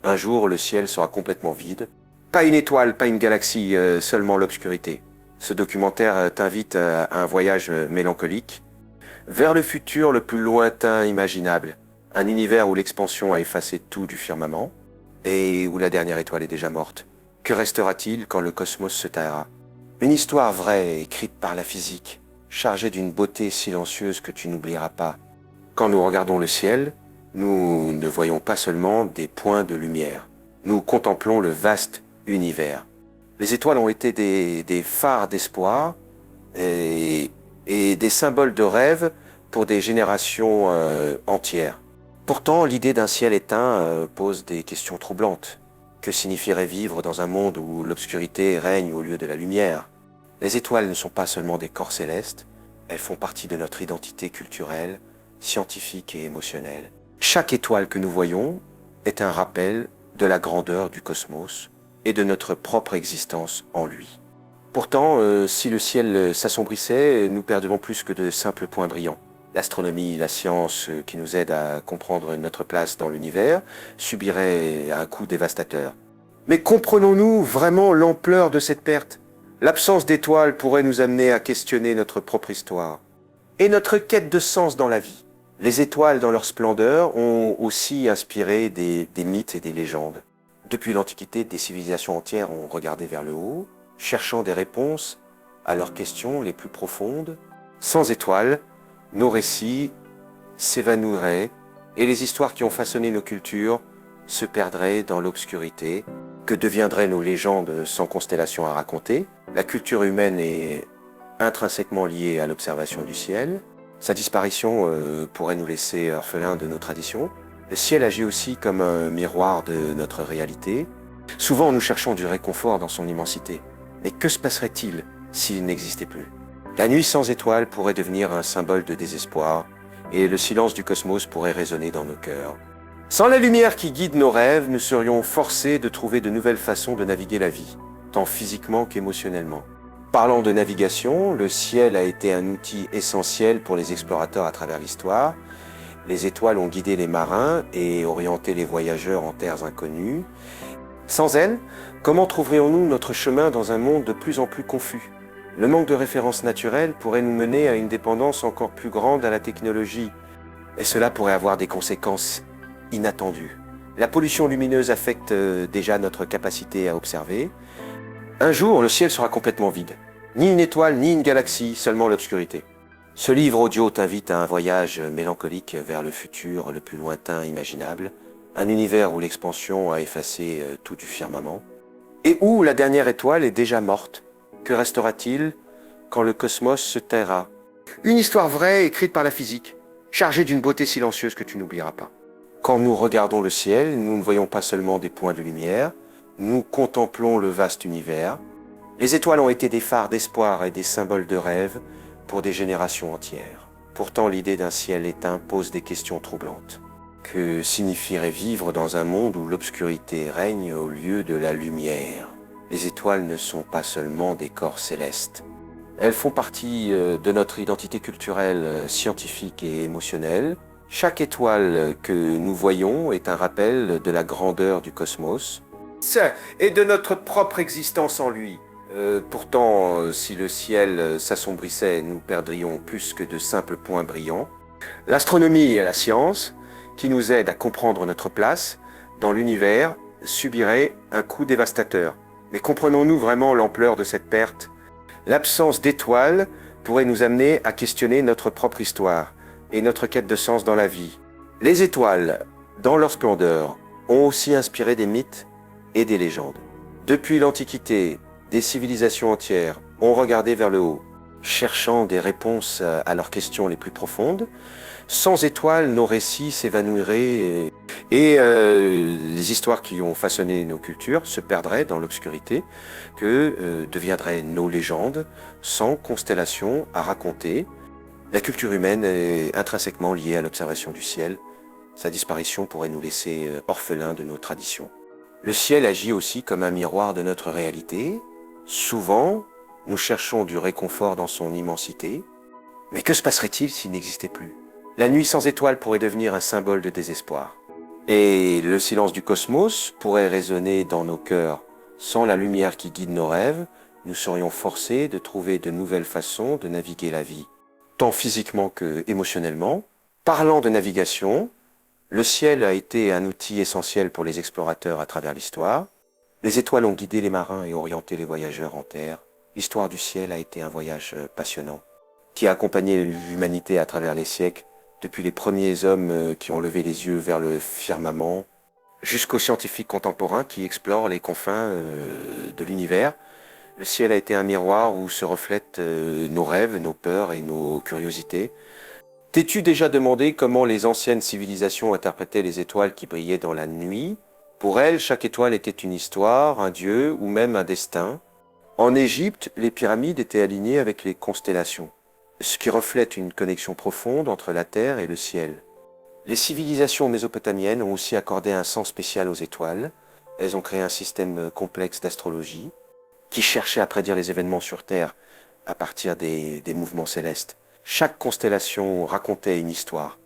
Un jour, le ciel sera complètement vide. Pas une étoile, pas une galaxie, seulement l'obscurité. Ce documentaire t'invite à un voyage mélancolique vers le futur le plus lointain imaginable. Un univers où l'expansion a effacé tout du firmament et où la dernière étoile est déjà morte. Que restera-t-il quand le cosmos se taira? Une histoire vraie, écrite par la physique, chargée d'une beauté silencieuse que tu n'oublieras pas. Quand nous regardons le ciel, nous ne voyons pas seulement des points de lumière. Nous contemplons le vaste univers. Les étoiles ont été des phares d'espoir et des symboles de rêve pour des générations entières. Pourtant, l'idée d'un ciel éteint pose des questions troublantes. Que signifierait vivre dans un monde où l'obscurité règne au lieu de la lumière? Les étoiles ne sont pas seulement des corps célestes, elles font partie de notre identité culturelle, scientifique et émotionnelle. Chaque étoile que nous voyons est un rappel de la grandeur du cosmos et de notre propre existence en lui. Pourtant, si le ciel s'assombrissait, nous perdrions plus que de simples points brillants. L'astronomie, la science qui nous aide à comprendre notre place dans l'univers subirait un coup dévastateur. Mais comprenons-nous vraiment l'ampleur de cette perte? L'absence d'étoiles pourrait nous amener à questionner notre propre histoire et notre quête de sens dans la vie. Les étoiles, dans leur splendeur, ont aussi inspiré des mythes et des légendes. Depuis l'Antiquité, des civilisations entières ont regardé vers le haut, cherchant des réponses à leurs questions les plus profondes. Sans étoiles, nos récits s'évanouiraient et les histoires qui ont façonné nos cultures se perdraient dans l'obscurité. Que deviendraient nos légendes sans constellation à raconter? La culture humaine est intrinsèquement liée à l'observation du ciel. Sa disparition pourrait nous laisser orphelins de nos traditions. Le ciel agit aussi comme un miroir de notre réalité. Souvent, nous cherchons du réconfort dans son immensité. Mais que se passerait-il s'il n'existait plus? La nuit sans étoiles pourrait devenir un symbole de désespoir, et le silence du cosmos pourrait résonner dans nos cœurs. Sans la lumière qui guide nos rêves, nous serions forcés de trouver de nouvelles façons de naviguer la vie, tant physiquement qu'émotionnellement. Parlant de navigation, le ciel a été un outil essentiel pour les explorateurs à travers l'histoire. Les étoiles ont guidé les marins et orienté les voyageurs en terres inconnues. Sans elles, comment trouverions-nous notre chemin dans un monde de plus en plus confus? Le manque de références naturelles pourrait nous mener à une dépendance encore plus grande à la technologie, et cela pourrait avoir des conséquences inattendues. La pollution lumineuse affecte déjà notre capacité à observer. Un jour, le ciel sera complètement vide. Ni une étoile, ni une galaxie, seulement l'obscurité. Ce livre audio t'invite à un voyage mélancolique vers le futur le plus lointain imaginable, un univers où l'expansion a effacé tout du firmament, et où la dernière étoile est déjà morte. Que restera-t-il quand le cosmos se taira? Une histoire vraie écrite par la physique, chargée d'une beauté silencieuse que tu n'oublieras pas. Quand nous regardons le ciel, nous ne voyons pas seulement des points de lumière, nous contemplons le vaste univers. Les étoiles ont été des phares d'espoir et des symboles de rêve pour des générations entières. Pourtant, l'idée d'un ciel éteint pose des questions troublantes. Que signifierait vivre dans un monde où l'obscurité règne au lieu de la lumière? Les étoiles ne sont pas seulement des corps célestes. Elles font partie de notre identité culturelle, scientifique et émotionnelle. Chaque étoile que nous voyons est un rappel de la grandeur du cosmos et de notre propre existence en lui. Pourtant, si le ciel s'assombrissait, nous perdrions plus que de simples points brillants. L'astronomie et la science, qui nous aident à comprendre notre place dans l'univers, subiraient un coup dévastateur. Mais comprenons-nous vraiment l'ampleur de cette perte? L'absence d'étoiles pourrait nous amener à questionner notre propre histoire et notre quête de sens dans la vie. Les étoiles, dans leur splendeur, ont aussi inspiré des mythes et des légendes. Depuis l'Antiquité, des civilisations entières ont regardé vers le haut, cherchant des réponses à leurs questions les plus profondes. Sans étoiles, nos récits s'évanouiraient et les histoires qui ont façonné nos cultures se perdraient dans l'obscurité. Que deviendraient nos légendes sans constellation à raconter? La culture humaine est intrinsèquement liée à l'observation du ciel. Sa disparition pourrait nous laisser orphelins de nos traditions. Le ciel agit aussi comme un miroir de notre réalité. Souvent, nous cherchons du réconfort dans son immensité. Mais que se passerait-il s'il n'existait plus? La nuit sans étoiles pourrait devenir un symbole de désespoir. Et le silence du cosmos pourrait résonner dans nos cœurs. Sans la lumière qui guide nos rêves, nous serions forcés de trouver de nouvelles façons de naviguer la vie, tant physiquement que émotionnellement. Parlant de navigation, le ciel a été un outil essentiel pour les explorateurs à travers l'histoire. Les étoiles ont guidé les marins et orienté les voyageurs en terre. L'histoire du ciel a été un voyage passionnant, qui a accompagné l'humanité à travers les siècles, depuis les premiers hommes qui ont levé les yeux vers le firmament, jusqu'aux scientifiques contemporains qui explorent les confins de l'univers. Le ciel a été un miroir où se reflètent nos rêves, nos peurs et nos curiosités. T'es-tu déjà demandé comment les anciennes civilisations interprétaient les étoiles qui brillaient dans la nuit? Pour elles, chaque étoile était une histoire, un dieu ou même un destin. En Égypte, les pyramides étaient alignées avec les constellations, ce qui reflète une connexion profonde entre la terre et le ciel. Les civilisations mésopotamiennes ont aussi accordé un sens spécial aux étoiles. Elles ont créé un système complexe d'astrologie qui cherchait à prédire les événements sur Terre à partir des mouvements célestes. Chaque constellation racontait une histoire,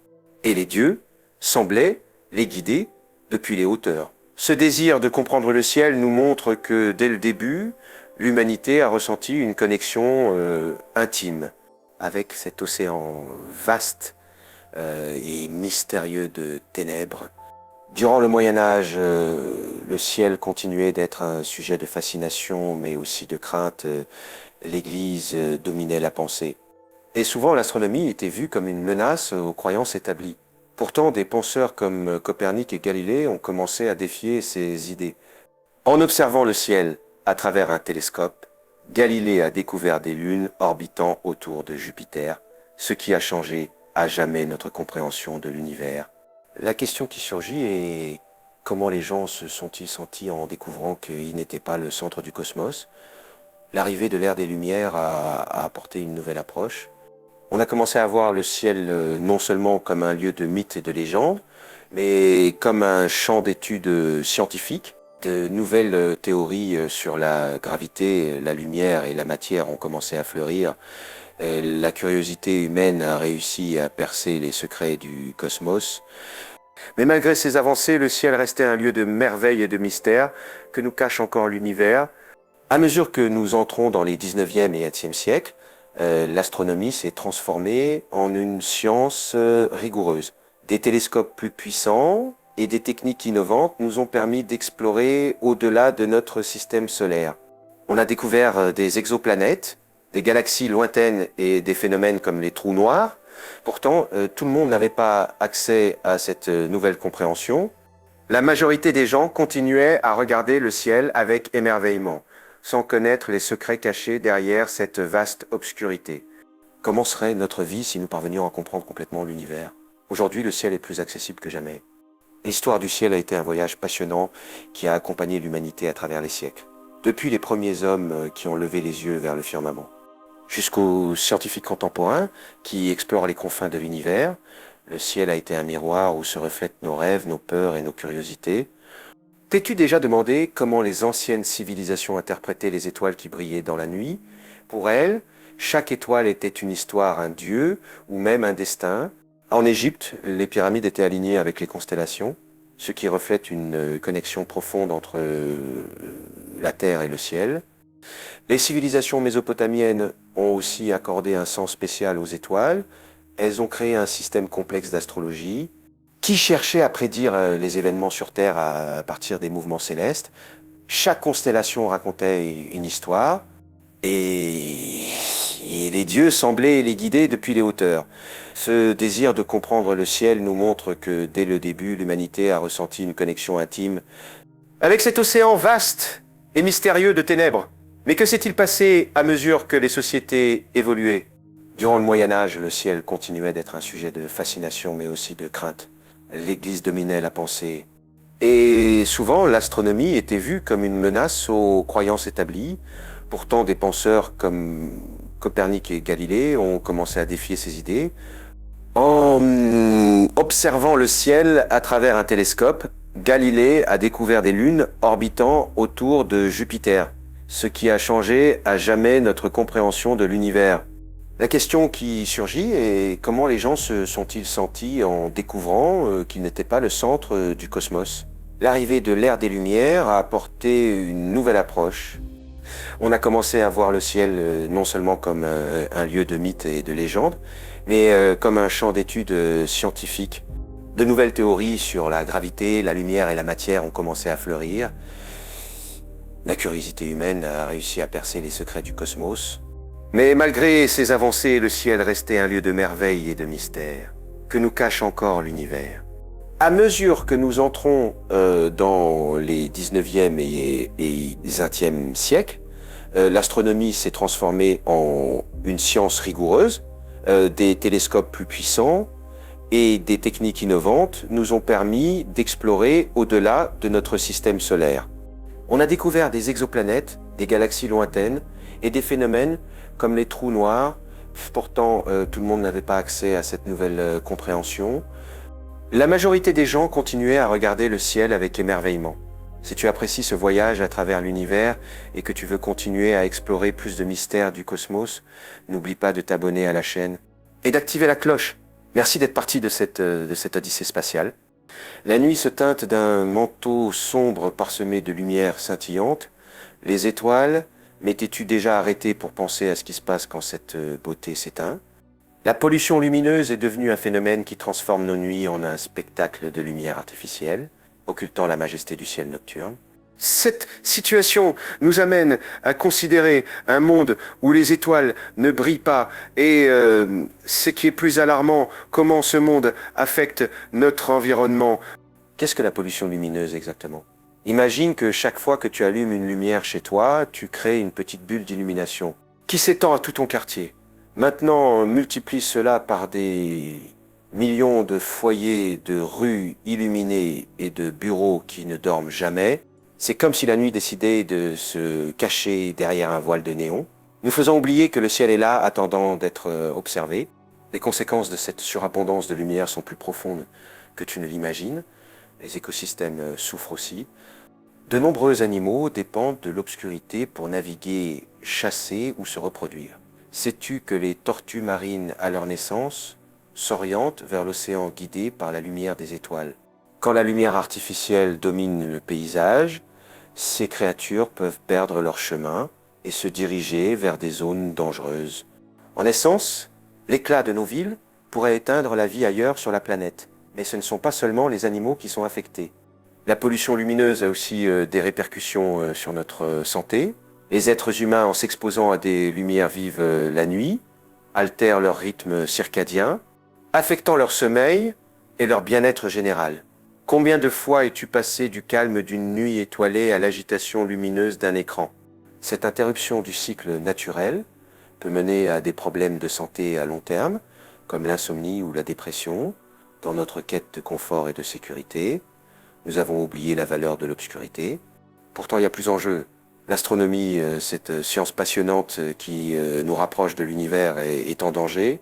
et les dieux semblaient les guider depuis les hauteurs. Ce désir de comprendre le ciel nous montre que dès le début, l'humanité a ressenti une connexion intime avec cet océan vaste et mystérieux de ténèbres. Durant le Moyen-Âge, le ciel continuait d'être un sujet de fascination, mais aussi de crainte. L'Église dominait la pensée. Et souvent, l'astronomie était vue comme une menace aux croyances établies. Pourtant, des penseurs comme Copernic et Galilée ont commencé à défier ces idées. En observant le ciel à travers un télescope, Galilée a découvert des lunes orbitant autour de Jupiter, ce qui a changé à jamais notre compréhension de l'univers. La question qui surgit est comment les gens se sont-ils sentis en découvrant qu'ils n'étaient pas le centre du cosmos? L'arrivée de l'ère des Lumières a apporté une nouvelle approche. On a commencé à voir le ciel non seulement comme un lieu de mythes et de légendes, mais comme un champ d'études scientifiques. De nouvelles théories sur la gravité, la lumière et la matière ont commencé à fleurir. La curiosité humaine a réussi à percer les secrets du cosmos. Mais malgré ces avancées, le ciel restait un lieu de merveille et de mystère que nous cache encore l'univers. À mesure que nous entrons dans les 19e et 20e siècles, l'astronomie s'est transformée en une science rigoureuse. Des télescopes plus puissants et des techniques innovantes nous ont permis d'explorer au-delà de notre système solaire. On a découvert des exoplanètes, des galaxies lointaines et des phénomènes comme les trous noirs. Pourtant, tout le monde n'avait pas accès à cette nouvelle compréhension. La majorité des gens continuaient à regarder le ciel avec émerveillement, sans connaître les secrets cachés derrière cette vaste obscurité. Comment serait notre vie si nous parvenions à comprendre complètement l'univers? Aujourd'hui, le ciel est plus accessible que jamais. L'histoire du ciel a été un voyage passionnant qui a accompagné l'humanité à travers les siècles. Depuis les premiers hommes qui ont levé les yeux vers le firmament, jusqu'aux scientifiques contemporains qui explorent les confins de l'univers, le ciel a été un miroir où se reflètent nos rêves, nos peurs et nos curiosités. T'es-tu déjà demandé comment les anciennes civilisations interprétaient les étoiles qui brillaient dans la nuit? Pour elles, chaque étoile était une histoire, un dieu ou même un destin. En Égypte, les pyramides étaient alignées avec les constellations, ce qui reflète une connexion profonde entre la terre et le ciel. Les civilisations mésopotamiennes ont aussi accordé un sens spécial aux étoiles. Elles ont créé un système complexe d'astrologie qui cherchait à prédire les événements sur Terre à partir des mouvements célestes. Chaque constellation racontait une histoire et les dieux semblaient les guider depuis les hauteurs. Ce désir de comprendre le ciel nous montre que dès le début, l'humanité a ressenti une connexion intime avec cet océan vaste et mystérieux de ténèbres. Mais que s'est-il passé à mesure que les sociétés évoluaient? Durant le Moyen-Âge, le ciel continuait d'être un sujet de fascination mais aussi de crainte. L'Église dominait la pensée. Et souvent, l'astronomie était vue comme une menace aux croyances établies. Pourtant, des penseurs comme Copernic et Galilée ont commencé à défier ces idées. En observant le ciel à travers un télescope, Galilée a découvert des lunes orbitant autour de Jupiter, ce qui a changé à jamais notre compréhension de l'univers. La question qui surgit est comment les gens se sont-ils sentis en découvrant qu'ils n'étaient pas le centre du cosmos? L'arrivée de l'ère des Lumières a apporté une nouvelle approche. On a commencé à voir le ciel non seulement comme un lieu de mythes et de légendes, mais comme un champ d'études scientifiques. De nouvelles théories sur la gravité, la lumière et la matière ont commencé à fleurir. La curiosité humaine a réussi à percer les secrets du cosmos. Mais malgré ces avancées, le ciel restait un lieu de merveille et de mystère, que nous cache encore l'univers. À mesure que nous entrons dans les 19e et 20e siècles, l'astronomie s'est transformée en une science rigoureuse, des télescopes plus puissants et des techniques innovantes nous ont permis d'explorer au-delà de notre système solaire. On a découvert des exoplanètes, des galaxies lointaines et des phénomènes comme les trous noirs. Pourtant, tout le monde n'avait pas accès à cette nouvelle compréhension. La majorité des gens continuaient à regarder le ciel avec émerveillement. Si tu apprécies ce voyage à travers l'univers et que tu veux continuer à explorer plus de mystères du cosmos, n'oublie pas de t'abonner à la chaîne et d'activer la cloche. Merci d'être parti de cette odyssée spatiale. La nuit se teinte d'un manteau sombre parsemé de lumière scintillante. Les étoiles, mais t'es-tu déjà arrêté pour penser à ce qui se passe quand cette beauté s'éteint? La pollution lumineuse est devenue un phénomène qui transforme nos nuits en un spectacle de lumière artificielle, occultant la majesté du ciel nocturne. Cette situation nous amène à considérer un monde où les étoiles ne brillent pas et, ce qui est plus alarmant, comment ce monde affecte notre environnement. Qu'est-ce que la pollution lumineuse exactement? Imagine que chaque fois que tu allumes une lumière chez toi, tu crées une petite bulle d'illumination qui s'étend à tout ton quartier. Maintenant, multiplie cela par des millions de foyers, de rues illuminées et de bureaux qui ne dorment jamais. C'est comme si la nuit décidait de se cacher derrière un voile de néon, nous faisant oublier que le ciel est là, attendant d'être observé. Les conséquences de cette surabondance de lumière sont plus profondes que tu ne l'imagines. Les écosystèmes souffrent aussi. De nombreux animaux dépendent de l'obscurité pour naviguer, chasser ou se reproduire. Sais-tu que les tortues marines, à leur naissance, s'orientent vers l'océan guidées par la lumière des étoiles? Quand la lumière artificielle domine le paysage, ces créatures peuvent perdre leur chemin et se diriger vers des zones dangereuses. En essence, l'éclat de nos villes pourrait éteindre la vie ailleurs sur la planète. Mais ce ne sont pas seulement les animaux qui sont affectés. La pollution lumineuse a aussi des répercussions sur notre santé. Les êtres humains, en s'exposant à des lumières vives la nuit, altèrent leur rythme circadien, affectant leur sommeil et leur bien-être général. Combien de fois es-tu passé du calme d'une nuit étoilée à l'agitation lumineuse d'un écran? Cette interruption du cycle naturel peut mener à des problèmes de santé à long terme, comme l'insomnie ou la dépression. Dans notre quête de confort et de sécurité, nous avons oublié la valeur de l'obscurité. Pourtant, il y a plus en jeu. L'astronomie, cette science passionnante qui nous rapproche de l'univers, est en danger.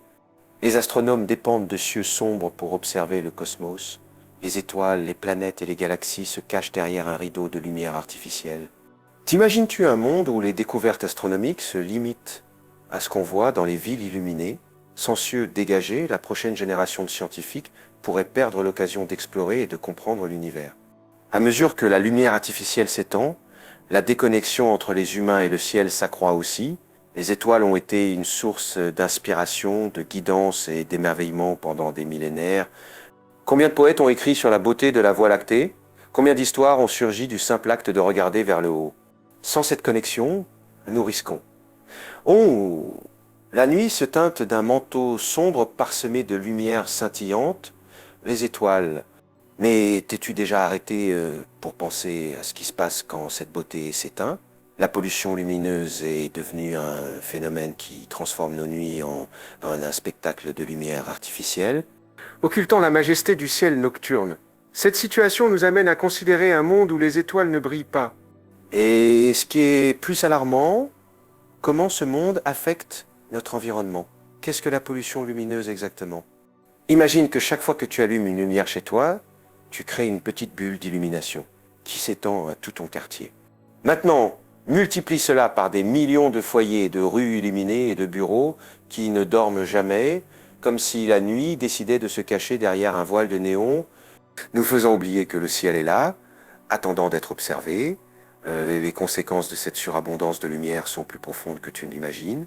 Les astronomes dépendent de cieux sombres pour observer le cosmos. Les étoiles, les planètes et les galaxies se cachent derrière un rideau de lumière artificielle. T'imagines-tu un monde où les découvertes astronomiques se limitent à ce qu'on voit dans les villes illuminées? Sans cieux dégagés, la prochaine génération de scientifiques pourrait perdre l'occasion d'explorer et de comprendre l'univers. À mesure que la lumière artificielle s'étend, la déconnexion entre les humains et le ciel s'accroît aussi. Les étoiles ont été une source d'inspiration, de guidance et d'émerveillement pendant des millénaires. Combien de poètes ont écrit sur la beauté de la Voie lactée? Combien d'histoires ont surgi du simple acte de regarder vers le haut? Sans cette connexion, nous risquons. Oh! La nuit se teinte d'un manteau sombre parsemé de lumières scintillantes, les étoiles. Mais t'es-tu déjà arrêté pour penser à ce qui se passe quand cette beauté s'éteint? La pollution lumineuse est devenue un phénomène qui transforme nos nuits en un spectacle de lumière artificielle, occultant la majesté du ciel nocturne. Cette situation nous amène à considérer un monde où les étoiles ne brillent pas. Et ce qui est plus alarmant, comment ce monde affecte notre environnement. Qu'est-ce que la pollution lumineuse exactement? Imagine que chaque fois que tu allumes une lumière chez toi, tu crées une petite bulle d'illumination qui s'étend à tout ton quartier. Maintenant, Multiplie cela par des millions de foyers, de rues illuminées et de bureaux qui ne dorment jamais, comme si la nuit décidait de se cacher derrière un voile de néon, nous faisant oublier que le ciel est là, attendant d'être observé. Les conséquences de cette surabondance de lumière sont plus profondes que tu ne l'imagines.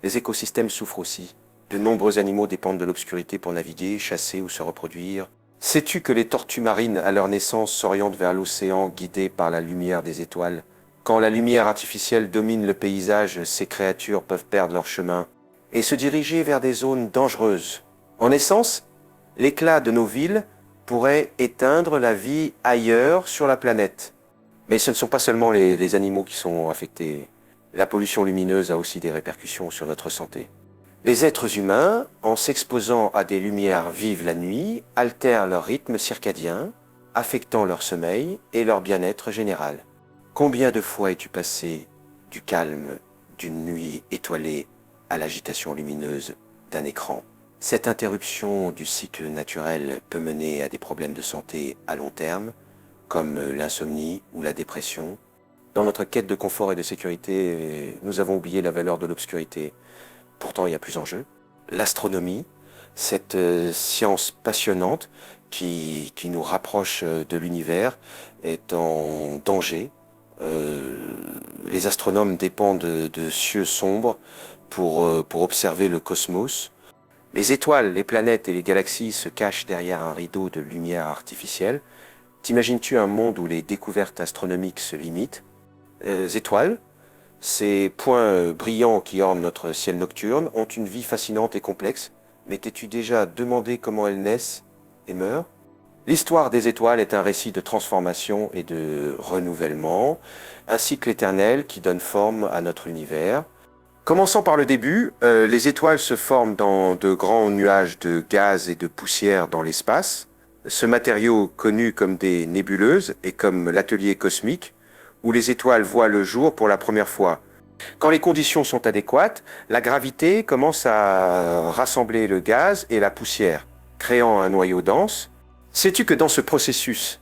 Les écosystèmes souffrent aussi. De nombreux animaux dépendent de l'obscurité pour naviguer, chasser ou se reproduire. Sais-tu que les tortues marines, à leur naissance, s'orientent vers l'océan guidées par la lumière des étoiles? Quand la lumière artificielle domine le paysage, ces créatures peuvent perdre leur chemin et se diriger vers des zones dangereuses. En essence, l'éclat de nos villes pourrait éteindre la vie ailleurs sur la planète. Mais ce ne sont pas seulement les animaux qui sont affectés. La pollution lumineuse a aussi des répercussions sur notre santé. Les êtres humains, en s'exposant à des lumières vives la nuit, altèrent leur rythme circadien, affectant leur sommeil et leur bien-être général. Combien de fois es-tu passé du calme d'une nuit étoilée à l'agitation lumineuse d'un écran? Cette interruption du cycle naturel peut mener à des problèmes de santé à long terme, comme l'insomnie ou la dépression. Dans notre quête de confort et de sécurité, nous avons oublié la valeur de l'obscurité. Pourtant, il y a plus en jeu. L'astronomie, cette science passionnante qui nous rapproche de l'univers, est en danger. Les astronomes dépendent de cieux sombres pour observer le cosmos. Les étoiles, les planètes et les galaxies se cachent derrière un rideau de lumière artificielle. T'imagines-tu un monde où les découvertes astronomiques se limitent? Les étoiles, ces points brillants qui ornent notre ciel nocturne, ont une vie fascinante et complexe. Mais t'es-tu déjà demandé comment elles naissent et meurent? L'histoire des étoiles est un récit de transformation et de renouvellement, un cycle éternel qui donne forme à notre univers. Commençons par le début, les étoiles se forment dans de grands nuages de gaz et de poussière dans l'espace. Ce matériau, connu comme des nébuleuses, est comme l'atelier cosmique, où les étoiles voient le jour pour la première fois. Quand les conditions sont adéquates, la gravité commence à rassembler le gaz et la poussière, créant un noyau dense. Sais-tu que dans ce processus,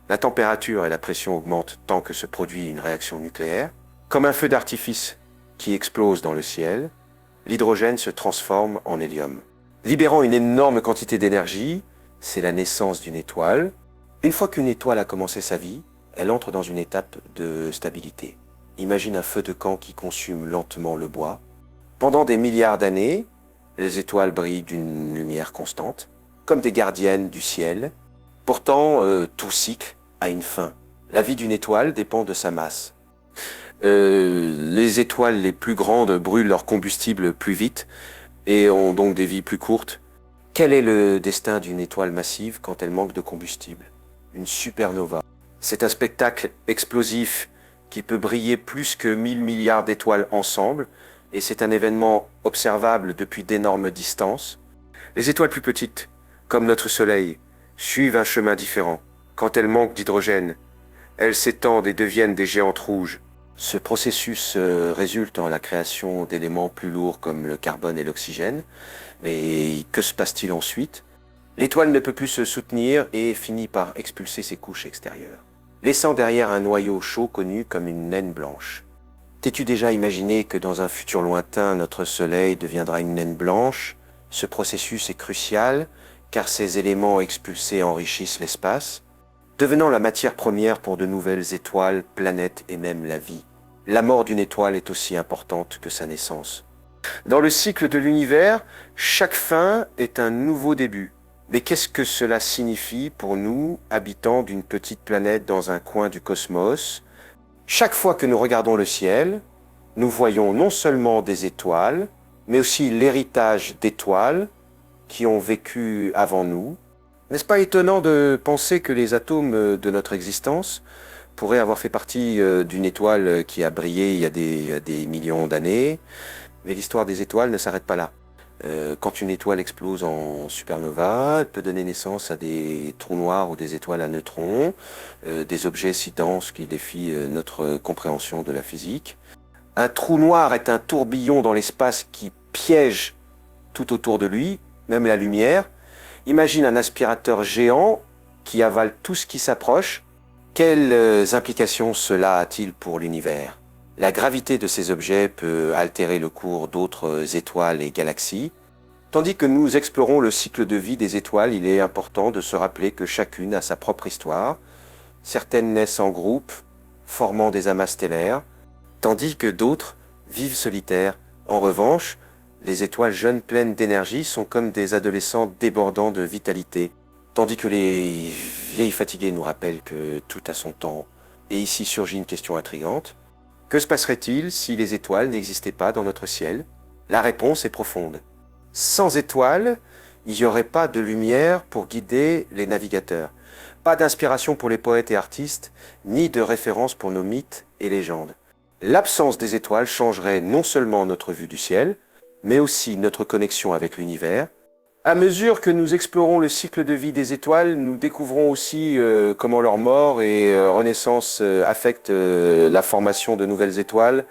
la température et la pression augmentent tant que se produit une réaction nucléaire? Comme un feu d'artifice qui explose dans le ciel, l'hydrogène se transforme en hélium. Libérant une énorme quantité d'énergie, c'est la naissance d'une étoile. Une fois qu'une étoile a commencé sa vie, elle entre dans une étape de stabilité. Imagine un feu de camp qui consume lentement le bois. Pendant des milliards d'années, les étoiles brillent d'une lumière constante, comme des gardiennes du ciel. Pourtant, tout cycle a une fin. La vie d'une étoile dépend de sa masse. Les étoiles les plus grandes brûlent leur combustible plus vite et ont donc des vies plus courtes. Quel est le destin d'une étoile massive quand elle manque de combustible? Une supernova. C'est un spectacle explosif qui peut briller plus que 1000 milliards d'étoiles ensemble, et c'est un événement observable depuis d'énormes distances. Les étoiles plus petites, comme notre Soleil, suivent un chemin différent. Quand elles manquent d'hydrogène, elles s'étendent et deviennent des géantes rouges. Ce processus résulte en la création d'éléments plus lourds comme le carbone et l'oxygène. Mais que se passe-t-il ensuite? L'étoile ne peut plus se soutenir et finit par expulser ses couches extérieures, laissant derrière un noyau chaud connu comme une naine blanche. T'es-tu déjà imaginé que dans un futur lointain, notre Soleil deviendra une naine blanche? Ce processus est crucial, car ces éléments expulsés enrichissent l'espace, devenant la matière première pour de nouvelles étoiles, planètes et même la vie. La mort d'une étoile est aussi importante que sa naissance. Dans le cycle de l'univers, chaque fin est un nouveau début. Mais qu'est-ce que cela signifie pour nous, habitants d'une petite planète dans un coin du cosmos? Chaque fois que nous regardons le ciel, nous voyons non seulement des étoiles, mais aussi l'héritage d'étoiles qui ont vécu avant nous. N'est-ce pas étonnant de penser que les atomes de notre existence pourraient avoir fait partie d'une étoile qui a brillé il y a des millions d'années? Mais l'histoire des étoiles ne s'arrête pas là. Quand une étoile explose en supernova, elle peut donner naissance à des trous noirs ou des étoiles à neutrons, des objets si denses qui défient notre compréhension de la physique. Un trou noir est un tourbillon dans l'espace qui piège tout autour de lui, même la lumière. Imagine un aspirateur géant qui avale tout ce qui s'approche. Quelles implications cela a-t-il pour l'univers? La gravité de ces objets peut altérer le cours d'autres étoiles et galaxies. Tandis que nous explorons le cycle de vie des étoiles, il est important de se rappeler que chacune a sa propre histoire. Certaines naissent en groupe, formant des amas stellaires, tandis que d'autres vivent solitaires. En revanche, les étoiles jeunes pleines d'énergie sont comme des adolescents débordants de vitalité, tandis que les vieilles fatiguées nous rappellent que tout a son temps. Et ici surgit une question intrigante. Que se passerait-il si les étoiles n'existaient pas dans notre ciel? La réponse est profonde. Sans étoiles, il n'y aurait pas de lumière pour guider les navigateurs, pas d'inspiration pour les poètes et artistes, ni de référence pour nos mythes et légendes. L'absence des étoiles changerait non seulement notre vue du ciel, mais aussi notre connexion avec l'univers. À mesure que nous explorons le cycle de vie des étoiles, nous découvrons aussi comment leur mort et renaissance affectent la formation de nouvelles étoiles.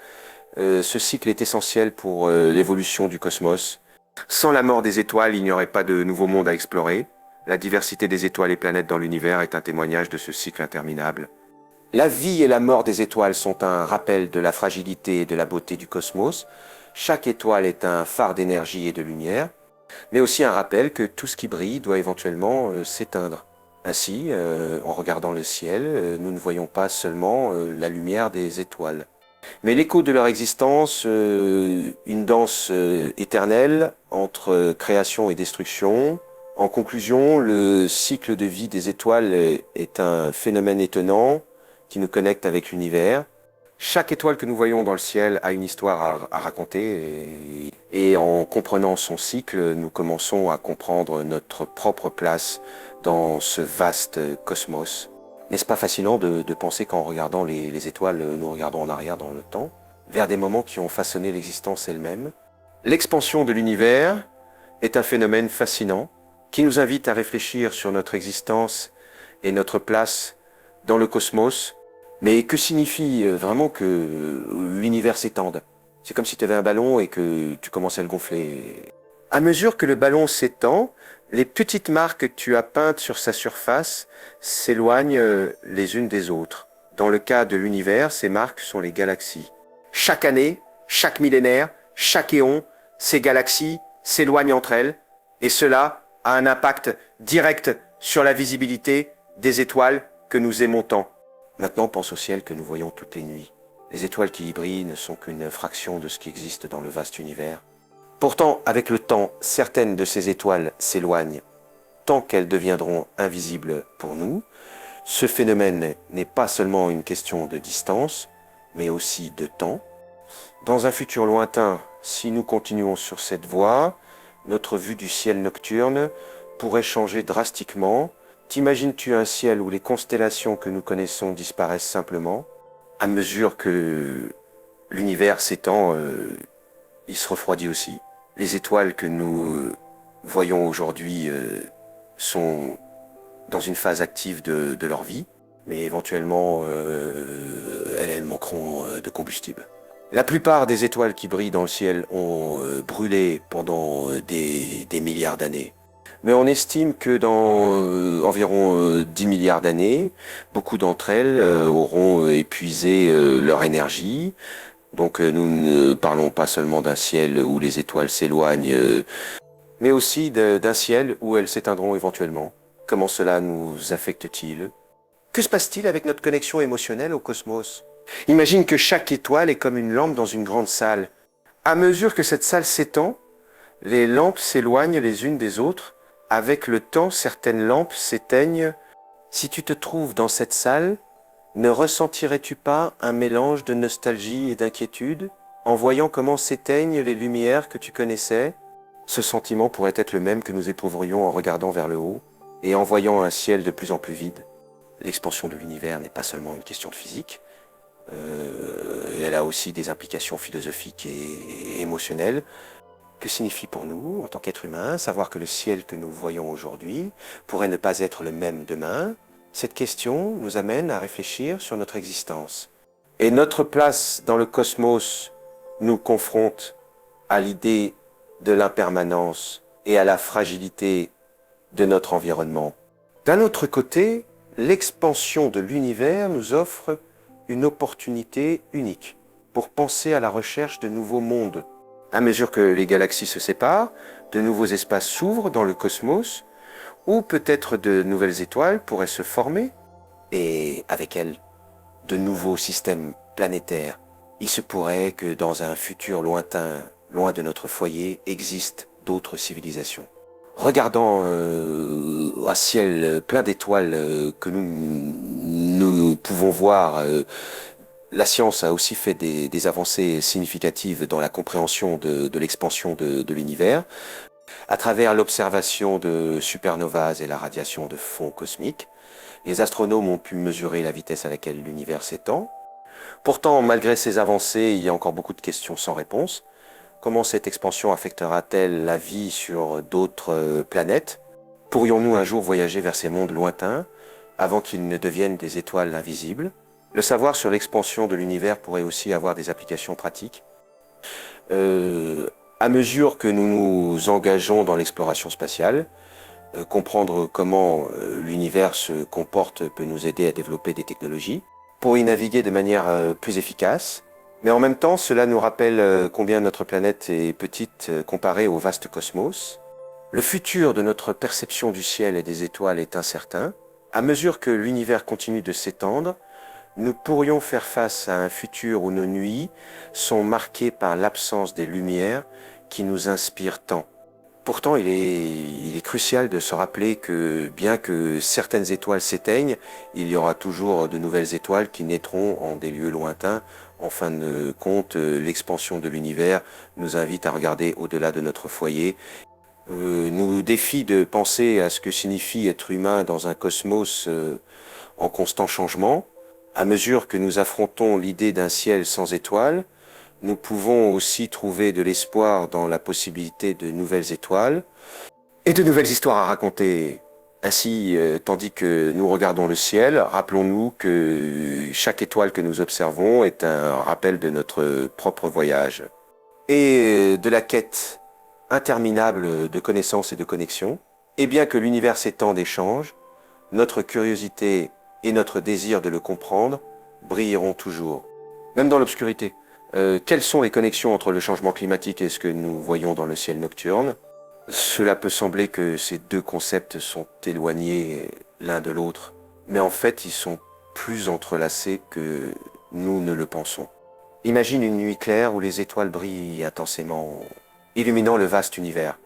Ce cycle est essentiel pour l'évolution du cosmos. Sans la mort des étoiles, il n'y aurait pas de nouveaux mondes à explorer. La diversité des étoiles et planètes dans l'univers est un témoignage de ce cycle interminable. La vie et la mort des étoiles sont un rappel de la fragilité et de la beauté du cosmos. Chaque étoile est un phare d'énergie et de lumière, mais aussi un rappel que tout ce qui brille doit éventuellement s'éteindre. Ainsi, en regardant le ciel, nous ne voyons pas seulement la lumière des étoiles, mais l'écho de leur existence, une danse éternelle entre création et destruction. En conclusion, le cycle de vie des étoiles est un phénomène étonnant qui nous connecte avec l'univers. Chaque étoile que nous voyons dans le ciel a une histoire à raconter et en comprenant son cycle, nous commençons à comprendre notre propre place dans ce vaste cosmos. N'est-ce pas fascinant de penser qu'en regardant les étoiles, nous regardons en arrière dans le temps, vers des moments qui ont façonné l'existence elle-même? L'expansion de l'univers est un phénomène fascinant qui nous invite à réfléchir sur notre existence et notre place dans le cosmos. Mais que signifie vraiment que l'univers s'étende? C'est comme si tu avais un ballon et que tu commençais à le gonfler. À mesure que le ballon s'étend, les petites marques que tu as peintes sur sa surface s'éloignent les unes des autres. Dans le cas de l'univers, ces marques sont les galaxies. Chaque année, chaque millénaire, chaque éon, ces galaxies s'éloignent entre elles, et cela a un impact direct sur la visibilité des étoiles que nous aimons tant. Maintenant, pense au ciel que nous voyons toutes les nuits. Les étoiles qui y brillent ne sont qu'une fraction de ce qui existe dans le vaste univers. Pourtant, avec le temps, certaines de ces étoiles s'éloignent tant qu'elles deviendront invisibles pour nous. Ce phénomène n'est pas seulement une question de distance, mais aussi de temps. Dans un futur lointain, si nous continuons sur cette voie, notre vue du ciel nocturne pourrait changer drastiquement. T'imagines-tu un ciel où les constellations que nous connaissons disparaissent simplement? À mesure que l'univers s'étend, il se refroidit aussi. Les étoiles que nous voyons aujourd'hui sont dans une phase active de leur vie, mais éventuellement elles manqueront de combustible. La plupart des étoiles qui brillent dans le ciel ont brûlé pendant des milliards d'années. Mais on estime que dans environ 10 milliards d'années, beaucoup d'entre elles auront épuisé leur énergie. Donc nous ne parlons pas seulement d'un ciel où les étoiles s'éloignent, mais aussi d'un ciel où elles s'éteindront éventuellement. Comment cela nous affecte-t-il? Que se passe-t-il avec notre connexion émotionnelle au cosmos? Imagine que chaque étoile est comme une lampe dans une grande salle. À mesure que cette salle s'étend, les lampes s'éloignent les unes des autres. Avec le temps, certaines lampes s'éteignent. Si tu te trouves dans cette salle, ne ressentirais-tu pas un mélange de nostalgie et d'inquiétude en voyant comment s'éteignent les lumières que tu connaissais? Ce sentiment pourrait être le même que nous éprouverions en regardant vers le haut et en voyant un ciel de plus en plus vide. L'expansion de l'univers n'est pas seulement une question de physique, elle a aussi des implications philosophiques et émotionnelles. Que signifie pour nous, en tant qu'êtres humains, savoir que le ciel que nous voyons aujourd'hui pourrait ne pas être le même demain? Cette question nous amène à réfléchir sur notre existence. Et notre place dans le cosmos nous confronte à l'idée de l'impermanence et à la fragilité de notre environnement. D'un autre côté, l'expansion de l'univers nous offre une opportunité unique. pour penser à la recherche de nouveaux mondes. À mesure que les galaxies se séparent, de nouveaux espaces s'ouvrent dans le cosmos, ou peut-être de nouvelles étoiles pourraient se former, et avec elles, de nouveaux systèmes planétaires. Il se pourrait que dans un futur lointain, loin de notre foyer, existent d'autres civilisations. Regardant un ciel plein d'étoiles que nous pouvons voir, la science a aussi fait des avancées significatives dans la compréhension de l'expansion de l'univers, à travers l'observation de supernovas et la radiation de fonds cosmiques. Les astronomes ont pu mesurer la vitesse à laquelle l'univers s'étend. Pourtant, malgré ces avancées, il y a encore beaucoup de questions sans réponse. Comment cette expansion affectera-t-elle la vie sur d'autres planètes? Pourrions-nous un jour voyager vers ces mondes lointains avant qu'ils ne deviennent des étoiles invisibles? Le savoir sur l'expansion de l'univers pourrait aussi avoir des applications pratiques. À mesure que nous nous engageons dans l'exploration spatiale, comprendre comment l'univers se comporte peut nous aider à développer des technologies pour y naviguer de manière plus efficace. Mais en même temps, cela nous rappelle combien notre planète est petite comparée au vaste cosmos. Le futur de notre perception du ciel et des étoiles est incertain. À mesure que l'univers continue de s'étendre, nous pourrions faire face à un futur où nos nuits sont marquées par l'absence des lumières qui nous inspirent tant. Pourtant, il est crucial de se rappeler que bien que certaines étoiles s'éteignent, il y aura toujours de nouvelles étoiles qui naîtront en des lieux lointains. En fin de compte, l'expansion de l'univers nous invite à regarder au-delà de notre foyer, nous défie de penser à ce que signifie être humain dans un cosmos en constant changement. À mesure que nous affrontons l'idée d'un ciel sans étoiles, nous pouvons aussi trouver de l'espoir dans la possibilité de nouvelles étoiles et de nouvelles histoires à raconter. Ainsi, tandis que nous regardons le ciel, rappelons-nous que chaque étoile que nous observons est un rappel de notre propre voyage et de la quête interminable de connaissances et de connexions. Et bien que l'univers s'étende et change, notre curiosité et notre désir de le comprendre brilleront toujours, même dans l'obscurité. Quelles sont les connexions entre le changement climatique et ce que nous voyons dans le ciel nocturne? Cela peut sembler que ces deux concepts sont éloignés l'un de l'autre, mais en fait ils sont plus entrelacés que nous ne le pensons. Imagine une nuit claire où les étoiles brillent intensément, illuminant le vaste univers.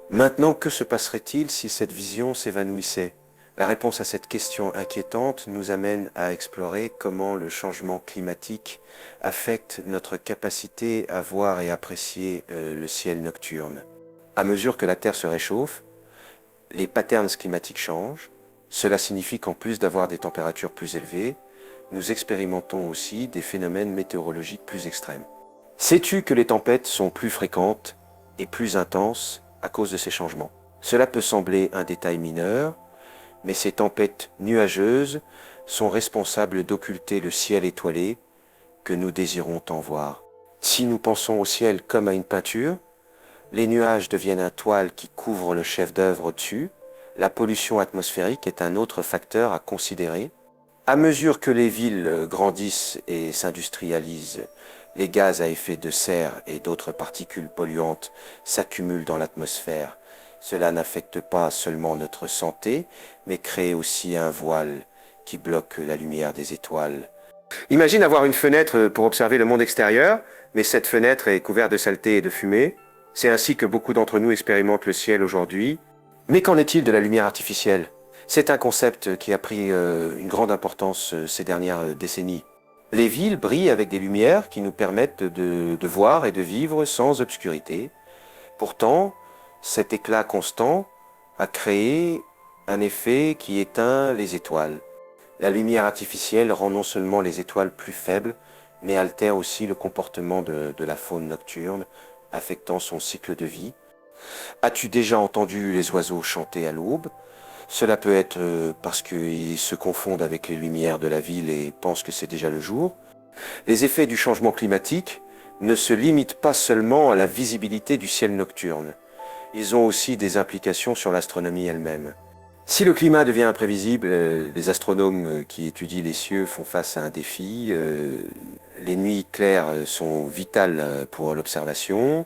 Maintenant, que se passerait-il si cette vision s'évanouissait? La réponse à cette question inquiétante nous amène à explorer comment le changement climatique affecte notre capacité à voir et apprécier le ciel nocturne. À mesure que la Terre se réchauffe, les patterns climatiques changent. Cela signifie qu'en plus d'avoir des températures plus élevées, nous expérimentons aussi des phénomènes météorologiques plus extrêmes. Sais-tu que les tempêtes sont plus fréquentes et plus intenses à cause de ces changements? Cela peut sembler un détail mineur, mais ces tempêtes nuageuses sont responsables d'occulter le ciel étoilé que nous désirons tant voir. Si nous pensons au ciel comme à une peinture, les nuages deviennent un toile qui couvre le chef-d'œuvre au-dessus. La pollution atmosphérique est un autre facteur à considérer. À mesure que les villes grandissent et s'industrialisent, les gaz à effet de serre et d'autres particules polluantes s'accumulent dans l'atmosphère. Cela n'affecte pas seulement notre santé, mais crée aussi un voile qui bloque la lumière des étoiles. Imagine avoir une fenêtre pour observer le monde extérieur, mais cette fenêtre est couverte de saleté et de fumée. C'est ainsi que beaucoup d'entre nous expérimentent le ciel aujourd'hui. Mais qu'en est-il de la lumière artificielle? C'est un concept qui a pris une grande importance ces dernières décennies. Les villes brillent avec des lumières qui nous permettent de voir et de vivre sans obscurité. Pourtant, cet éclat constant a créé un effet qui éteint les étoiles. La lumière artificielle rend non seulement les étoiles plus faibles, mais altère aussi le comportement de la faune nocturne, affectant son cycle de vie. As-tu déjà entendu les oiseaux chanter à l'aube? Cela peut être parce qu'ils se confondent avec les lumières de la ville et pensent que c'est déjà le jour. Les effets du changement climatique ne se limitent pas seulement à la visibilité du ciel nocturne. Ils ont aussi des implications sur l'astronomie elle-même. Si le climat devient imprévisible, les astronomes qui étudient les cieux font face à un défi. Les nuits claires sont vitales pour l'observation.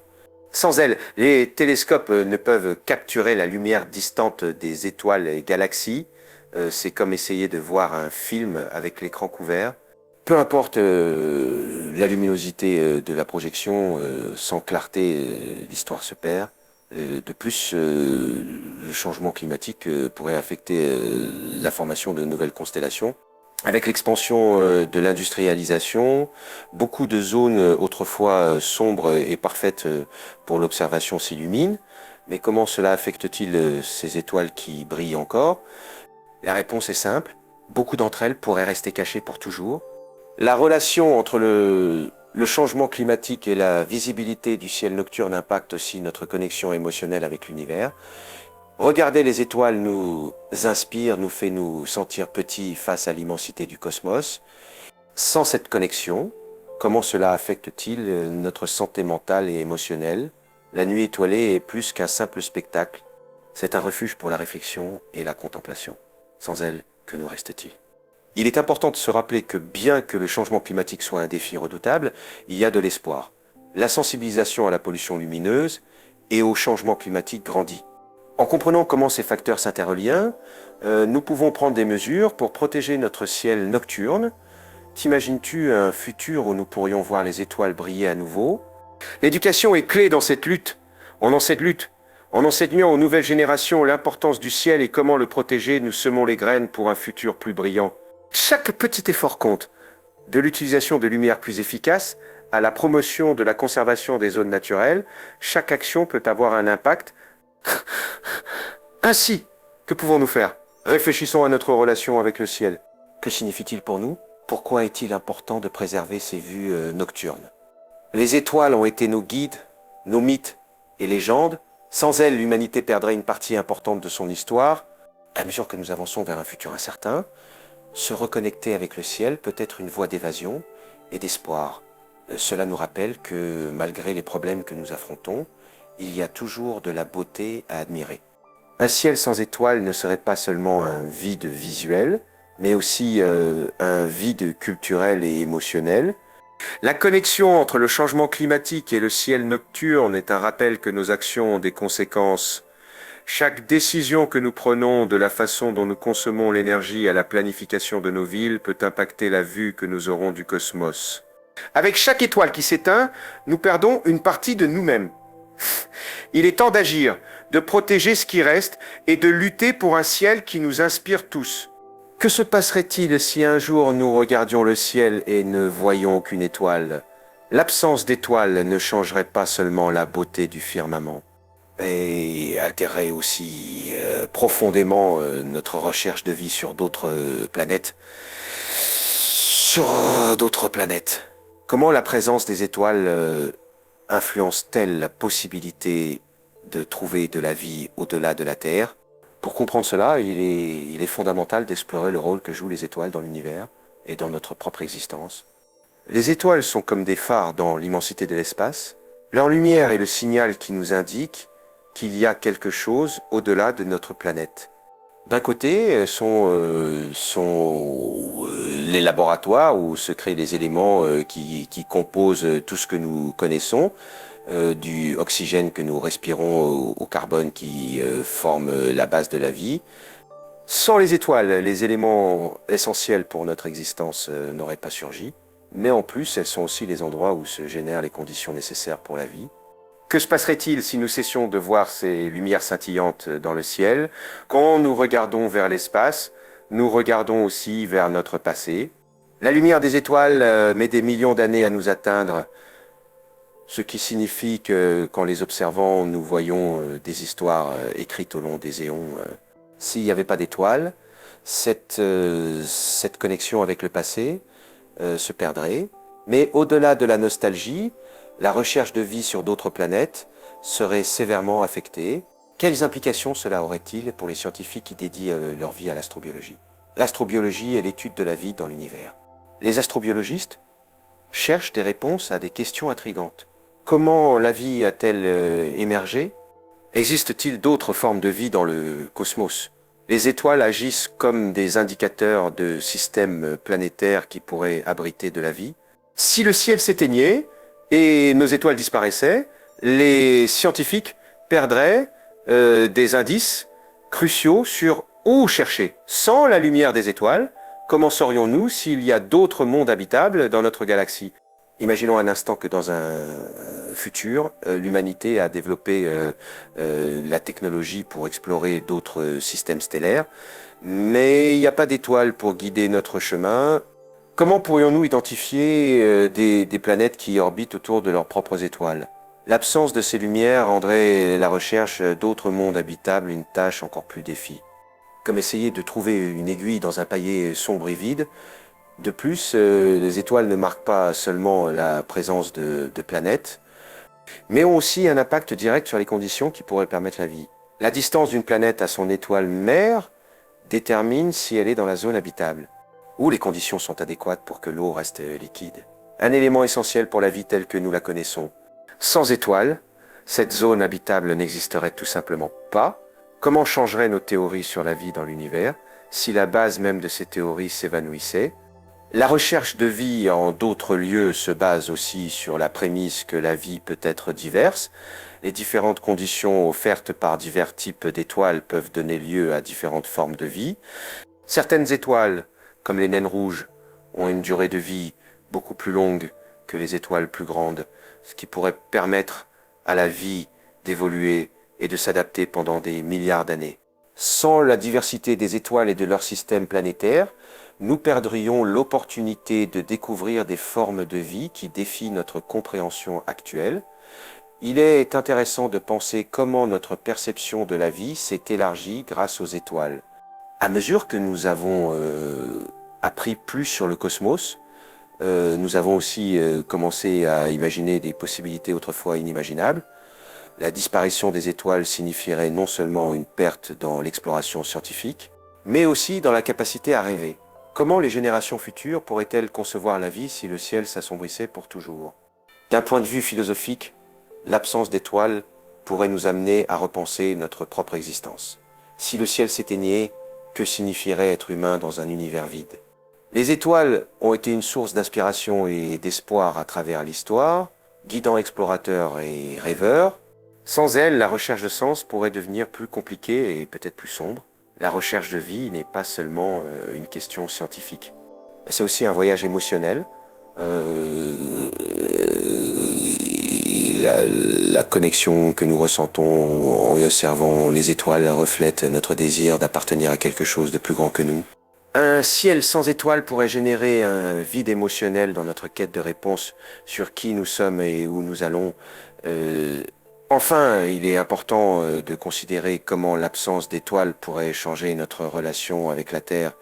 Sans elles, les télescopes ne peuvent capturer la lumière distante des étoiles et galaxies. C'est comme essayer de voir un film avec l'écran couvert. Peu importe la luminosité de la projection, sans clarté, l'histoire se perd. De plus, le changement climatique pourrait affecter la formation de nouvelles constellations. Avec l'expansion de l'industrialisation, beaucoup de zones autrefois sombres et parfaites pour l'observation s'illuminent. Mais comment cela affecte-t-il ces étoiles qui brillent encore? La réponse est simple. Beaucoup d'entre elles pourraient rester cachées pour toujours. La relation entre le changement climatique et la visibilité du ciel nocturne impacte aussi notre connexion émotionnelle avec l'univers. Regarder les étoiles nous inspire, nous fait nous sentir petits face à l'immensité du cosmos. Sans cette connexion, comment cela affecte-t-il notre santé mentale et émotionnelle? La nuit étoilée est plus qu'un simple spectacle. C'est un refuge pour la réflexion et la contemplation. Sans elle, que nous reste-t-il? Il est important de se rappeler que bien que le changement climatique soit un défi redoutable, il y a de l'espoir. La sensibilisation à la pollution lumineuse et au changement climatique grandit. En comprenant comment ces facteurs s'interrelient, nous pouvons prendre des mesures pour protéger notre ciel nocturne. T'imagines-tu un futur où nous pourrions voir les étoiles briller à nouveau? L'éducation est clé dans cette lutte. En enseignant aux nouvelles générations l'importance du ciel et comment le protéger, nous semons les graines pour un futur plus brillant. Chaque petit effort compte, de l'utilisation de lumière plus efficace à la promotion de la conservation des zones naturelles. Chaque action peut avoir un impact. Ainsi, que pouvons-nous faire? Réfléchissons à notre relation avec le ciel. Que signifie-t-il pour nous? Pourquoi est-il important de préserver ces vues nocturnes? Les étoiles ont été nos guides, nos mythes et légendes. Sans elles, l'humanité perdrait une partie importante de son histoire. À mesure que nous avançons vers un futur incertain, se reconnecter avec le ciel peut être une voie d'évasion et d'espoir. Cela nous rappelle que malgré les problèmes que nous affrontons, il y a toujours de la beauté à admirer. Un ciel sans étoiles ne serait pas seulement un vide visuel, mais aussi un vide culturel et émotionnel. La connexion entre le changement climatique et le ciel nocturne est un rappel que nos actions ont des conséquences. Chaque décision que nous prenons, de la façon dont nous consommons l'énergie à la planification de nos villes, peut impacter la vue que nous aurons du cosmos. Avec chaque étoile qui s'éteint, nous perdons une partie de nous-mêmes. Il est temps d'agir, de protéger ce qui reste et de lutter pour un ciel qui nous inspire tous. Que se passerait-il si un jour nous regardions le ciel et ne voyions aucune étoile? L'absence d'étoiles ne changerait pas seulement la beauté du firmament, et altérerait aussi profondément notre recherche de vie sur d'autres planètes. Comment la présence des étoiles influence-t-elle la possibilité de trouver de la vie au-delà de la Terre? Pour comprendre cela, il est fondamental d'explorer le rôle que jouent les étoiles dans l'univers et dans notre propre existence. Les étoiles sont comme des phares dans l'immensité de l'espace. Leur lumière est le signal qui nous indique qu'il y a quelque chose au-delà de notre planète. D'un côté sont les laboratoires où se créent les éléments qui composent tout ce que nous connaissons, du oxygène que nous respirons au carbone qui forme la base de la vie. Sans les étoiles, les éléments essentiels pour notre existence n'auraient pas surgi, mais en plus elles sont aussi les endroits où se génèrent les conditions nécessaires pour la vie. Que se passerait-il si nous cessions de voir ces lumières scintillantes dans le ciel? Quand nous regardons vers l'espace, nous regardons aussi vers notre passé. La lumière des étoiles met des millions d'années à nous atteindre, ce qui signifie que quand les observons, nous voyons des histoires écrites au long des éons. S'il n'y avait pas d'étoiles, cette connexion avec le passé se perdrait. Mais au-delà de la nostalgie, la recherche de vie sur d'autres planètes serait sévèrement affectée. Quelles implications cela aurait-il pour les scientifiques qui dédient leur vie à l'astrobiologie? L'astrobiologie est l'étude de la vie dans l'univers. Les astrobiologistes cherchent des réponses à des questions intrigantes. Comment la vie a-t-elle émergé? Existe-t-il d'autres formes de vie dans le cosmos? Les étoiles agissent comme des indicateurs de systèmes planétaires qui pourraient abriter de la vie. Si le ciel s'éteignait et nos étoiles disparaissaient, les scientifiques perdraient des indices cruciaux sur où chercher. Sans la lumière des étoiles, comment saurions-nous s'il y a d'autres mondes habitables dans notre galaxie? Imaginons un instant que dans un futur, l'humanité a développé la technologie pour explorer d'autres systèmes stellaires, mais il n'y a pas d'étoiles pour guider notre chemin. Comment pourrions-nous identifier des planètes qui orbitent autour de leurs propres étoiles? L'absence de ces lumières rendrait la recherche d'autres mondes habitables une tâche encore plus défi. Comme essayer de trouver une aiguille dans un paillet sombre et vide. De plus, les étoiles ne marquent pas seulement la présence de planètes, mais ont aussi un impact direct sur les conditions qui pourraient permettre la vie. La distance d'une planète à son étoile mère détermine si elle est dans la zone habitable, où les conditions sont adéquates pour que l'eau reste liquide. Un élément essentiel pour la vie telle que nous la connaissons. Sans étoiles, cette zone habitable n'existerait tout simplement pas. Comment changeraient nos théories sur la vie dans l'univers si la base même de ces théories s'évanouissait? La recherche de vie en d'autres lieux se base aussi sur la prémisse que la vie peut être diverse. Les différentes conditions offertes par divers types d'étoiles peuvent donner lieu à différentes formes de vie. Certaines étoiles, comme les naines rouges, ont une durée de vie beaucoup plus longue que les étoiles plus grandes, ce qui pourrait permettre à la vie d'évoluer et de s'adapter pendant des milliards d'années. Sans la diversité des étoiles et de leur système planétaire, nous perdrions l'opportunité de découvrir des formes de vie qui défient notre compréhension actuelle. Il est intéressant de penser comment notre perception de la vie s'est élargie grâce aux étoiles. À mesure que nous avons appris plus sur le cosmos, nous avons aussi commencé à imaginer des possibilités autrefois inimaginables. La disparition des étoiles signifierait non seulement une perte dans l'exploration scientifique, mais aussi dans la capacité à rêver. Comment les générations futures pourraient-elles concevoir la vie si le ciel s'assombrissait pour toujours? D'un point de vue philosophique, l'absence d'étoiles pourrait nous amener à repenser notre propre existence. Si le ciel s'éteignait, que signifierait être humain dans un univers vide? Les étoiles ont été une source d'inspiration et d'espoir à travers l'histoire, guidant explorateurs et rêveurs. Sans elles, la recherche de sens pourrait devenir plus compliquée et peut-être plus sombre. La recherche de vie n'est pas seulement une question scientifique. C'est aussi un voyage émotionnel. La connexion que nous ressentons en observant les étoiles reflète notre désir d'appartenir à quelque chose de plus grand que nous. Un ciel sans étoiles pourrait générer un vide émotionnel dans notre quête de réponse sur qui nous sommes et où nous allons. Enfin, il est important de considérer comment l'absence d'étoiles pourrait changer notre relation avec la Terre.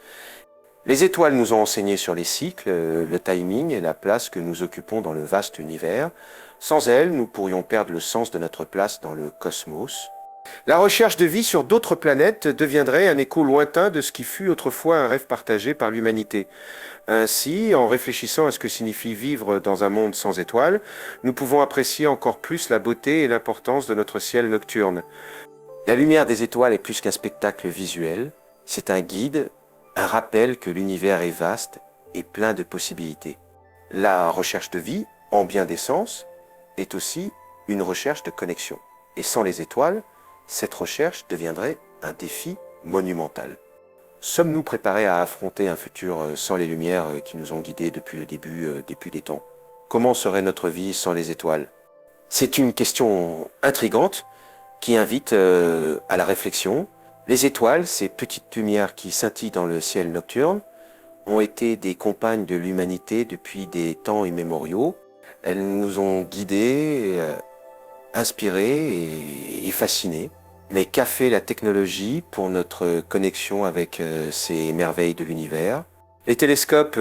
Les étoiles nous ont enseigné sur les cycles, le timing et la place que nous occupons dans le vaste univers. Sans elles, nous pourrions perdre le sens de notre place dans le cosmos. La recherche de vie sur d'autres planètes deviendrait un écho lointain de ce qui fut autrefois un rêve partagé par l'humanité. Ainsi, en réfléchissant à ce que signifie vivre dans un monde sans étoiles, nous pouvons apprécier encore plus la beauté et l'importance de notre ciel nocturne. La lumière des étoiles est plus qu'un spectacle visuel, c'est un guide, un rappel que l'univers est vaste et plein de possibilités. La recherche de vie, en bien des sens, est aussi une recherche de connexion. Et sans les étoiles, cette recherche deviendrait un défi monumental. Sommes-nous préparés à affronter un futur sans les lumières qui nous ont guidés depuis le début des temps? Comment serait notre vie sans les étoiles? C'est une question intrigante qui invite à la réflexion. Les étoiles, ces petites lumières qui scintillent dans le ciel nocturne, ont été des compagnes de l'humanité depuis des temps immémoriaux. Elles nous ont guidés, inspirés et fascinés. Mais qu'a fait la technologie pour notre connexion avec ces merveilles de l'univers? Les télescopes,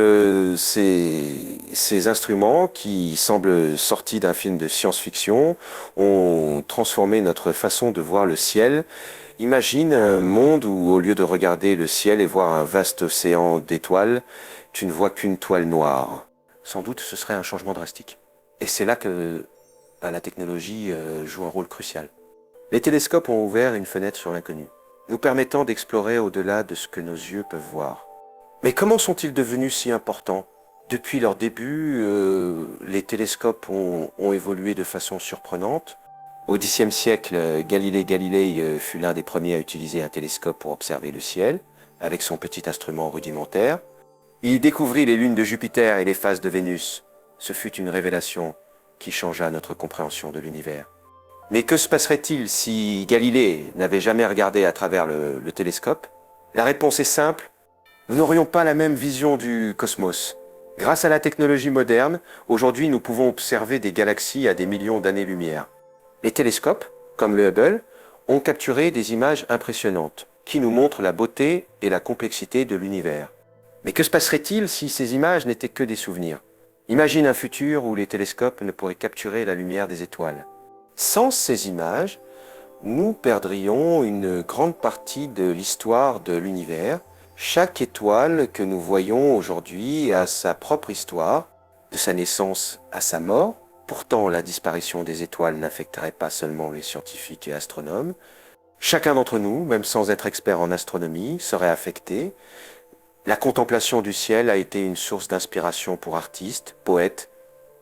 ces instruments qui semblent sortis d'un film de science-fiction, ont transformé notre façon de voir le ciel. Imagine un monde où, au lieu de regarder le ciel et voir un vaste océan d'étoiles, tu ne vois qu'une toile noire. Sans doute, ce serait un changement drastique. Et c'est là que la technologie joue un rôle crucial. Les télescopes ont ouvert une fenêtre sur l'inconnu. nous permettant d'explorer au-delà de ce que nos yeux peuvent voir. Mais comment sont-ils devenus si importants? Depuis leur début, les télescopes ont évolué de façon surprenante. Au Xe siècle, Galilée Galilei fut l'un des premiers à utiliser un télescope pour observer le ciel, avec son petit instrument rudimentaire. Il découvrit les lunes de Jupiter et les phases de Vénus. Ce fut une révélation qui changea notre compréhension de l'univers. Mais que se passerait-il si Galilée n'avait jamais regardé à travers le télescope? La réponse est simple, nous n'aurions pas la même vision du cosmos. Grâce à la technologie moderne, aujourd'hui nous pouvons observer des galaxies à des millions d'années-lumière. Les télescopes, comme le Hubble, ont capturé des images impressionnantes, qui nous montrent la beauté et la complexité de l'univers. Mais que se passerait-il si ces images n'étaient que des souvenirs? Imagine un futur où les télescopes ne pourraient capturer la lumière des étoiles. Sans ces images, nous perdrions une grande partie de l'histoire de l'univers. Chaque étoile que nous voyons aujourd'hui a sa propre histoire, de sa naissance à sa mort. Pourtant, la disparition des étoiles n'affecterait pas seulement les scientifiques et astronomes. Chacun d'entre nous, même sans être expert en astronomie, serait affecté. La contemplation du ciel a été une source d'inspiration pour artistes, poètes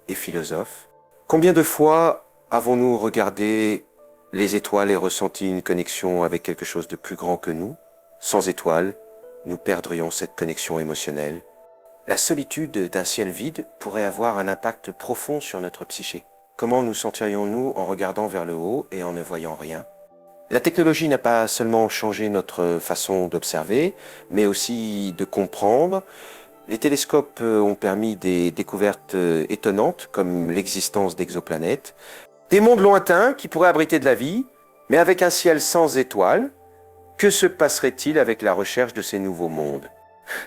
et philosophes. Combien de fois avons-nous regardé les étoiles et ressenti une connexion avec quelque chose de plus grand que nous? Sans étoiles, nous perdrions cette connexion émotionnelle. La solitude d'un ciel vide pourrait avoir un impact profond sur notre psyché. Comment nous sentirions-nous en regardant vers le haut et en ne voyant rien? La technologie n'a pas seulement changé notre façon d'observer, mais aussi de comprendre. Les télescopes ont permis des découvertes étonnantes, comme l'existence d'exoplanètes, des mondes lointains qui pourraient abriter de la vie, mais avec un ciel sans étoiles. Que se passerait-il avec la recherche de ces nouveaux mondes?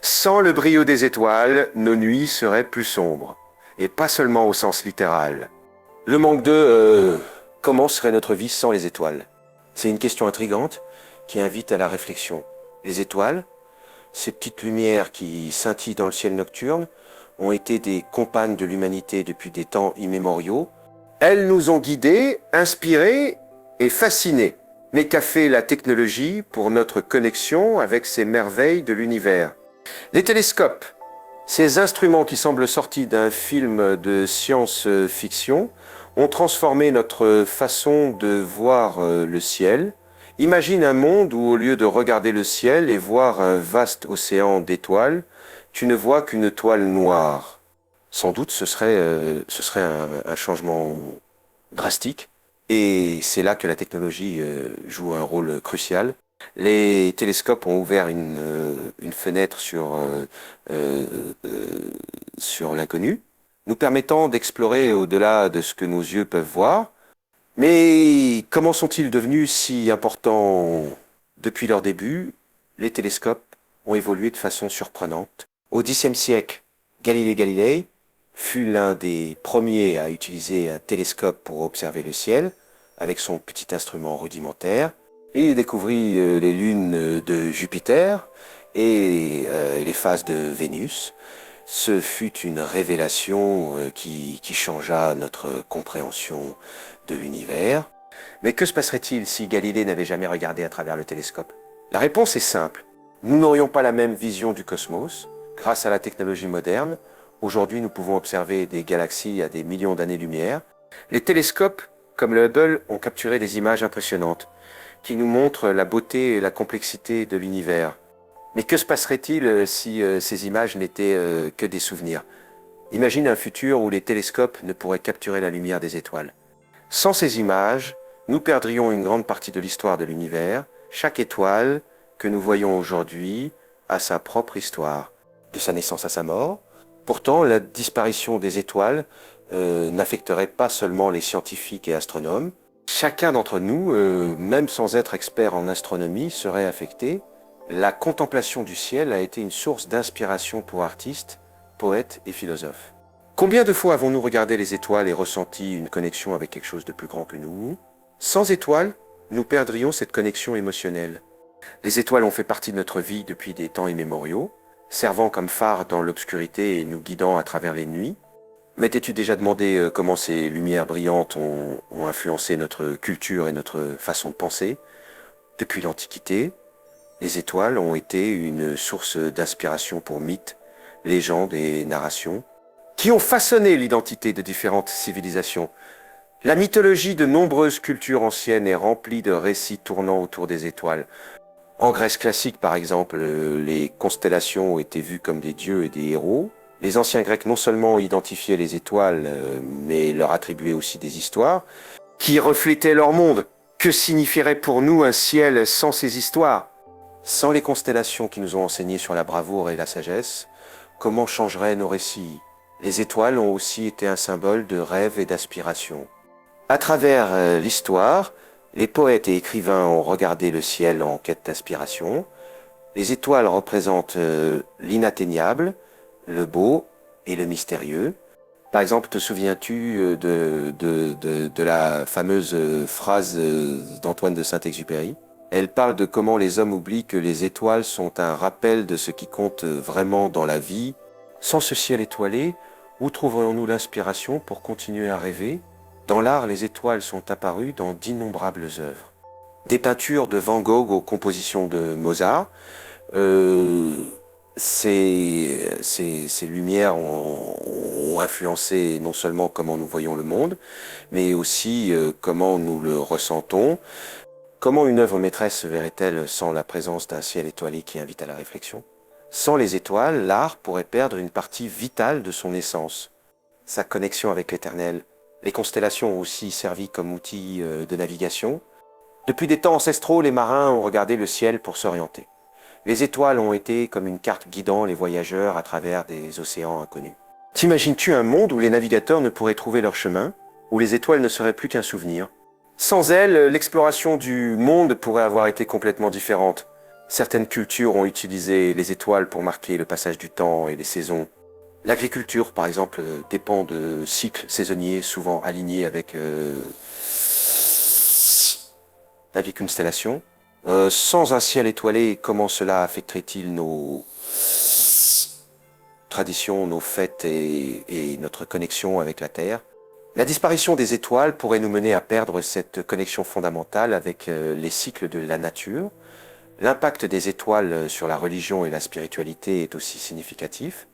Sans le brio des étoiles, nos nuits seraient plus sombres, et pas seulement au sens littéral. Le manque de comment serait notre vie sans les étoiles? C'est une question intrigante qui invite à la réflexion. Les étoiles, ces petites lumières qui scintillent dans le ciel nocturne, ont été des compagnes de l'humanité depuis des temps immémoriaux. Elles nous ont guidés, inspirés et fascinés. Mais qu'a fait la technologie pour notre connexion avec ces merveilles de l'univers? Les télescopes, ces instruments qui semblent sortis d'un film de science-fiction, ont transformé notre façon de voir le ciel. Imagine un monde où, au lieu de regarder le ciel et voir un vaste océan d'étoiles, tu ne vois qu'une toile noire. Sans doute ce serait un changement drastique. Et c'est là que la technologie joue un rôle crucial. Les télescopes ont ouvert une fenêtre sur l'inconnu, nous permettant d'explorer au-delà de ce que nos yeux peuvent voir. Mais comment sont-ils devenus si importants? Depuis leur début, les télescopes ont évolué de façon surprenante. Au Xe siècle, Galilée Galilei fut l'un des premiers à utiliser un télescope pour observer le ciel avec son petit instrument rudimentaire. Il découvrit les lunes de Jupiter et les phases de Vénus. Ce fut une révélation qui changea notre compréhension de l'univers. Mais que se passerait-il si Galilée n'avait jamais regardé à travers le télescope? La réponse est simple. Nous n'aurions pas la même vision du cosmos. Grâce à la technologie moderne, aujourd'hui nous pouvons observer des galaxies à des millions d'années-lumière. Les télescopes, comme le Hubble, ont capturé des images impressionnantes qui nous montrent la beauté et la complexité de l'univers. Mais que se passerait-il si ces images n'étaient que des souvenirs? Imagine un futur où les télescopes ne pourraient capturer la lumière des étoiles. Sans ces images, nous perdrions une grande partie de l'histoire de l'univers. Chaque étoile que nous voyons aujourd'hui a sa propre histoire, de sa naissance à sa mort. Pourtant, la disparition des étoiles n'affecterait pas seulement les scientifiques et astronomes. Chacun d'entre nous, même sans être expert en astronomie, serait affecté. La contemplation du ciel a été une source d'inspiration pour artistes, poètes et philosophes. Combien de fois avons-nous regardé les étoiles et ressenti une connexion avec quelque chose de plus grand que nous? Sans étoiles, nous perdrions cette connexion émotionnelle. Les étoiles ont fait partie de notre vie depuis des temps immémoriaux, servant comme phare dans l'obscurité et nous guidant à travers les nuits. Mais t'es-tu déjà demandé comment ces lumières brillantes ont influencé notre culture et notre façon de penser? Depuis l'Antiquité, Les étoiles ont été une source d'inspiration pour mythes, légendes et narrations, qui ont façonné l'identité de différentes civilisations. La mythologie de nombreuses cultures anciennes est remplie de récits tournant autour des étoiles. En Grèce classique, par exemple, les constellations ont été vues comme des dieux et des héros. Les anciens Grecs non seulement identifiaient les étoiles, mais leur attribuaient aussi des histoires qui reflétaient leur monde. Que signifierait pour nous un ciel sans ces histoires? Sans les constellations qui nous ont enseigné sur la bravoure et la sagesse, comment changeraient nos récits? Les étoiles ont aussi été un symbole de rêve et d'aspiration. À travers l'histoire, les poètes et écrivains ont regardé le ciel en quête d'inspiration. Les étoiles représentent l'inatteignable, le beau et le mystérieux. Par exemple, te souviens-tu de la fameuse phrase d'Antoine de Saint-Exupéry? Elle parle de comment les hommes oublient que les étoiles sont un rappel de ce qui compte vraiment dans la vie. Sans ce ciel étoilé, où trouverions-nous l'inspiration pour continuer à rêver? Dans l'art, les étoiles sont apparues dans d'innombrables œuvres. Des peintures de Van Gogh aux compositions de Mozart. Ces lumières ont influencé non seulement comment nous voyons le monde, mais aussi comment nous le ressentons. Comment une œuvre maîtresse se verrait-elle sans la présence d'un ciel étoilé qui invite à la réflexion? Sans les étoiles, l'art pourrait perdre une partie vitale de son essence, sa connexion avec l'éternel. Les constellations ont aussi servi comme outil de navigation. Depuis des temps ancestraux, les marins ont regardé le ciel pour s'orienter. Les étoiles ont été comme une carte guidant les voyageurs à travers des océans inconnus. T'imagines-tu un monde où les navigateurs ne pourraient trouver leur chemin, où les étoiles ne seraient plus qu'un souvenir? Sans elles, l'exploration du monde pourrait avoir été complètement différente. Certaines cultures ont utilisé les étoiles pour marquer le passage du temps et des saisons. L'agriculture, par exemple, dépend de cycles saisonniers souvent alignés avec la constellation. Sans un ciel étoilé, comment cela affecterait-il nos traditions, nos fêtes et notre connexion avec la Terre? La disparition des étoiles pourrait nous mener à perdre cette connexion fondamentale avec les cycles de la nature. L'impact des étoiles sur la religion et la spiritualité est aussi significatif.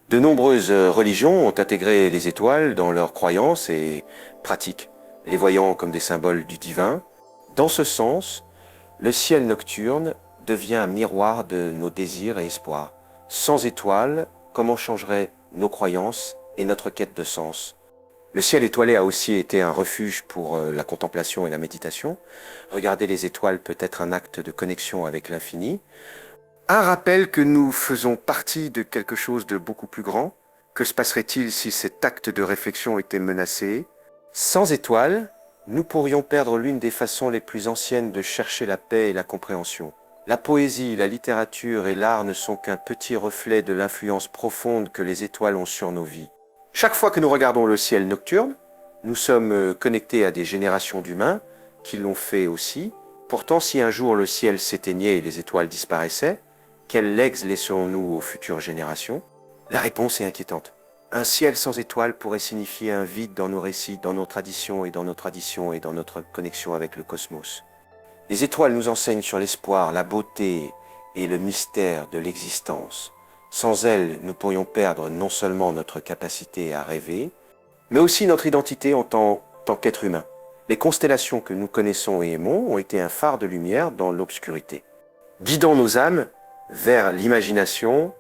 De nombreuses religions ont intégré les étoiles dans leurs croyances et pratiques, les voyant comme des symboles du divin. Dans ce sens, le ciel nocturne devient un miroir de nos désirs et espoirs. Sans étoiles, comment changeraient nos croyances et notre quête de sens? Le ciel étoilé a aussi été un refuge pour la contemplation et la méditation. Regarder les étoiles peut être un acte de connexion avec l'infini. Un rappel que nous faisons partie de quelque chose de beaucoup plus grand. Que se passerait-il si cet acte de réflexion était menacé? Sans étoiles, nous pourrions perdre l'une des façons les plus anciennes de chercher la paix et la compréhension. La poésie, la littérature et l'art ne sont qu'un petit reflet de l'influence profonde que les étoiles ont sur nos vies. Chaque fois que nous regardons le ciel nocturne, nous sommes connectés à des générations d'humains qui l'ont fait aussi. Pourtant, si un jour le ciel s'éteignait et les étoiles disparaissaient, quels legs laisserons-nous aux futures générations? La réponse est inquiétante. Un ciel sans étoiles pourrait signifier un vide dans nos récits, dans nos traditions et dans notre connexion avec le cosmos. Les étoiles nous enseignent sur l'espoir, la beauté et le mystère de l'existence. Sans elles, nous pourrions perdre non seulement notre capacité à rêver, mais aussi notre identité en tant qu'être humain. Les constellations que nous connaissons et aimons ont été un phare de lumière dans l'obscurité, guidant nos âmes vers l'imagination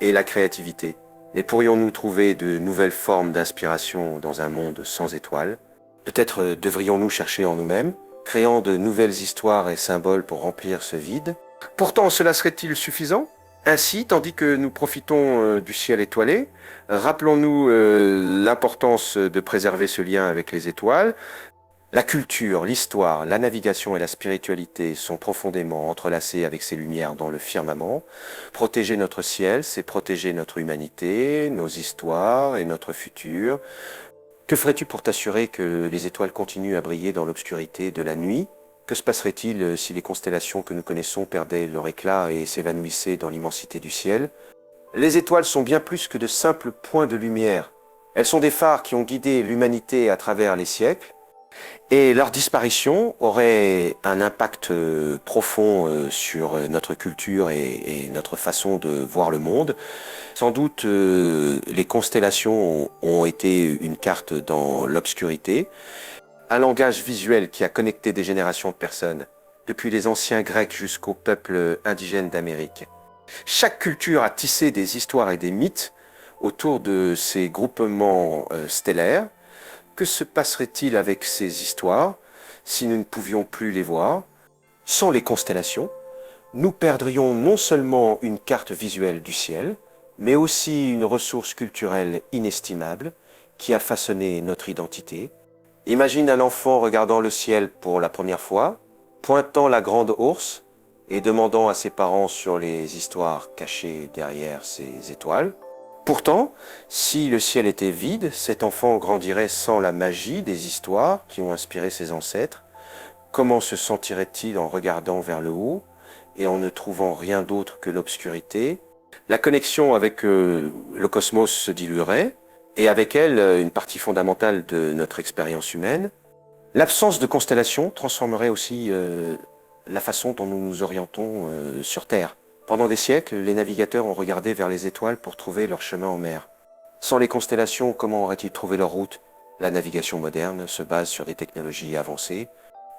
et la créativité. Et pourrions-nous trouver de nouvelles formes d'inspiration dans un monde sans étoiles? Peut-être devrions-nous chercher en nous-mêmes, créant de nouvelles histoires et symboles pour remplir ce vide? Pourtant, cela serait-il suffisant? Ainsi, tandis que nous profitons du ciel étoilé, rappelons-nous l'importance de préserver ce lien avec les étoiles. La culture, l'histoire, la navigation et la spiritualité sont profondément entrelacées avec ces lumières dans le firmament. Protéger notre ciel, c'est protéger notre humanité, nos histoires et notre futur. Que ferais-tu pour t'assurer que les étoiles continuent à briller dans l'obscurité de la nuit? Que se passerait-il si les constellations que nous connaissons perdaient leur éclat et s'évanouissaient dans l'immensité du ciel? Les étoiles sont bien plus que de simples points de lumière. Elles sont des phares qui ont guidé l'humanité à travers les siècles. Et leur disparition aurait un impact profond sur notre culture et notre façon de voir le monde. Sans doute, les constellations ont été une carte dans l'obscurité, un langage visuel qui a connecté des générations de personnes, depuis les anciens Grecs jusqu'aux peuples indigènes d'Amérique. Chaque culture a tissé des histoires et des mythes autour de ces groupements stellaires. Que se passerait-il avec ces histoires si nous ne pouvions plus les voir? Sans les constellations, nous perdrions non seulement une carte visuelle du ciel, mais aussi une ressource culturelle inestimable qui a façonné notre identité. Imagine un enfant regardant le ciel pour la première fois, pointant la grande ourse et demandant à ses parents sur les histoires cachées derrière ces étoiles. Pourtant, si le ciel était vide, cet enfant grandirait sans la magie des histoires qui ont inspiré ses ancêtres. Comment se sentirait-il en regardant vers le haut et en ne trouvant rien d'autre que l'obscurité? La connexion avec le cosmos se diluerait, et avec elle une partie fondamentale de notre expérience humaine. L'absence de constellation transformerait aussi la façon dont nous nous orientons sur Terre. Pendant des siècles, les navigateurs ont regardé vers les étoiles pour trouver leur chemin en mer. Sans les constellations, comment auraient-ils trouvé leur route? La navigation moderne se base sur des technologies avancées.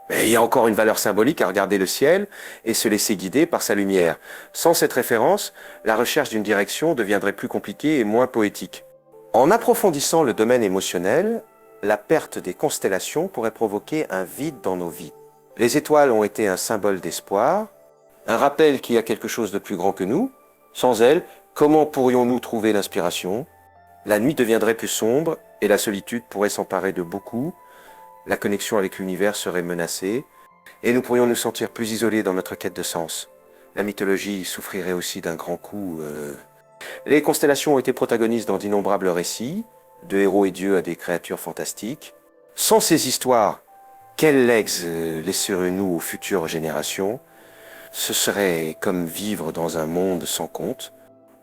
Mais il y a encore une valeur symbolique à regarder le ciel et se laisser guider par sa lumière. Sans cette référence, la recherche d'une direction deviendrait plus compliquée et moins poétique. En approfondissant le domaine émotionnel, la perte des constellations pourrait provoquer un vide dans nos vies. Les étoiles ont été un symbole d'espoir, un rappel qu'il y a quelque chose de plus grand que nous. Sans elles, comment pourrions-nous trouver l'inspiration? La nuit deviendrait plus sombre et la solitude pourrait s'emparer de beaucoup. La connexion avec l'univers serait menacée et nous pourrions nous sentir plus isolés dans notre quête de sens. La mythologie souffrirait aussi d'un grand coup. Les constellations ont été protagonistes dans d'innombrables récits, de héros et dieux à des créatures fantastiques. Sans ces histoires, quel legs laisserions-nous aux futures générations? Ce serait comme vivre dans un monde sans compte,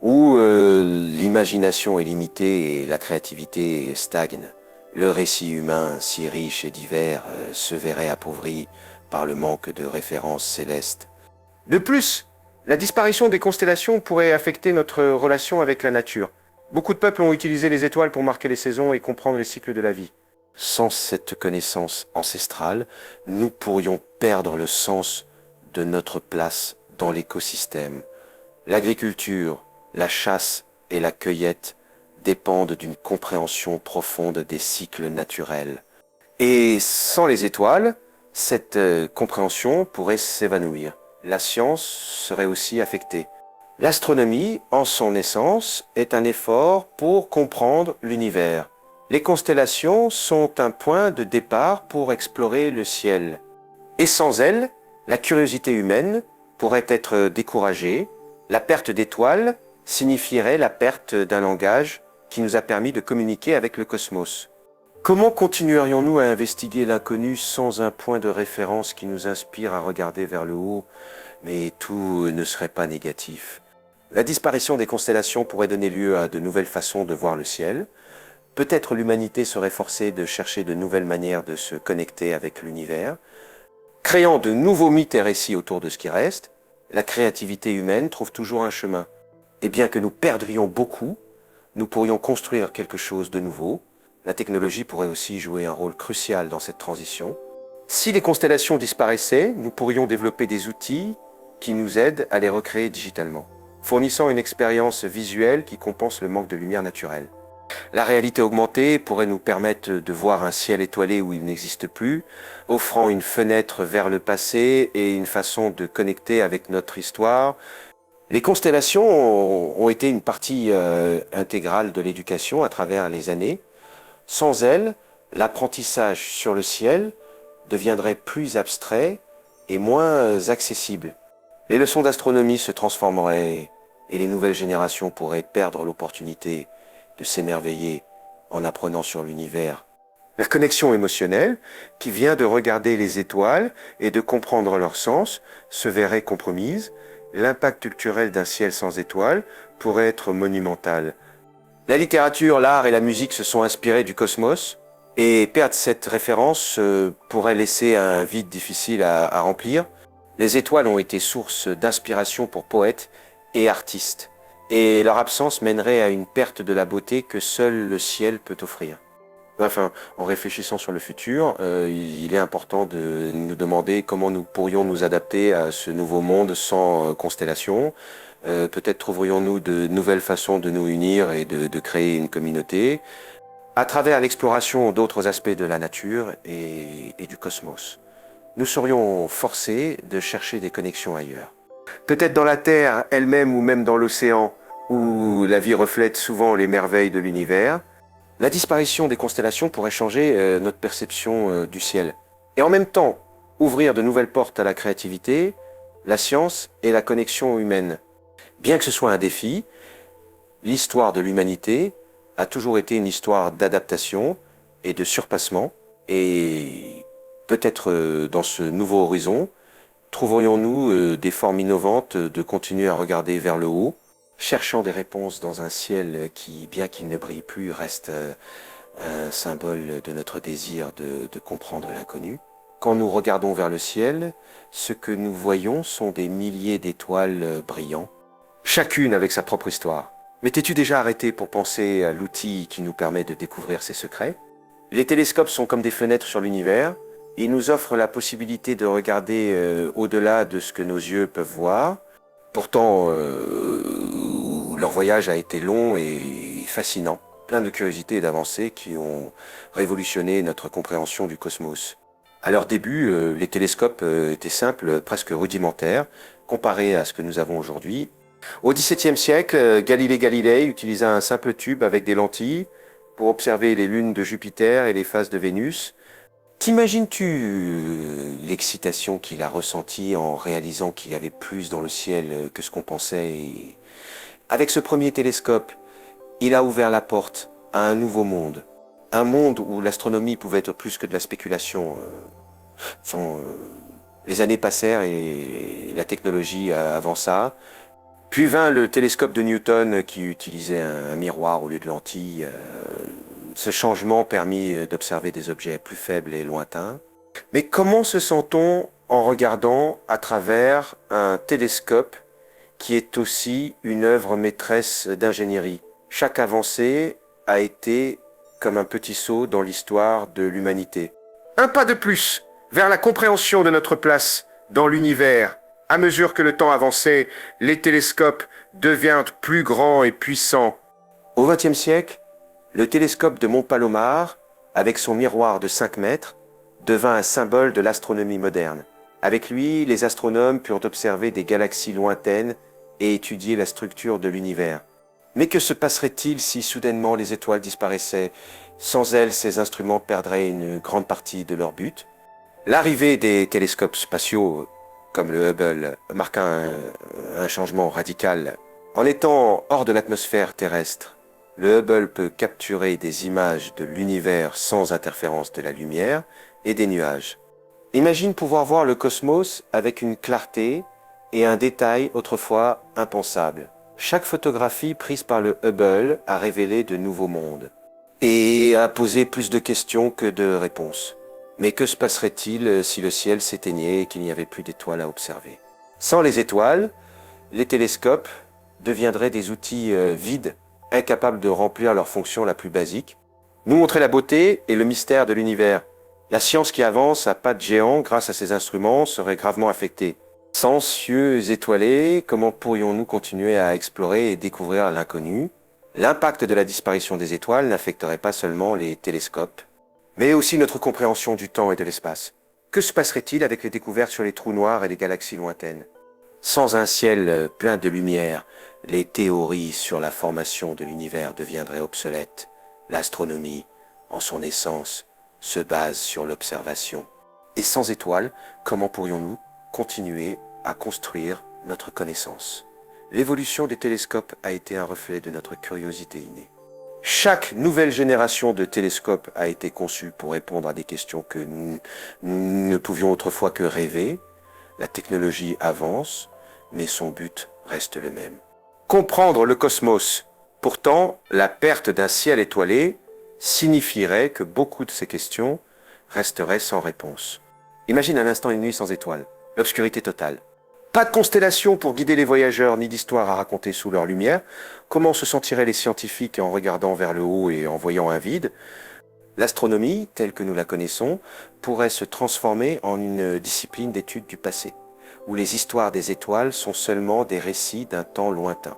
où l'imagination est limitée et la créativité stagne. Le récit humain, si riche et divers, se verrait appauvri par le manque de références célestes. De plus, la disparition des constellations pourrait affecter notre relation avec la nature. Beaucoup de peuples ont utilisé les étoiles pour marquer les saisons et comprendre les cycles de la vie. Sans cette connaissance ancestrale, nous pourrions perdre le sens de notre place dans l'écosystème. L'agriculture, la chasse et la cueillette dépendent d'une compréhension profonde des cycles naturels. Et sans les étoiles, cette compréhension pourrait s'évanouir. La science serait aussi affectée. L'astronomie, en son essence, est un effort pour comprendre l'univers. Les constellations sont un point de départ pour explorer le ciel. Et sans elles, la curiosité humaine pourrait être découragée. La perte d'étoiles signifierait la perte d'un langage qui nous a permis de communiquer avec le cosmos. Comment continuerions-nous à investiguer l'inconnu sans un point de référence qui nous inspire à regarder vers le haut? Mais tout ne serait pas négatif. La disparition des constellations pourrait donner lieu à de nouvelles façons de voir le ciel. Peut-être l'humanité serait forcée de chercher de nouvelles manières de se connecter avec l'univers. Créant de nouveaux mythes et récits autour de ce qui reste, la créativité humaine trouve toujours un chemin. Et bien que nous perdrions beaucoup, nous pourrions construire quelque chose de nouveau. La technologie pourrait aussi jouer un rôle crucial dans cette transition. Si les constellations disparaissaient, nous pourrions développer des outils qui nous aident à les recréer digitalement, fournissant une expérience visuelle qui compense le manque de lumière naturelle. La réalité augmentée pourrait nous permettre de voir un ciel étoilé où il n'existe plus, offrant une fenêtre vers le passé et une façon de connecter avec notre histoire. Les constellations ont été une partie intégrale de l'éducation à travers les années. Sans elles, l'apprentissage sur le ciel deviendrait plus abstrait et moins accessible. Les leçons d'astronomie se transformeraient et les nouvelles générations pourraient perdre l'opportunité de s'émerveiller en apprenant sur l'univers. La connexion émotionnelle, qui vient de regarder les étoiles et de comprendre leur sens, se verrait compromise. L'impact culturel d'un ciel sans étoiles pourrait être monumental. La littérature, l'art et la musique se sont inspirés du cosmos. Et perdre cette référence pourrait laisser un vide difficile à remplir. Les étoiles ont été source d'inspiration pour poètes et artistes, et leur absence mènerait à une perte de la beauté que seul le ciel peut offrir. Enfin, en réfléchissant sur le futur, il est important de nous demander comment nous pourrions nous adapter à ce nouveau monde sans constellation. Peut-être trouverions-nous de nouvelles façons de nous unir et de créer une communauté à travers l'exploration d'autres aspects de la nature et du cosmos. Nous serions forcés de chercher des connexions ailleurs. Peut-être dans la Terre elle-même ou même dans l'océan, où la vie reflète souvent les merveilles de l'univers, la disparition des constellations pourrait changer notre perception du ciel. Et en même temps, ouvrir de nouvelles portes à la créativité, la science et la connexion humaine. Bien que ce soit un défi, l'histoire de l'humanité a toujours été une histoire d'adaptation et de surpassement. Et peut-être dans ce nouveau horizon, trouverions-nous des formes innovantes de continuer à regarder vers le haut, cherchant des réponses dans un ciel qui, bien qu'il ne brille plus, reste un symbole de notre désir de comprendre l'inconnu. Quand nous regardons vers le ciel, ce que nous voyons sont des milliers d'étoiles brillants, chacune avec sa propre histoire. Mais t'es-tu déjà arrêté pour penser à l'outil qui nous permet de découvrir ces secrets? Les télescopes sont comme des fenêtres sur l'univers. Ils nous offrent la possibilité de regarder au-delà de ce que nos yeux peuvent voir. Pourtant, leur voyage a été long et fascinant. Plein de curiosités et d'avancées qui ont révolutionné notre compréhension du cosmos. À leur début, les télescopes étaient simples, presque rudimentaires, comparés à ce que nous avons aujourd'hui. Au XVIIe siècle, Galilée Galilei utilisa un simple tube avec des lentilles pour observer les lunes de Jupiter et les phases de Vénus. T'imagines-tu l'excitation qu'il a ressentie en réalisant qu'il y avait plus dans le ciel que ce qu'on pensait Avec ce premier télescope, il a ouvert la porte à un nouveau monde. Un monde où l'astronomie pouvait être plus que de la spéculation. Les années passèrent et la technologie avança. Puis vint le télescope de Newton qui utilisait un miroir au lieu de lentilles. Ce changement permit d'observer des objets plus faibles et lointains. Mais comment se sent-on en regardant à travers un télescope qui est aussi une œuvre maîtresse d'ingénierie? Chaque avancée a été comme un petit saut dans l'histoire de l'humanité. Un pas de plus vers la compréhension de notre place dans l'univers. À mesure que le temps avançait, les télescopes devinrent plus grands et puissants. Au XXe siècle, le télescope de Mont-Palomar, avec son miroir de 5 mètres, devint un symbole de l'astronomie moderne. Avec lui, les astronomes purent observer des galaxies lointaines et étudier la structure de l'univers. Mais que se passerait-il si soudainement les étoiles disparaissaient? Sans elles, ces instruments perdraient une grande partie de leur but. L'arrivée des télescopes spatiaux comme le Hubble, marque un changement radical. En étant hors de l'atmosphère terrestre, le Hubble peut capturer des images de l'univers sans interférence de la lumière et des nuages. Imagine pouvoir voir le cosmos avec une clarté et un détail autrefois impensables. Chaque photographie prise par le Hubble a révélé de nouveaux mondes et a posé plus de questions que de réponses. Mais que se passerait-il si le ciel s'éteignait et qu'il n'y avait plus d'étoiles à observer? Sans les étoiles, les télescopes deviendraient des outils vides, incapables de remplir leur fonction la plus basique, nous montrer la beauté et le mystère de l'univers. La science qui avance à pas de géant grâce à ces instruments serait gravement affectée. Sans cieux étoilés, comment pourrions-nous continuer à explorer et découvrir l'inconnu? L'impact de la disparition des étoiles n'affecterait pas seulement les télescopes, mais aussi notre compréhension du temps et de l'espace. Que se passerait-il avec les découvertes sur les trous noirs et les galaxies lointaines? Sans un ciel plein de lumière, les théories sur la formation de l'univers deviendraient obsolètes. L'astronomie, en son essence, se base sur l'observation. Et sans étoiles, comment pourrions-nous continuer à construire notre connaissance? L'évolution des télescopes a été un reflet de notre curiosité innée. Chaque nouvelle génération de télescopes a été conçue pour répondre à des questions que nous ne pouvions autrefois que rêver. La technologie avance, mais son but reste le même. Comprendre le cosmos. Pourtant, la perte d'un ciel étoilé signifierait que beaucoup de ces questions resteraient sans réponse. Imagine un instant une nuit sans étoiles, l'obscurité totale. Pas de constellation pour guider les voyageurs, ni d'histoire à raconter sous leur lumière. Comment se sentiraient les scientifiques en regardant vers le haut et en voyant un vide? L'astronomie, telle que nous la connaissons, pourrait se transformer en une discipline d'étude du passé, où les histoires des étoiles sont seulement des récits d'un temps lointain.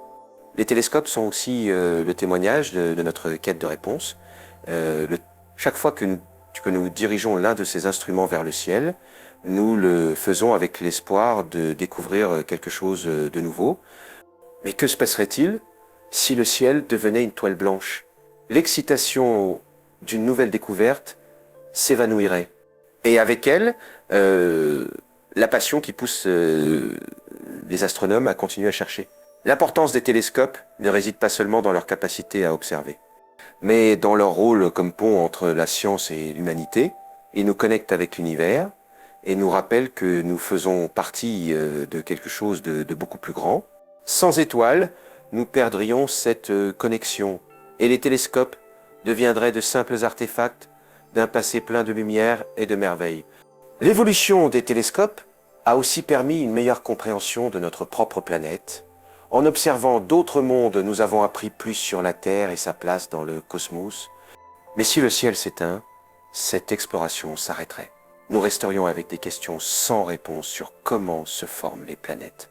Les télescopes sont aussi le témoignage de notre quête de réponse. Chaque fois que nous dirigeons l'un de ces instruments vers le ciel, nous le faisons avec l'espoir de découvrir quelque chose de nouveau. Mais que se passerait-il si le ciel devenait une toile blanche? L'excitation d'une nouvelle découverte s'évanouirait. Et avec elle, la passion qui pousse les astronomes à continuer à chercher. L'importance des télescopes ne réside pas seulement dans leur capacité à observer, mais dans leur rôle comme pont entre la science et l'humanité. Ils nous connectent avec l'univers et nous rappellent que nous faisons partie de quelque chose de beaucoup plus grand. Sans étoiles, nous perdrions cette connexion et les télescopes deviendraient de simples artefacts d'un passé plein de lumière et de merveilles. L'évolution des télescopes a aussi permis une meilleure compréhension de notre propre planète. En observant d'autres mondes, nous avons appris plus sur la Terre et sa place dans le cosmos. Mais si le ciel s'éteint, cette exploration s'arrêterait. Nous resterions avec des questions sans réponse sur comment se forment les planètes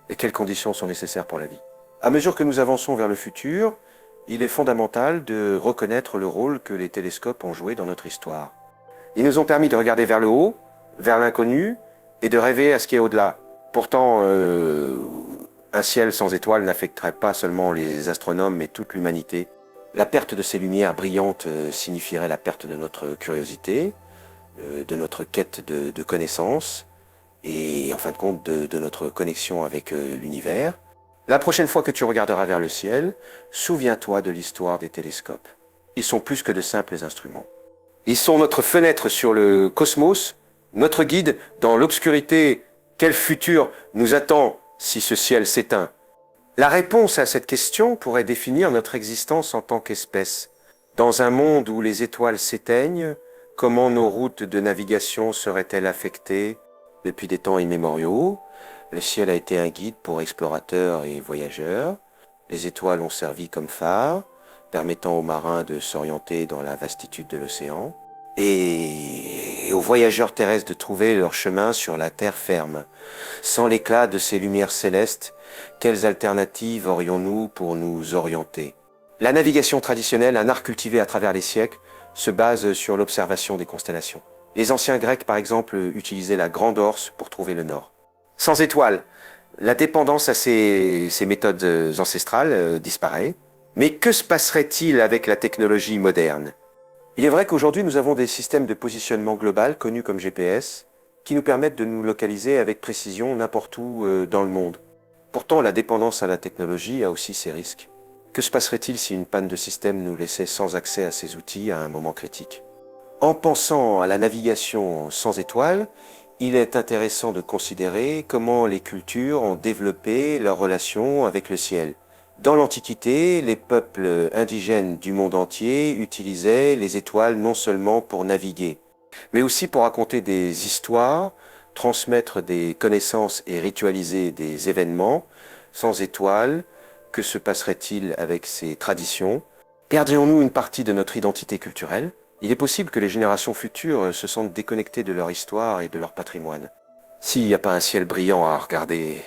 et quelles conditions sont nécessaires pour la vie. À mesure que nous avançons vers le futur, il est fondamental de reconnaître le rôle que les télescopes ont joué dans notre histoire. Ils nous ont permis de regarder vers le haut, vers l'inconnu, et de rêver à ce qui est au-delà. Pourtant, un ciel sans étoiles n'affecterait pas seulement les astronomes, mais toute l'humanité. La perte de ces lumières brillantes signifierait la perte de notre curiosité, de notre quête de connaissances, et en fin de compte de notre connexion avec l'univers. La prochaine fois que tu regarderas vers le ciel, souviens-toi de l'histoire des télescopes. Ils sont plus que de simples instruments. Ils sont notre fenêtre sur le cosmos, notre guide dans l'obscurité. Quel futur nous attend si ce ciel s'éteint? La réponse à cette question pourrait définir notre existence en tant qu'espèce. Dans un monde où les étoiles s'éteignent, comment nos routes de navigation seraient-elles affectées? Depuis des temps immémoriaux, le ciel a été un guide pour explorateurs et voyageurs. Les étoiles ont servi comme phare, permettant aux marins de s'orienter dans la vastitude de l'océan, et aux voyageurs terrestres de trouver leur chemin sur la terre ferme. Sans l'éclat de ces lumières célestes, quelles alternatives aurions-nous pour nous orienter? La navigation traditionnelle, un art cultivé à travers les siècles, se base sur l'observation des constellations. Les anciens Grecs, par exemple, utilisaient la grande orse pour trouver le nord. Sans étoiles, la dépendance à ces méthodes ancestrales disparaît. Mais que se passerait-il avec la technologie moderne? Il est vrai qu'aujourd'hui, nous avons des systèmes de positionnement global, connus comme GPS, qui nous permettent de nous localiser avec précision n'importe où dans le monde. Pourtant, la dépendance à la technologie a aussi ses risques. Que se passerait-il si une panne de système nous laissait sans accès à ces outils à un moment critique? En pensant à la navigation sans étoiles, il est intéressant de considérer comment les cultures ont développé leur relation avec le ciel. Dans l'Antiquité, les peuples indigènes du monde entier utilisaient les étoiles non seulement pour naviguer, mais aussi pour raconter des histoires, transmettre des connaissances et ritualiser des événements. Sans étoiles, que se passerait-il avec ces traditions? Perdrions-nous une partie de notre identité culturelle? Il est possible que les générations futures se sentent déconnectées de leur histoire et de leur patrimoine. S'il n'y a pas un ciel brillant à regarder.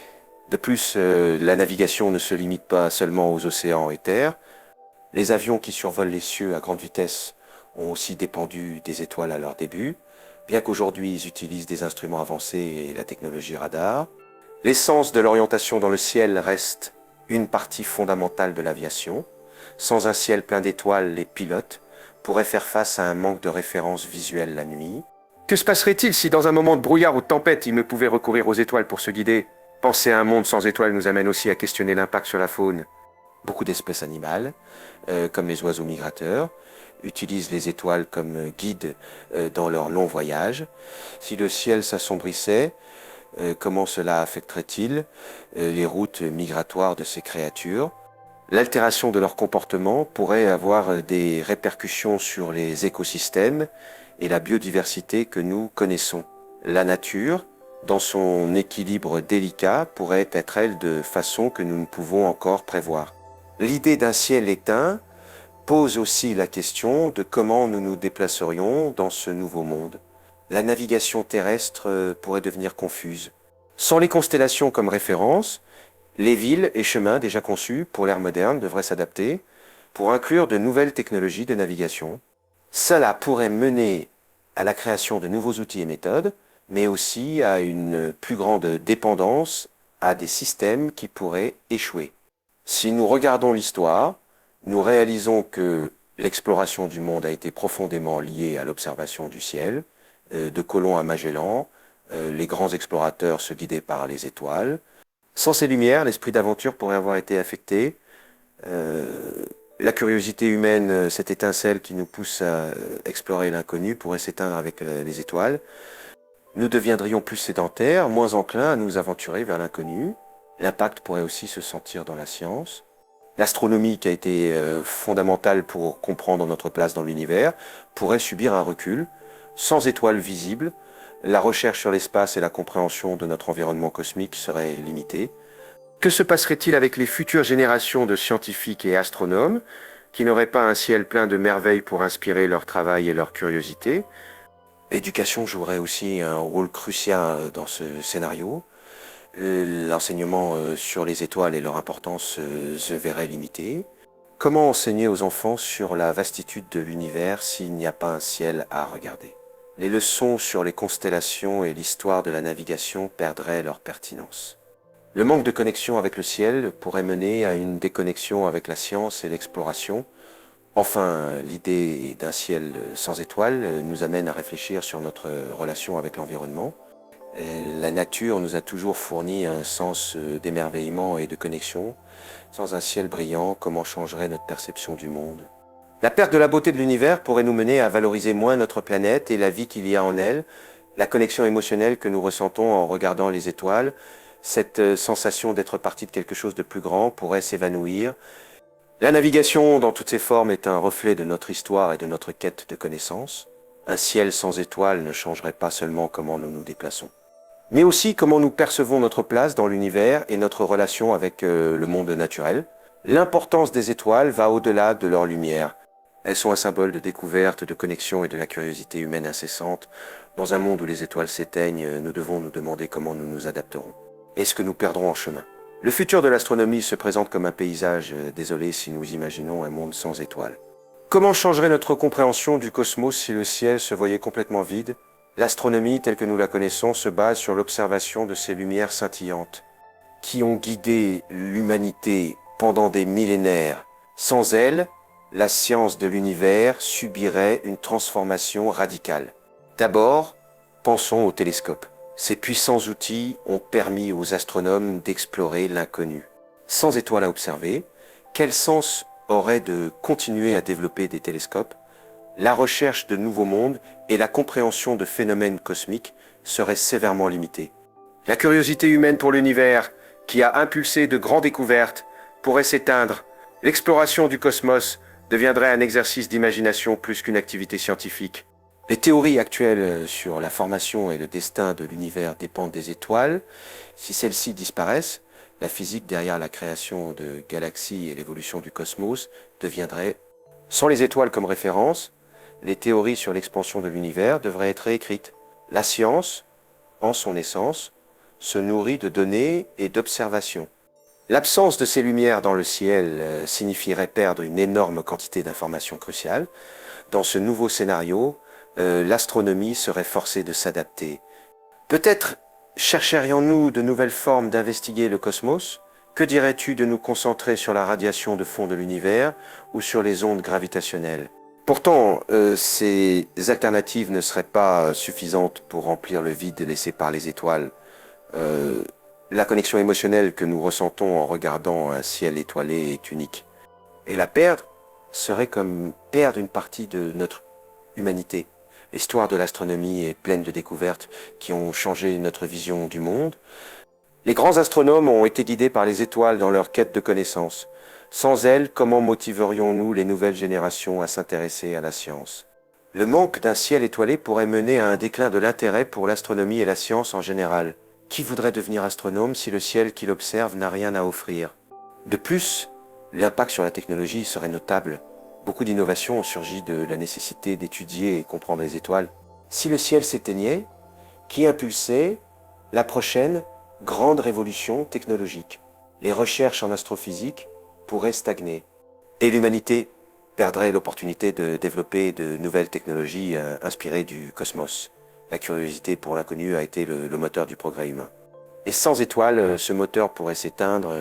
De plus, la navigation ne se limite pas seulement aux océans et terres. Les avions qui survolent les cieux à grande vitesse ont aussi dépendu des étoiles à leur début, bien qu'aujourd'hui ils utilisent des instruments avancés et la technologie radar. L'essence de l'orientation dans le ciel reste une partie fondamentale de l'aviation. Sans un ciel plein d'étoiles, les pilotes pourraient faire face à un manque de références visuelles la nuit. Que se passerait-il si dans un moment de brouillard ou de tempête, ils ne pouvaient recourir aux étoiles pour se guider? Penser à un monde sans étoiles nous amène aussi à questionner l'impact sur la faune. Beaucoup d'espèces animales, comme les oiseaux migrateurs, utilisent les étoiles comme guides dans leurs longs voyages. Si le ciel s'assombrissait, comment cela affecterait-il les routes migratoires de ces créatures? L'altération de leur comportement pourrait avoir des répercussions sur les écosystèmes et la biodiversité que nous connaissons. La nature, dans son équilibre délicat, pourrait être elle de façon que nous ne pouvons encore prévoir. L'idée d'un ciel éteint pose aussi la question de comment nous nous déplacerions dans ce nouveau monde. La navigation terrestre pourrait devenir confuse. Sans les constellations comme référence, les villes et chemins déjà conçus pour l'ère moderne devraient s'adapter pour inclure de nouvelles technologies de navigation. Cela pourrait mener à la création de nouveaux outils et méthodes, mais aussi à une plus grande dépendance à des systèmes qui pourraient échouer. Si nous regardons l'histoire, nous réalisons que l'exploration du monde a été profondément liée à l'observation du ciel, de Colomb à Magellan, les grands explorateurs se guidaient par les étoiles. Sans ces lumières, l'esprit d'aventure pourrait avoir été affecté. La curiosité humaine, cette étincelle qui nous pousse à explorer l'inconnu, pourrait s'éteindre avec les étoiles. Nous deviendrions plus sédentaires, moins enclins à nous aventurer vers l'inconnu. L'impact pourrait aussi se sentir dans la science. L'astronomie, qui a été fondamentale pour comprendre notre place dans l'univers, pourrait subir un recul. Sans étoiles visibles, la recherche sur l'espace et la compréhension de notre environnement cosmique seraient limitées. Que se passerait-il avec les futures générations de scientifiques et astronomes qui n'auraient pas un ciel plein de merveilles pour inspirer leur travail et leur curiosité? L'éducation jouerait aussi un rôle crucial dans ce scénario. L'enseignement sur les étoiles et leur importance se verrait limité. Comment enseigner aux enfants sur la vastitude de l'univers s'il n'y a pas un ciel à regarder? Les leçons sur les constellations et l'histoire de la navigation perdraient leur pertinence. Le manque de connexion avec le ciel pourrait mener à une déconnexion avec la science et l'exploration. Enfin, l'idée d'un ciel sans étoiles nous amène à réfléchir sur notre relation avec l'environnement. La nature nous a toujours fourni un sens d'émerveillement et de connexion. Sans un ciel brillant, comment changerait notre perception du monde? La perte de la beauté de l'univers pourrait nous mener à valoriser moins notre planète et la vie qu'il y a en elle, la connexion émotionnelle que nous ressentons en regardant les étoiles. Cette sensation d'être partie de quelque chose de plus grand pourrait s'évanouir. La navigation dans toutes ses formes est un reflet de notre histoire et de notre quête de connaissances. Un ciel sans étoiles ne changerait pas seulement comment nous nous déplaçons, mais aussi comment nous percevons notre place dans l'univers et notre relation avec le monde naturel. L'importance des étoiles va au-delà de leur lumière. Elles sont un symbole de découverte, de connexion et de la curiosité humaine incessante. Dans un monde où les étoiles s'éteignent, nous devons nous demander comment nous nous adapterons. Est-ce que nous perdrons en chemin? Le futur de l'astronomie se présente comme un paysage désolé si nous imaginons un monde sans étoiles. Comment changerait notre compréhension du cosmos si le ciel se voyait complètement vide? L'astronomie, telle que nous la connaissons, se base sur l'observation de ces lumières scintillantes qui ont guidé l'humanité pendant des millénaires. Sans elles, la science de l'univers subirait une transformation radicale. D'abord, pensons au télescope. Ces puissants outils ont permis aux astronomes d'explorer l'inconnu. Sans étoiles à observer, quel sens aurait de continuer à développer des télescopes? La recherche de nouveaux mondes et la compréhension de phénomènes cosmiques seraient sévèrement limitées. La curiosité humaine pour l'univers, qui a impulsé de grandes découvertes, pourrait s'éteindre. L'exploration du cosmos deviendrait un exercice d'imagination plus qu'une activité scientifique. Les théories actuelles sur la formation et le destin de l'univers dépendent des étoiles. Si celles-ci disparaissent, la physique derrière la création de galaxies et l'évolution du cosmos deviendrait. Sans les étoiles comme référence, les théories sur l'expansion de l'univers devraient être réécrites. La science, en son essence, se nourrit de données et d'observations. L'absence de ces lumières dans le ciel signifierait perdre une énorme quantité d'informations cruciales. Dans ce nouveau scénario, l'astronomie serait forcée de s'adapter. Peut-être chercherions-nous de nouvelles formes d'investiguer le cosmos? Que dirais-tu de nous concentrer sur la radiation de fond de l'univers ou sur les ondes gravitationnelles? Pourtant, ces alternatives ne seraient pas suffisantes pour remplir le vide laissé par les étoiles. La connexion émotionnelle que nous ressentons en regardant un ciel étoilé est unique. Et la perdre serait comme perdre une partie de notre humanité. L'histoire de l'astronomie est pleine de découvertes qui ont changé notre vision du monde. Les grands astronomes ont été guidés par les étoiles dans leur quête de connaissances. Sans elles, comment motiverions-nous les nouvelles générations à s'intéresser à la science? Le manque d'un ciel étoilé pourrait mener à un déclin de l'intérêt pour l'astronomie et la science en général. Qui voudrait devenir astronome si le ciel qu'il observe n'a rien à offrir? De plus, l'impact sur la technologie serait notable. Beaucoup d'innovations ont surgi de la nécessité d'étudier et comprendre les étoiles. Si le ciel s'éteignait, qui impulsait la prochaine grande révolution technologique? Les recherches en astrophysique pourraient stagner et l'humanité perdrait l'opportunité de développer de nouvelles technologies inspirées du cosmos. La curiosité pour l'inconnu a été le moteur du progrès humain. Et sans étoiles, ce moteur pourrait s'éteindre.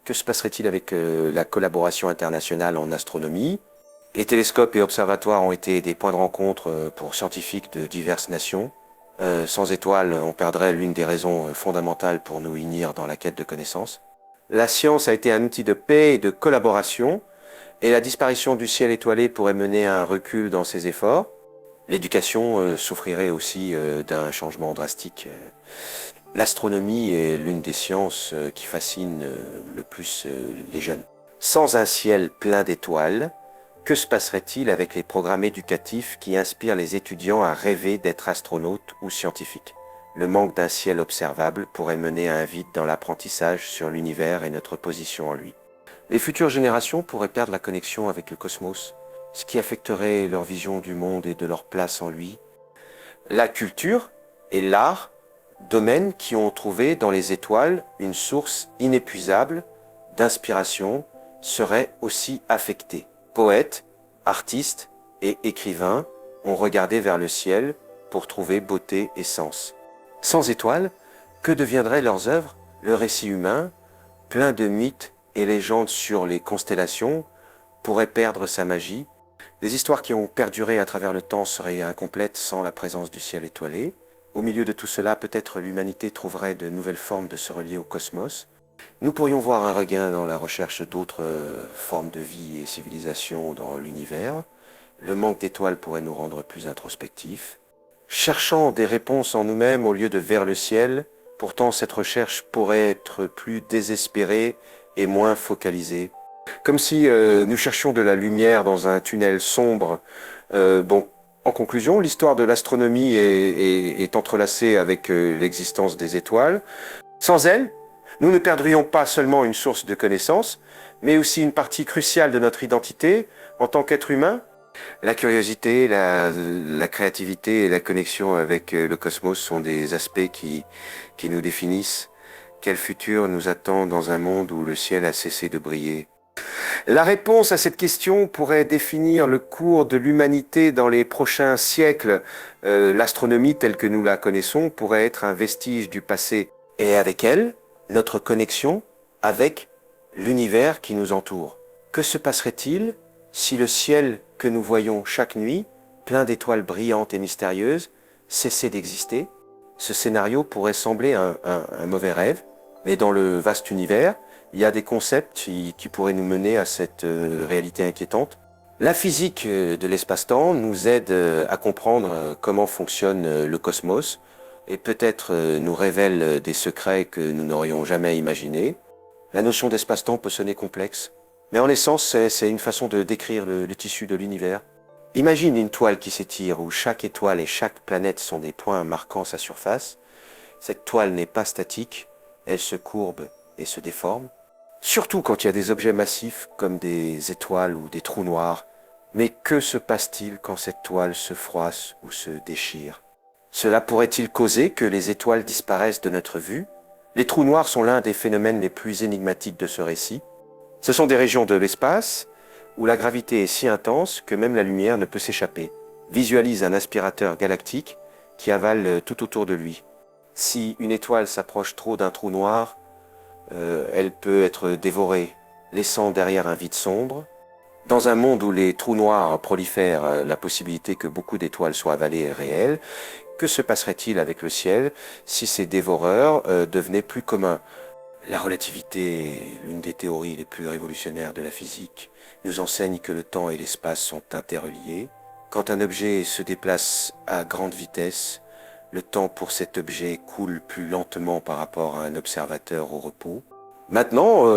Que se passerait-il avec la collaboration internationale en astronomie? Les télescopes et observatoires ont été des points de rencontre pour scientifiques de diverses nations. Sans étoiles, on perdrait l'une des raisons fondamentales pour nous unir dans la quête de connaissances. La science a été un outil de paix et de collaboration, et la disparition du ciel étoilé pourrait mener à un recul dans ces efforts. L'éducation souffrirait aussi d'un changement drastique. L'astronomie est l'une des sciences qui fascine le plus les jeunes. Sans un ciel plein d'étoiles, que se passerait-il avec les programmes éducatifs qui inspirent les étudiants à rêver d'être astronautes ou scientifiques? Le manque d'un ciel observable pourrait mener à un vide dans l'apprentissage sur l'univers et notre position en lui. Les futures générations pourraient perdre la connexion avec le cosmos, ce qui affecterait leur vision du monde et de leur place en lui. La culture et l'art, domaines qui ont trouvé dans les étoiles une source inépuisable d'inspiration, seraient aussi affectés. Poètes, artistes et écrivains ont regardé vers le ciel pour trouver beauté et sens. Sans étoiles, que deviendraient leurs œuvres? Le récit humain, plein de mythes et légendes sur les constellations, pourrait perdre sa magie. Les histoires qui ont perduré à travers le temps seraient incomplètes sans la présence du ciel étoilé. Au milieu de tout cela, peut-être l'humanité trouverait de nouvelles formes de se relier au cosmos. Nous pourrions voir un regain dans la recherche d'autres formes de vie et civilisations dans l'univers. Le manque d'étoiles pourrait nous rendre plus introspectifs. Cherchant des réponses en nous-mêmes au lieu de vers le ciel, pourtant cette recherche pourrait être plus désespérée et moins focalisée. Comme si nous cherchions de la lumière dans un tunnel sombre. En conclusion, l'histoire de l'astronomie est entrelacée avec l'existence des étoiles. Sans elles, nous ne perdrions pas seulement une source de connaissances, mais aussi une partie cruciale de notre identité en tant qu'être humain. La curiosité, la créativité et la connexion avec le cosmos sont des aspects qui nous définissent. Quel futur nous attend dans un monde où le ciel a cessé de briller? La réponse à cette question pourrait définir le cours de l'humanité dans les prochains siècles. L'astronomie telle que nous la connaissons pourrait être un vestige du passé. Et avec elle, notre connexion avec l'univers qui nous entoure. Que se passerait-il si le ciel que nous voyons chaque nuit, plein d'étoiles brillantes et mystérieuses, cessait d'exister? Ce scénario pourrait sembler un mauvais rêve, mais dans le vaste univers, il y a des concepts qui pourraient nous mener à cette réalité inquiétante. La physique de l'espace-temps nous aide à comprendre comment fonctionne le cosmos et peut-être nous révèle des secrets que nous n'aurions jamais imaginés. La notion d'espace-temps peut sonner complexe, mais en essence, c'est une façon de décrire le tissu de l'univers. Imagine une toile qui s'étire où chaque étoile et chaque planète sont des points marquant sa surface. Cette toile n'est pas statique, elle se courbe et se déforme. Surtout quand il y a des objets massifs comme des étoiles ou des trous noirs. Mais que se passe-t-il quand cette toile se froisse ou se déchire? Cela pourrait-il causer que les étoiles disparaissent de notre vue? Les trous noirs sont l'un des phénomènes les plus énigmatiques de ce récit. Ce sont des régions de l'espace où la gravité est si intense que même la lumière ne peut s'échapper. Visualise un aspirateur galactique qui avale tout autour de lui. Si une étoile s'approche trop d'un trou noir, elle peut être dévorée, laissant derrière un vide sombre. Dans un monde où les trous noirs prolifèrent, la possibilité que beaucoup d'étoiles soient avalées est réelle. Que se passerait-il avec le ciel si ces dévoreurs devenaient plus communs? La relativité, l'une des théories les plus révolutionnaires de la physique, nous enseigne que le temps et l'espace sont interreliés. Quand un objet se déplace à grande vitesse, le temps pour cet objet coule plus lentement par rapport à un observateur au repos. Maintenant,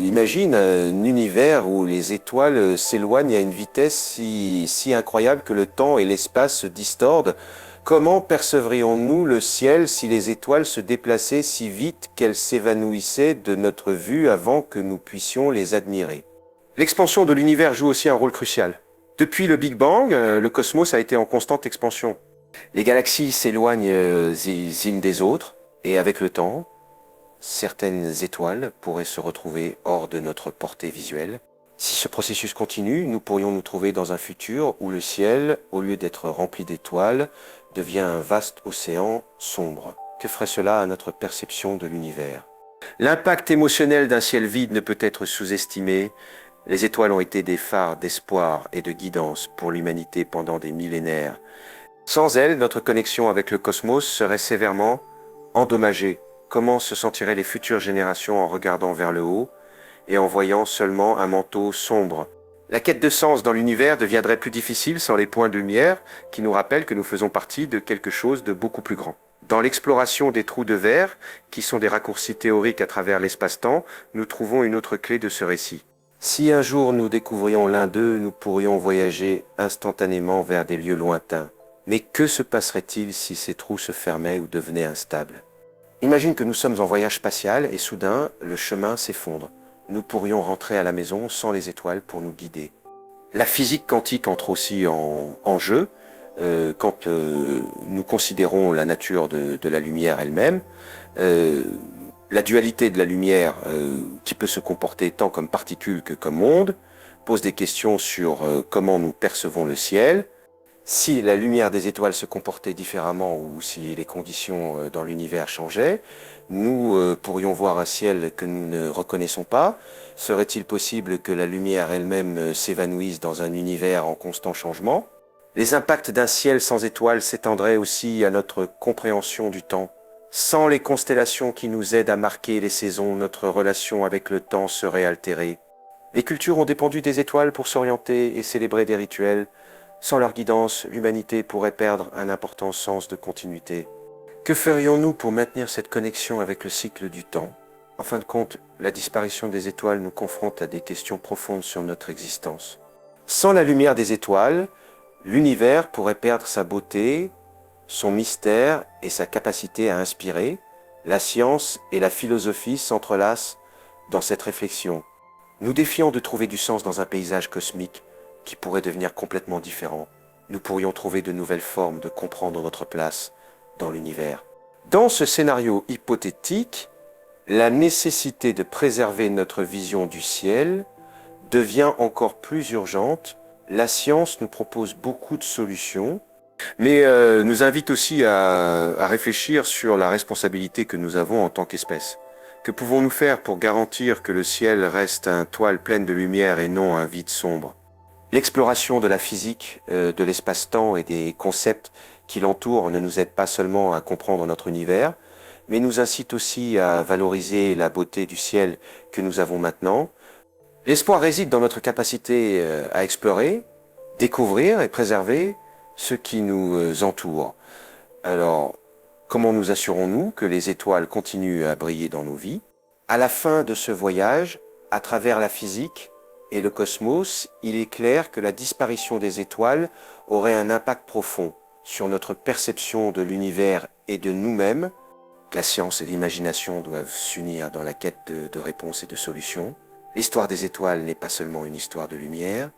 imagine un univers où les étoiles s'éloignent à une vitesse si incroyable que le temps et l'espace se distordent. Comment percevrions-nous le ciel si les étoiles se déplaçaient si vite qu'elles s'évanouissaient de notre vue avant que nous puissions les admirer? L'expansion de l'univers joue aussi un rôle crucial. Depuis le Big Bang, le cosmos a été en constante expansion. Les galaxies s'éloignent les unes des autres, et avec le temps, certaines étoiles pourraient se retrouver hors de notre portée visuelle. Si ce processus continue, nous pourrions nous trouver dans un futur où le ciel, au lieu d'être rempli d'étoiles, devient un vaste océan sombre. Que ferait cela à notre perception de l'univers? L'impact émotionnel d'un ciel vide ne peut être sous-estimé. Les étoiles ont été des phares d'espoir et de guidance pour l'humanité pendant des millénaires. Sans elles, notre connexion avec le cosmos serait sévèrement endommagée. Comment se sentiraient les futures générations en regardant vers le haut et en voyant seulement un manteau sombre? La quête de sens dans l'univers deviendrait plus difficile sans les points de lumière qui nous rappellent que nous faisons partie de quelque chose de beaucoup plus grand. Dans l'exploration des trous de verre, qui sont des raccourcis théoriques à travers l'espace-temps, nous trouvons une autre clé de ce récit. Si un jour nous découvrions l'un d'eux, nous pourrions voyager instantanément vers des lieux lointains. Mais que se passerait-il si ces trous se fermaient ou devenaient instables? Imagine que nous sommes en voyage spatial et soudain, le chemin s'effondre. Nous pourrions rentrer à la maison sans les étoiles pour nous guider. La physique quantique entre aussi en jeu quand nous considérons la nature de la lumière elle-même. La dualité de la lumière qui peut se comporter tant comme particule que comme onde pose des questions sur comment nous percevons le ciel. Si la lumière des étoiles se comportait différemment ou si les conditions dans l'univers changeaient, nous pourrions voir un ciel que nous ne reconnaissons pas. Serait-il possible que la lumière elle-même s'évanouisse dans un univers en constant changement? Les impacts d'un ciel sans étoiles s'étendraient aussi à notre compréhension du temps. Sans les constellations qui nous aident à marquer les saisons, notre relation avec le temps serait altérée. Les cultures ont dépendu des étoiles pour s'orienter et célébrer des rituels. Sans leur guidance, l'humanité pourrait perdre un important sens de continuité. Que ferions-nous pour maintenir cette connexion avec le cycle du temps? En fin de compte, la disparition des étoiles nous confronte à des questions profondes sur notre existence. Sans la lumière des étoiles, l'univers pourrait perdre sa beauté, son mystère et sa capacité à inspirer. La science et la philosophie s'entrelacent dans cette réflexion. Nous défions de trouver du sens dans un paysage cosmique qui pourrait devenir complètement différent. Nous pourrions trouver de nouvelles formes de comprendre notre place dans l'univers. Dans ce scénario hypothétique, la nécessité de préserver notre vision du ciel devient encore plus urgente. La science nous propose beaucoup de solutions, mais nous invite aussi à réfléchir sur la responsabilité que nous avons en tant qu'espèce. Que pouvons-nous faire pour garantir que le ciel reste une toile pleine de lumière et non un vide sombre? L'exploration de la physique, de l'espace-temps et des concepts qui l'entourent ne nous aide pas seulement à comprendre notre univers, mais nous incite aussi à valoriser la beauté du ciel que nous avons maintenant. L'espoir réside dans notre capacité à explorer, découvrir et préserver ce qui nous entoure. Alors, comment nous assurons-nous que les étoiles continuent à briller dans nos vies? À la fin de ce voyage, à travers la physique et le cosmos, il est clair que la disparition des étoiles aurait un impact profond sur notre perception de l'univers et de nous-mêmes. La science et l'imagination doivent s'unir dans la quête de réponses et de solutions. L'histoire des étoiles n'est pas seulement une histoire de lumière,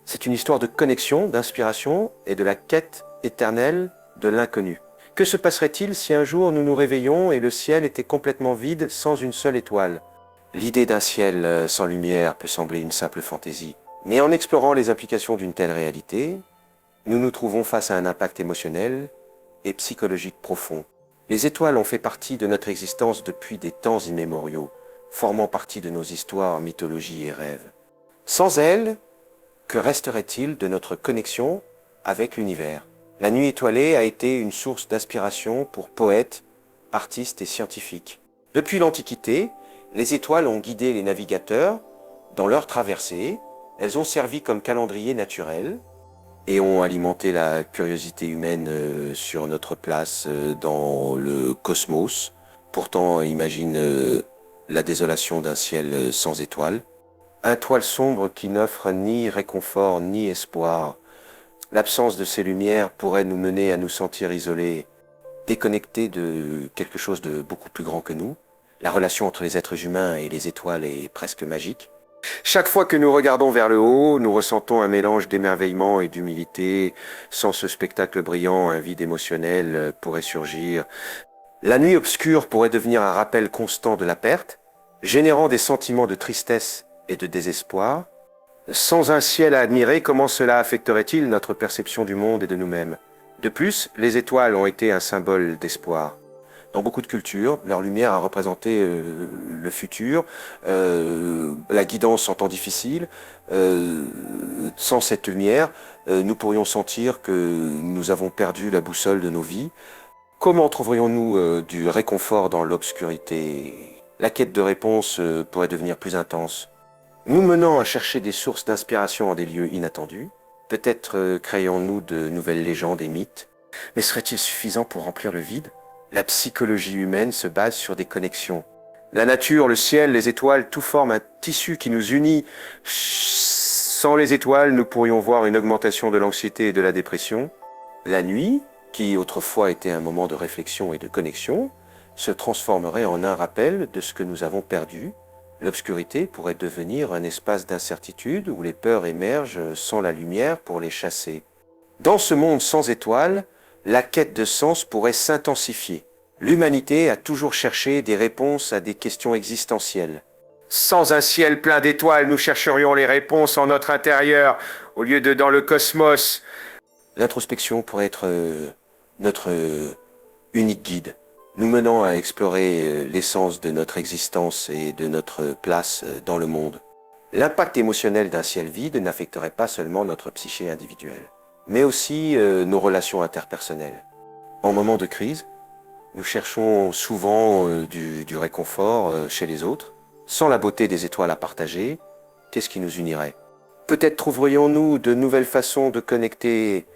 c'est une histoire de connexion, d'inspiration et de la quête éternelle de l'inconnu. Que se passerait-il si un jour nous nous réveillons et le ciel était complètement vide sans une seule étoile? L'idée d'un ciel sans lumière peut sembler une simple fantaisie, mais en explorant les implications d'une telle réalité, nous nous trouvons face à un impact émotionnel et psychologique profond. Les étoiles ont fait partie de notre existence depuis des temps immémoriaux, formant partie de nos histoires, mythologies et rêves. Sans elles, que resterait-il de notre connexion avec l'univers? La nuit étoilée a été une source d'inspiration pour poètes, artistes et scientifiques. Depuis l'Antiquité, les étoiles ont guidé les navigateurs dans leur traversée. Elles ont servi comme calendrier naturel et ont alimenté la curiosité humaine sur notre place dans le cosmos. Pourtant, imagine la désolation d'un ciel sans étoiles, un toile sombre qui n'offre ni réconfort ni espoir. L'absence de ces lumières pourrait nous mener à nous sentir isolés, déconnectés de quelque chose de beaucoup plus grand que nous. La relation entre les êtres humains et les étoiles est presque magique. Chaque fois que nous regardons vers le haut, nous ressentons un mélange d'émerveillement et d'humilité. Sans ce spectacle brillant, un vide émotionnel pourrait surgir. La nuit obscure pourrait devenir un rappel constant de la perte, générant des sentiments de tristesse et de désespoir. Sans un ciel à admirer, comment cela affecterait-il notre perception du monde et de nous-mêmes? De plus, les étoiles ont été un symbole d'espoir. Dans beaucoup de cultures, leur lumière a représenté le futur, la guidance en temps difficile. Sans cette lumière, nous pourrions sentir que nous avons perdu la boussole de nos vies. Comment trouverions-nous du réconfort dans l'obscurité? La quête de réponses pourrait devenir plus intense, nous menant à chercher des sources d'inspiration en des lieux inattendus. Peut-être créons-nous de nouvelles légendes et mythes. Mais serait-il suffisant pour remplir le vide? La psychologie humaine se base sur des connexions. La nature, le ciel, les étoiles, tout forme un tissu qui nous unit. Sans les étoiles, nous pourrions voir une augmentation de l'anxiété et de la dépression. La nuit, qui autrefois était un moment de réflexion et de connexion, se transformerait en un rappel de ce que nous avons perdu. L'obscurité pourrait devenir un espace d'incertitude où les peurs émergent sans la lumière pour les chasser. Dans ce monde sans étoiles, la quête de sens pourrait s'intensifier. L'humanité a toujours cherché des réponses à des questions existentielles. Sans un ciel plein d'étoiles, nous chercherions les réponses en notre intérieur, au lieu de dans le cosmos. L'introspection pourrait être notre unique guide, nous menant à explorer l'essence de notre existence et de notre place dans le monde. L'impact émotionnel d'un ciel vide n'affecterait pas seulement notre psyché individuelle, mais aussi nos relations interpersonnelles. En moment de crise, nous cherchons souvent du réconfort chez les autres. Sans la beauté des étoiles à partager, qu'est-ce qui nous unirait? Peut-être trouverions-nous de nouvelles façons de connecter,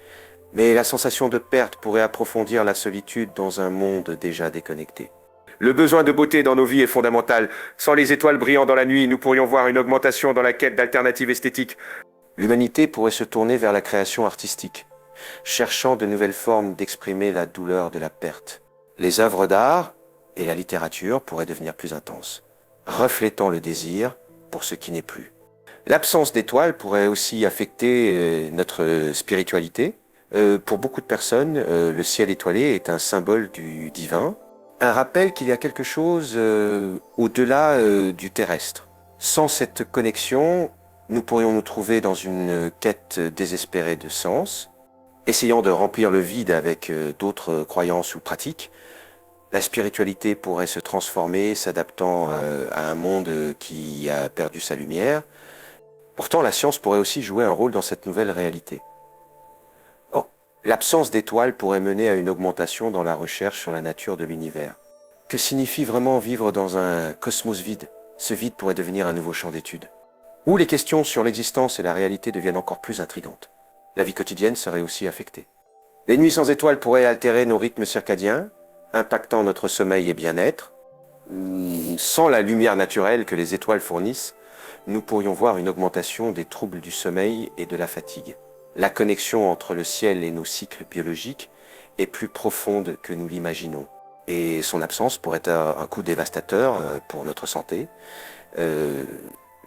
mais la sensation de perte pourrait approfondir la solitude dans un monde déjà déconnecté. Le besoin de beauté dans nos vies est fondamental. Sans les étoiles brillant dans la nuit, nous pourrions voir une augmentation dans la quête d'alternatives esthétiques. L'humanité pourrait se tourner vers la création artistique, cherchant de nouvelles formes d'exprimer la douleur de la perte. Les œuvres d'art et la littérature pourraient devenir plus intenses, reflétant le désir pour ce qui n'est plus. L'absence d'étoiles pourrait aussi affecter notre spiritualité. Pour beaucoup de personnes, le ciel étoilé est un symbole du divin, un rappel qu'il y a quelque chose au-delà du terrestre. Sans cette connexion, nous pourrions nous trouver dans une quête désespérée de sens, essayant de remplir le vide avec d'autres croyances ou pratiques. La spiritualité pourrait se transformer, s'adaptant à un monde qui a perdu sa lumière. Pourtant, la science pourrait aussi jouer un rôle dans cette nouvelle réalité. Oh, l'absence d'étoiles pourrait mener à une augmentation dans la recherche sur la nature de l'univers. Que signifie vraiment vivre dans un cosmos vide? Ce vide pourrait devenir un nouveau champ d'étude, où les questions sur l'existence et la réalité deviennent encore plus intrigantes. La vie quotidienne serait aussi affectée. Les nuits sans étoiles pourraient altérer nos rythmes circadiens, impactant notre sommeil et bien-être. Sans la lumière naturelle que les étoiles fournissent, nous pourrions voir une augmentation des troubles du sommeil et de la fatigue. La connexion entre le ciel et nos cycles biologiques est plus profonde que nous l'imaginons. Et son absence pourrait être un coup dévastateur pour notre santé.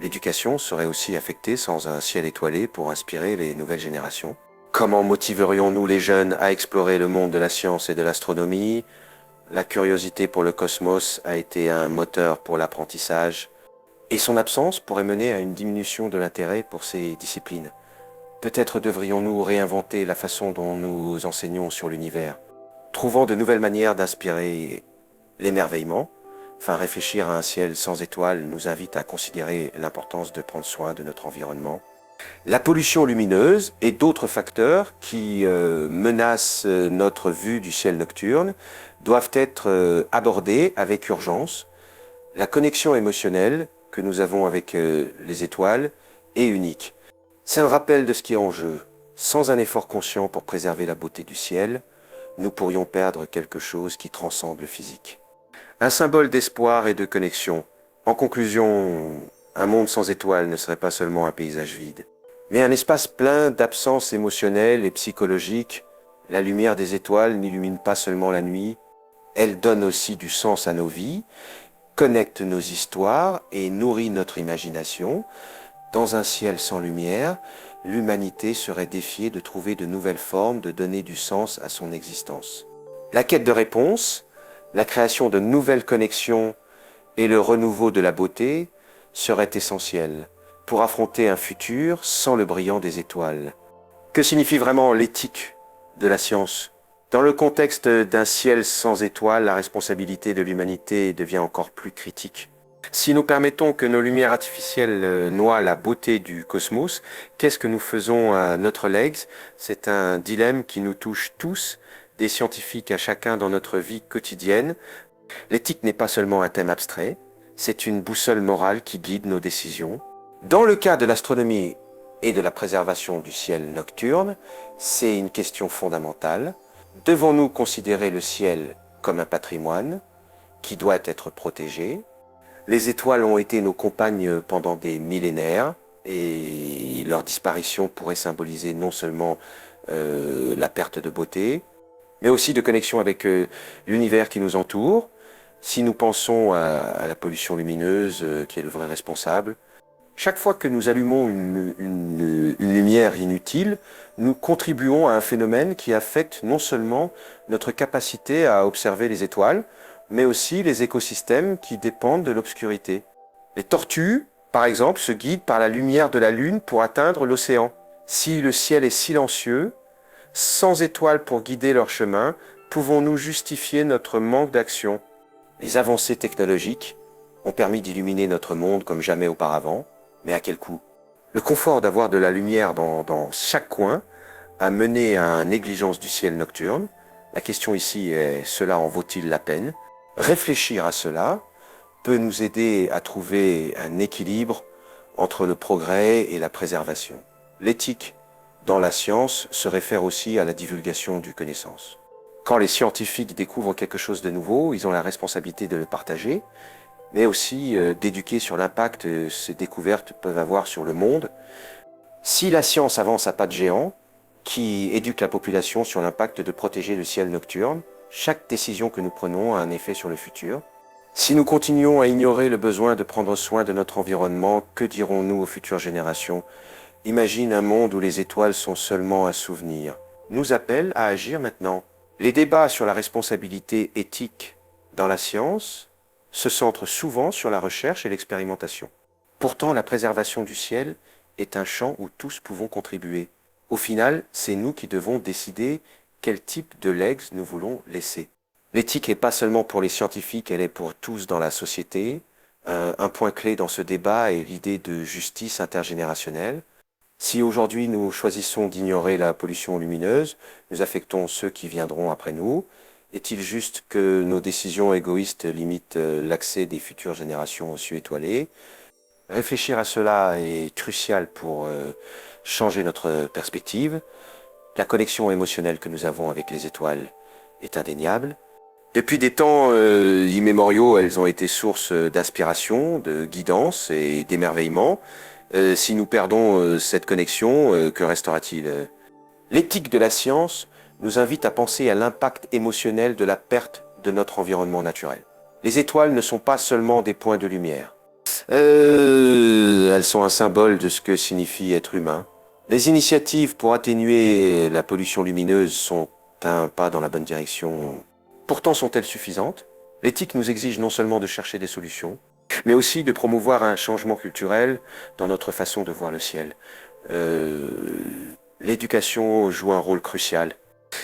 L'éducation serait aussi affectée sans un ciel étoilé pour inspirer les nouvelles générations. Comment motiverions-nous les jeunes à explorer le monde de la science et de l'astronomie? La curiosité pour le cosmos a été un moteur pour l'apprentissage, et son absence pourrait mener à une diminution de l'intérêt pour ces disciplines. Peut-être devrions-nous réinventer la façon dont nous enseignons sur l'univers, trouvant de nouvelles manières d'inspirer l'émerveillement. Enfin, réfléchir à un ciel sans étoiles nous invite à considérer l'importance de prendre soin de notre environnement. La pollution lumineuse et d'autres facteurs qui menacent notre vue du ciel nocturne doivent être abordés avec urgence. La connexion émotionnelle que nous avons avec les étoiles est unique. C'est un rappel de ce qui est en jeu. Sans un effort conscient pour préserver la beauté du ciel, nous pourrions perdre quelque chose qui transcende le physique. Un symbole d'espoir et de connexion, En conclusion, un monde sans étoiles ne serait pas seulement un paysage vide, mais un espace plein d'absences émotionnelles et psychologiques. La lumière des étoiles n'illumine pas seulement la nuit, elle donne aussi du sens à nos vies, connecte nos histoires et nourrit notre imagination. Dans un ciel sans lumière, l'humanité serait défiée de trouver de nouvelles formes de donner du sens à son existence. La quête de réponses, la création de nouvelles connexions et le renouveau de la beauté seraient essentiels pour affronter un futur sans le brillant des étoiles. Que signifie vraiment l'éthique de la science? Dans le contexte d'un ciel sans étoiles, la responsabilité de l'humanité devient encore plus critique. Si nous permettons que nos lumières artificielles noient la beauté du cosmos, qu'est-ce que nous faisons à notre legs? C'est un dilemme qui nous touche tous, des scientifiques à chacun dans notre vie quotidienne. L'éthique n'est pas seulement un thème abstrait, c'est une boussole morale qui guide nos décisions. Dans le cas de l'astronomie et de la préservation du ciel nocturne, c'est une question fondamentale. Devons-nous considérer le ciel comme un patrimoine qui doit être protégé? Les étoiles ont été nos compagnes pendant des millénaires et leur disparition pourrait symboliser non seulement la perte de beauté, mais aussi de connexion avec l'univers qui nous entoure. Si nous pensons à la pollution lumineuse qui est le vrai responsable, chaque fois que nous allumons une lumière inutile, nous contribuons à un phénomène qui affecte non seulement notre capacité à observer les étoiles, mais aussi les écosystèmes qui dépendent de l'obscurité. Les tortues, par exemple, se guident par la lumière de la Lune pour atteindre l'océan. Si le ciel est silencieux, sans étoiles pour guider leur chemin, pouvons-nous justifier notre manque d'action? Les avancées technologiques ont permis d'illuminer notre monde comme jamais auparavant, mais à quel coût? Le confort d'avoir de la lumière dans chaque coin a mené à une négligence du ciel nocturne. La question ici est, cela en vaut-il la peine? Réfléchir à cela peut nous aider à trouver un équilibre entre le progrès et la préservation. L'éthique dans la science se réfère aussi à la divulgation du connaissance. Quand les scientifiques découvrent quelque chose de nouveau, ils ont la responsabilité de le partager, mais aussi d'éduquer sur l'impact que ces découvertes peuvent avoir sur le monde. Si la science avance à pas de géant, qui éduque la population sur l'impact de protéger le ciel nocturne, chaque décision que nous prenons a un effet sur le futur. Si nous continuons à ignorer le besoin de prendre soin de notre environnement, que dirons-nous aux futures générations? Imagine un monde où les étoiles sont seulement un souvenir. Nous appelle à agir maintenant. Les débats sur la responsabilité éthique dans la science se centrent souvent sur la recherche et l'expérimentation. Pourtant, la préservation du ciel est un champ où tous pouvons contribuer. Au final, c'est nous qui devons décider quel type de legs nous voulons laisser. L'éthique n'est pas seulement pour les scientifiques, elle est pour tous dans la société. Un point clé dans ce débat est l'idée de justice intergénérationnelle. Si aujourd'hui nous choisissons d'ignorer la pollution lumineuse, nous affectons ceux qui viendront après nous. Est-il juste que nos décisions égoïstes limitent l'accès des futures générations aux cieux étoilés? Réfléchir à cela est crucial pour changer notre perspective. La connexion émotionnelle que nous avons avec les étoiles est indéniable. Depuis des temps immémoriaux, elles ont été source d'inspiration, de guidance et d'émerveillement. Si nous perdons cette connexion, que restera-t-il? L'éthique de la science nous invite à penser à l'impact émotionnel de la perte de notre environnement naturel. Les étoiles ne sont pas seulement des points de lumière. Elles sont un symbole de ce que signifie être humain. Les initiatives pour atténuer la pollution lumineuse sont un pas dans la bonne direction. Pourtant, sont-elles suffisantes? L'éthique nous exige non seulement de chercher des solutions, mais aussi de promouvoir un changement culturel dans notre façon de voir le ciel. L'éducation joue un rôle crucial.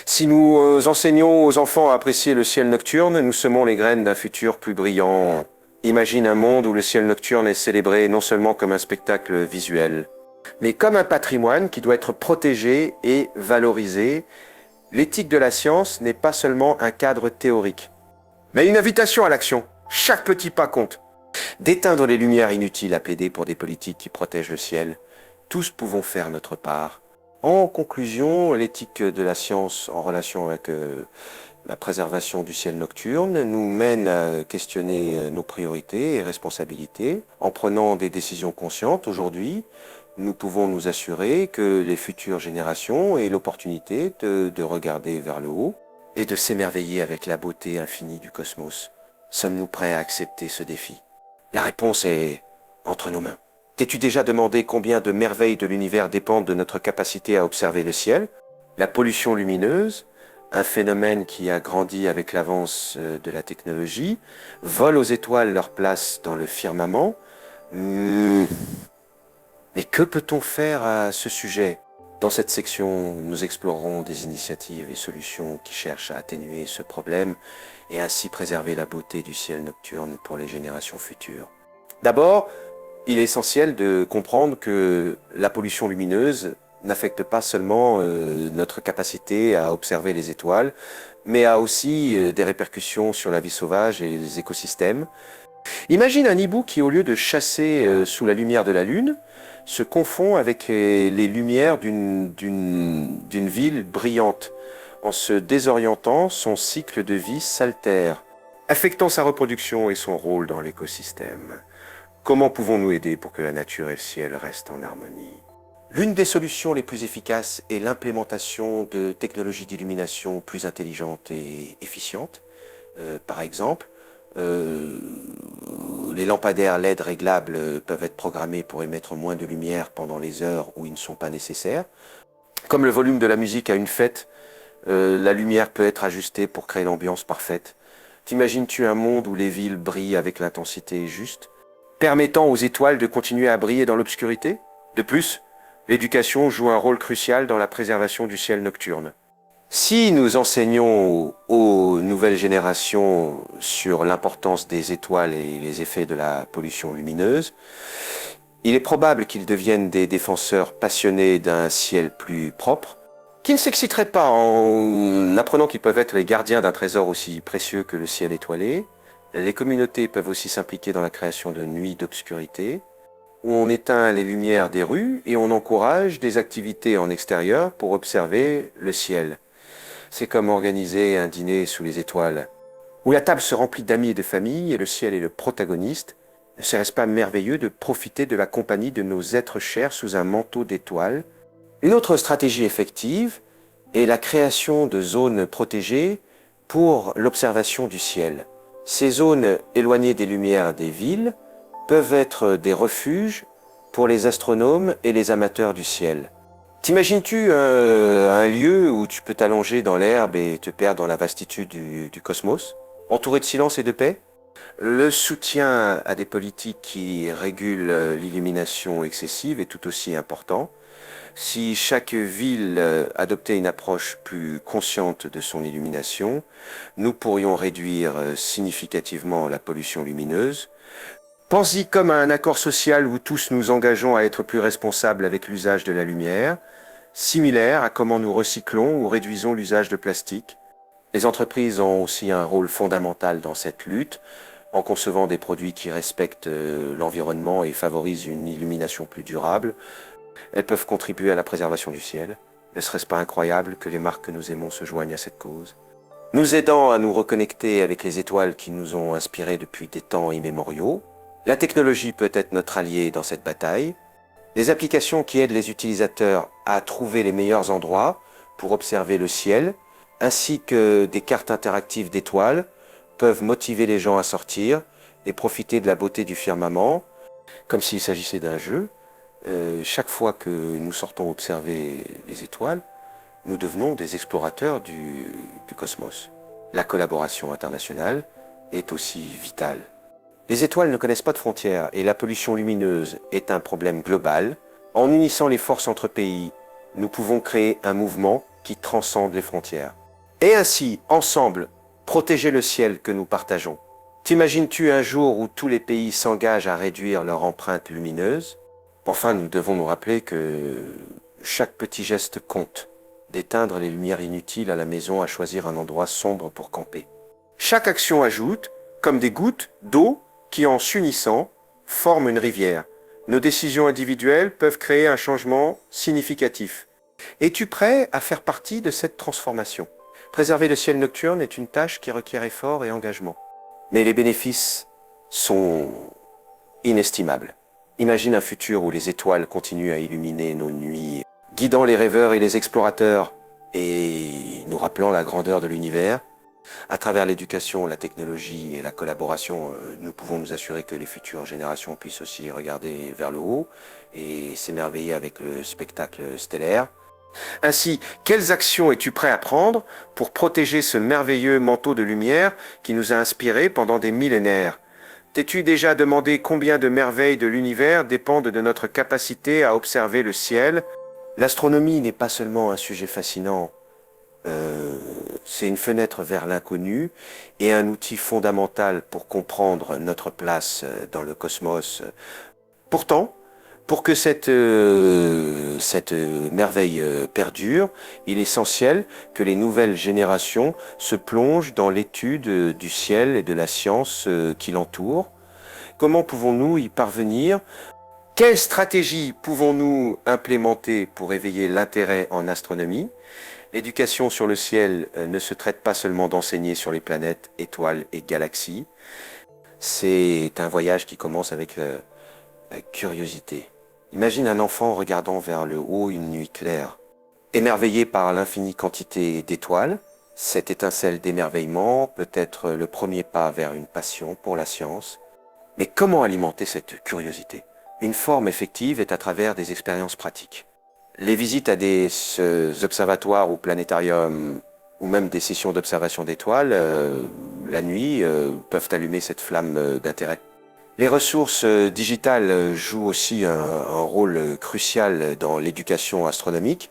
Si nous enseignons aux enfants à apprécier le ciel nocturne, nous semons les graines d'un futur plus brillant. Imagine un monde où le ciel nocturne est célébré non seulement comme un spectacle visuel, mais comme un patrimoine qui doit être protégé et valorisé. L'éthique de la science n'est pas seulement un cadre théorique, mais une invitation à l'action. Chaque petit pas compte. D'éteindre les lumières inutiles à plaider pour des politiques qui protègent le ciel. Tous pouvons faire notre part. En conclusion, l'éthique de la science en relation avec La préservation du ciel nocturne nous mène à questionner nos priorités et responsabilités. En prenant des décisions conscientes aujourd'hui, nous pouvons nous assurer que les futures générations aient l'opportunité de regarder vers le haut et de s'émerveiller avec la beauté infinie du cosmos. Sommes-nous prêts à accepter ce défi? La réponse est entre nos mains. T'es-tu déjà demandé combien de merveilles de l'univers dépendent de notre capacité à observer le ciel? La pollution lumineuse, un phénomène qui a grandi avec l'avance de la technologie, vole aux étoiles leur place dans le firmament. Mais que peut-on faire à ce sujet? Dans cette section, nous explorerons des initiatives et solutions qui cherchent à atténuer ce problème et ainsi préserver la beauté du ciel nocturne pour les générations futures. D'abord, il est essentiel de comprendre que la pollution lumineuse n'affecte pas seulement notre capacité à observer les étoiles, mais a aussi des répercussions sur la vie sauvage et les écosystèmes. Imagine un hibou qui, au lieu de chasser sous la lumière de la Lune, se confond avec les lumières d'une ville brillante. En se désorientant, son cycle de vie s'altère, affectant sa reproduction et son rôle dans l'écosystème. Comment pouvons-nous aider pour que la nature et le ciel restent en harmonie? L'une des solutions les plus efficaces est l'implémentation de technologies d'illumination plus intelligentes et efficientes. Par exemple, les lampadaires LED réglables peuvent être programmés pour émettre moins de lumière pendant les heures où ils ne sont pas nécessaires. Comme le volume de la musique à une fête, la lumière peut être ajustée pour créer l'ambiance parfaite. T'imagines-tu un monde où les villes brillent avec l'intensité juste, permettant aux étoiles de continuer à briller dans l'obscurité? De plus, l'éducation joue un rôle crucial dans la préservation du ciel nocturne. Si nous enseignons aux nouvelles générations sur l'importance des étoiles et les effets de la pollution lumineuse, il est probable qu'ils deviennent des défenseurs passionnés d'un ciel plus propre, qui ne s'exciteraient pas en apprenant qu'ils peuvent être les gardiens d'un trésor aussi précieux que le ciel étoilé. Les communautés peuvent aussi s'impliquer dans la création de nuits d'obscurité, où on éteint les lumières des rues et on encourage des activités en extérieur pour observer le ciel. C'est comme organiser un dîner sous les étoiles, où la table se remplit d'amis et de familles et le ciel est le protagoniste. Ne serait-ce pas merveilleux de profiter de la compagnie de nos êtres chers sous un manteau d'étoiles? Une autre stratégie effective est la création de zones protégées pour l'observation du ciel. Ces zones éloignées des lumières des villes peuvent être des refuges pour les astronomes et les amateurs du ciel. T'imagines-tu un lieu où tu peux t'allonger dans l'herbe et te perdre dans la vastitude du cosmos, entouré de silence et de paix? Le soutien à des politiques qui régulent l'illumination excessive est tout aussi important. Si chaque ville adoptait une approche plus consciente de son illumination, nous pourrions réduire significativement la pollution lumineuse. Pense-y comme à un accord social où tous nous engageons à être plus responsables avec l'usage de la lumière, similaire à comment nous recyclons ou réduisons l'usage de plastique. Les entreprises ont aussi un rôle fondamental dans cette lutte, en concevant des produits qui respectent l'environnement et favorisent une illumination plus durable. Elles peuvent contribuer à la préservation du ciel. Ne serait-ce pas incroyable que les marques que nous aimons se joignent à cette cause? Nous aidant à nous reconnecter avec les étoiles qui nous ont inspirés depuis des temps immémoriaux, la technologie peut être notre allié dans cette bataille. Des applications qui aident les utilisateurs à trouver les meilleurs endroits pour observer le ciel, ainsi que des cartes interactives d'étoiles, peuvent motiver les gens à sortir et profiter de la beauté du firmament, comme s'il s'agissait d'un jeu. Chaque fois que nous sortons observer les étoiles, nous devenons des explorateurs du cosmos. La collaboration internationale est aussi vitale. Les étoiles ne connaissent pas de frontières et la pollution lumineuse est un problème global. En unissant les forces entre pays, nous pouvons créer un mouvement qui transcende les frontières. Et ainsi, ensemble, protéger le ciel que nous partageons. T'imagines-tu un jour où tous les pays s'engagent à réduire leur empreinte lumineuse? Enfin, nous devons nous rappeler que chaque petit geste compte. D'éteindre les lumières inutiles à la maison, à choisir un endroit sombre pour camper. Chaque action ajoute, comme des gouttes d'eau qui, en s'unissant, forment une rivière. Nos décisions individuelles peuvent créer un changement significatif. Es-tu prêt à faire partie de cette transformation? Préserver le ciel nocturne est une tâche qui requiert effort et engagement. Mais les bénéfices sont inestimables. Imagine un futur où les étoiles continuent à illuminer nos nuits, guidant les rêveurs et les explorateurs et nous rappelant la grandeur de l'univers. À travers l'éducation, la technologie et la collaboration, nous pouvons nous assurer que les futures générations puissent aussi regarder vers le haut et s'émerveiller avec le spectacle stellaire. Ainsi, quelles actions es-tu prêt à prendre pour protéger ce merveilleux manteau de lumière qui nous a inspirés pendant des millénaires? T'es-tu déjà demandé combien de merveilles de l'univers dépendent de notre capacité à observer le ciel? L'astronomie n'est pas seulement un sujet fascinant, c'est une fenêtre vers l'inconnu et un outil fondamental pour comprendre notre place dans le cosmos. Pourtant, pour que cette merveille perdure, il est essentiel que les nouvelles générations se plongent dans l'étude du ciel et de la science qui l'entoure. Comment pouvons-nous y parvenir? Quelles stratégies pouvons-nous implémenter pour éveiller l'intérêt en astronomie? L'éducation sur le ciel ne se traite pas seulement d'enseigner sur les planètes, étoiles et galaxies. C'est un voyage qui commence avec la curiosité. Imagine un enfant regardant vers le haut une nuit claire. Émerveillé par l'infinie quantité d'étoiles, cette étincelle d'émerveillement peut être le premier pas vers une passion pour la science. Mais comment alimenter cette curiosité? Une forme effective est à travers des expériences pratiques. Les visites à des observatoires ou planétariums, ou même des sessions d'observation d'étoiles, la nuit, peuvent allumer cette flamme d'intérêt. Les ressources digitales jouent aussi un rôle crucial dans l'éducation astronomique.